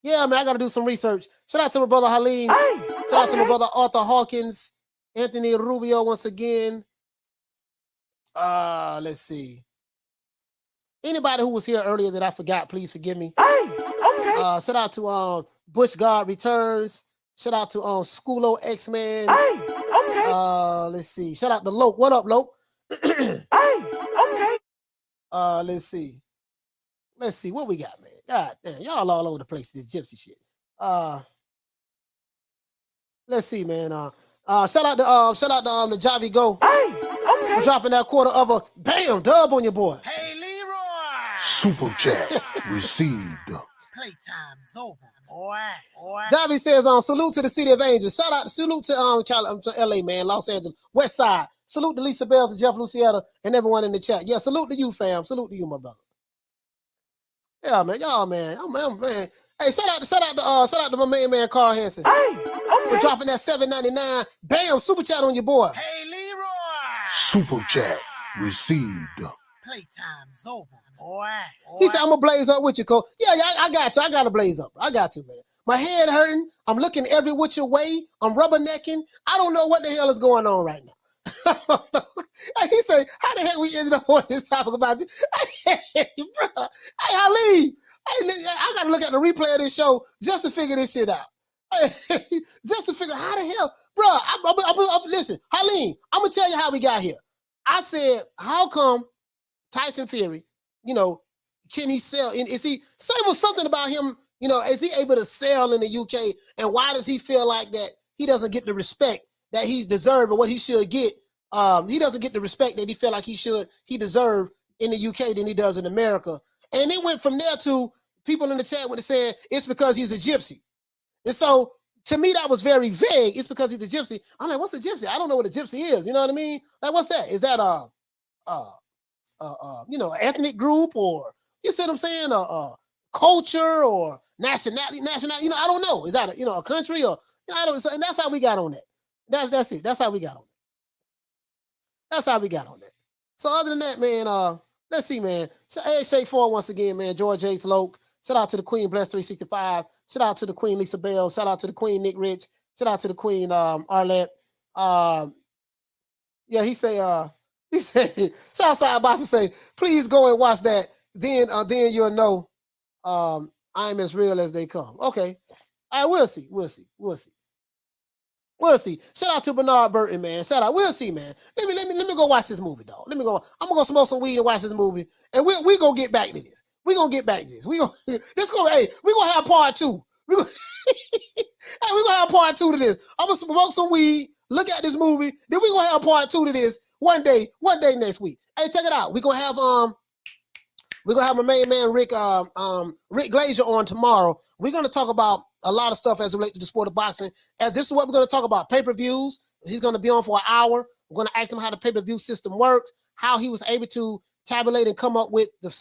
yeah, man, I gotta do some research. Shout out to my brother Halim. Shout out to my brother Arthur Hawkins. Anthony Rubio once again. Let's see. Anybody who was here earlier that I forgot, please forgive me. Shout out to Bush God Returns. Shout out to Schoolo X-Man. Let's see. Shout out to Loke. What up, Loke? Let's see. What we got, man. God damn, y'all all over the place, this gypsy shit. Let's see, man. Shout out to the Javi Go. For dropping that quarter of a bam dub on your boy. Hey, Leroy! Super chat received. Playtime's over, boy. Javi says, salute to the City of Angels. Salute to LA, man, Los Angeles, West Side. Salute to Lisa Bells and Jeff Lucietta and everyone in the chat. Yeah, salute to you, fam. Salute to you, my brother. Yeah, man, y'all, man. Man. Hey, shout out to my man Carl Hansen. For dropping that $7.99. Bam, super chat on your boy. Hey, Leroy! Super chat received. Playtime's over, boy. He said, I'm gonna blaze up with you, Cole. Yeah, I got you. I gotta blaze up. I got to, man. My head hurting. I'm looking every which way. I'm rubbernecking. I don't know what the hell is going on right now. He said, how the heck we ended up on this topic about this? Hey, bro. Hey, Ali. Hey, I gotta look at the replay of this show just to figure this shit out. Just to figure how the hell, bro. Listen, Haleen, I'm gonna tell you how we got here. I said, how come Tyson Fury, can he sell? Is he something about him? Is he able to sell in the UK? And why does he feel like that he doesn't get the respect that he's deserved or what he should get? He doesn't get the respect that he feel like he deserved in the UK than he does in America. And it went from there to people in the chat with saying it's because he's a gypsy. And so to me, that was very vague. It's because he's a gypsy. I'm like, what's a gypsy? I don't know what a gypsy is. You know what I mean? Like, what's that? Is that ethnic group, or you see what I'm saying? Culture or nationality? I don't know. Is that a country or I don't? And that's how we got on that. That's it. That's how we got on that. So other than that, man, Let's see, man. So, hey, Shake 4 once again, man. George H. Loke. Shout out to the Queen Bless 365. Shout out to the Queen Lisa Bell. Shout out to the Queen Nick Rich. Shout out to the Queen Arlette. Yeah, he said, Southside Boxer say, please go and watch that. Then you'll know I'm as real as they come. Okay. All right, we'll see. We'll see. Shout out to Bernard Burton, man. Shout out. We'll see, man. Let me go watch this movie, dog. I'm gonna go smoke some weed and watch this movie, and we gonna get back to this. We gonna get back to this. We gonna have part 2. We gonna have part 2 to this. I'm gonna smoke some weed, look at this movie, then we gonna have part 2 to this one day next week. Hey, check it out. We're gonna have my main man Rick Glazer on tomorrow. We're gonna talk about a lot of stuff as related to the sport of boxing. And this is what we're gonna talk about: pay-per-views. He's gonna be on for an hour. We're gonna ask him how the pay-per-view system works, how he was able to tabulate and come up with the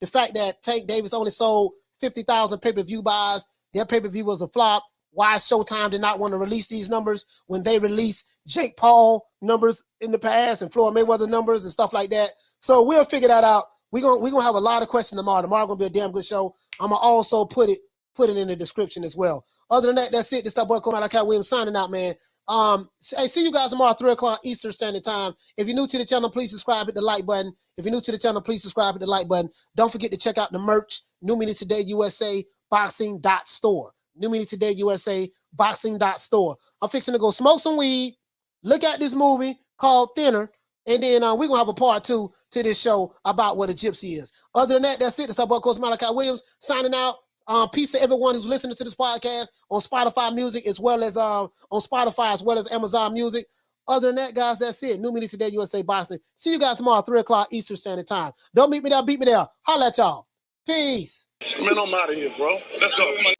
fact that Tank Davis only sold 50,000 pay-per-view buys. Their pay-per-view was a flop. Why Showtime did not want to release these numbers when they released Jake Paul numbers in the past and Floyd Mayweather numbers and stuff like that. So we'll figure that out. We're gonna have a lot of questions tomorrow. Tomorrow gonna be a damn good show. I'm gonna also put it in the description as well. Other than that, that's it. This is boy Coleman Cat Williams signing out, man. Hey, see you guys tomorrow, 3:00 Eastern Standard Time. If you're new to the channel, please subscribe, hit the like button. If you're new to the channel, please subscribe, hit the like button. Don't forget to check out the merch, New Meaning Today USA Boxing.store. New Meaning Today USA Boxing.store. I'm fixing to go smoke some weed, look at this movie called Thinner, and then we're going to have a part 2 to this show about what a gypsy is. Other than that, that's it. This is boy Coach Malachi Williams signing out. Peace to everyone who's listening to this podcast on Spotify Music as well as Amazon Music. Other than that, guys, that's it. New Meaning Today USA Boxing. See you guys tomorrow, 3:00 Eastern Standard Time. Don't meet me there, beat me there. Holla at y'all. Peace. Man, I'm out of here, bro. Let's go. Come on.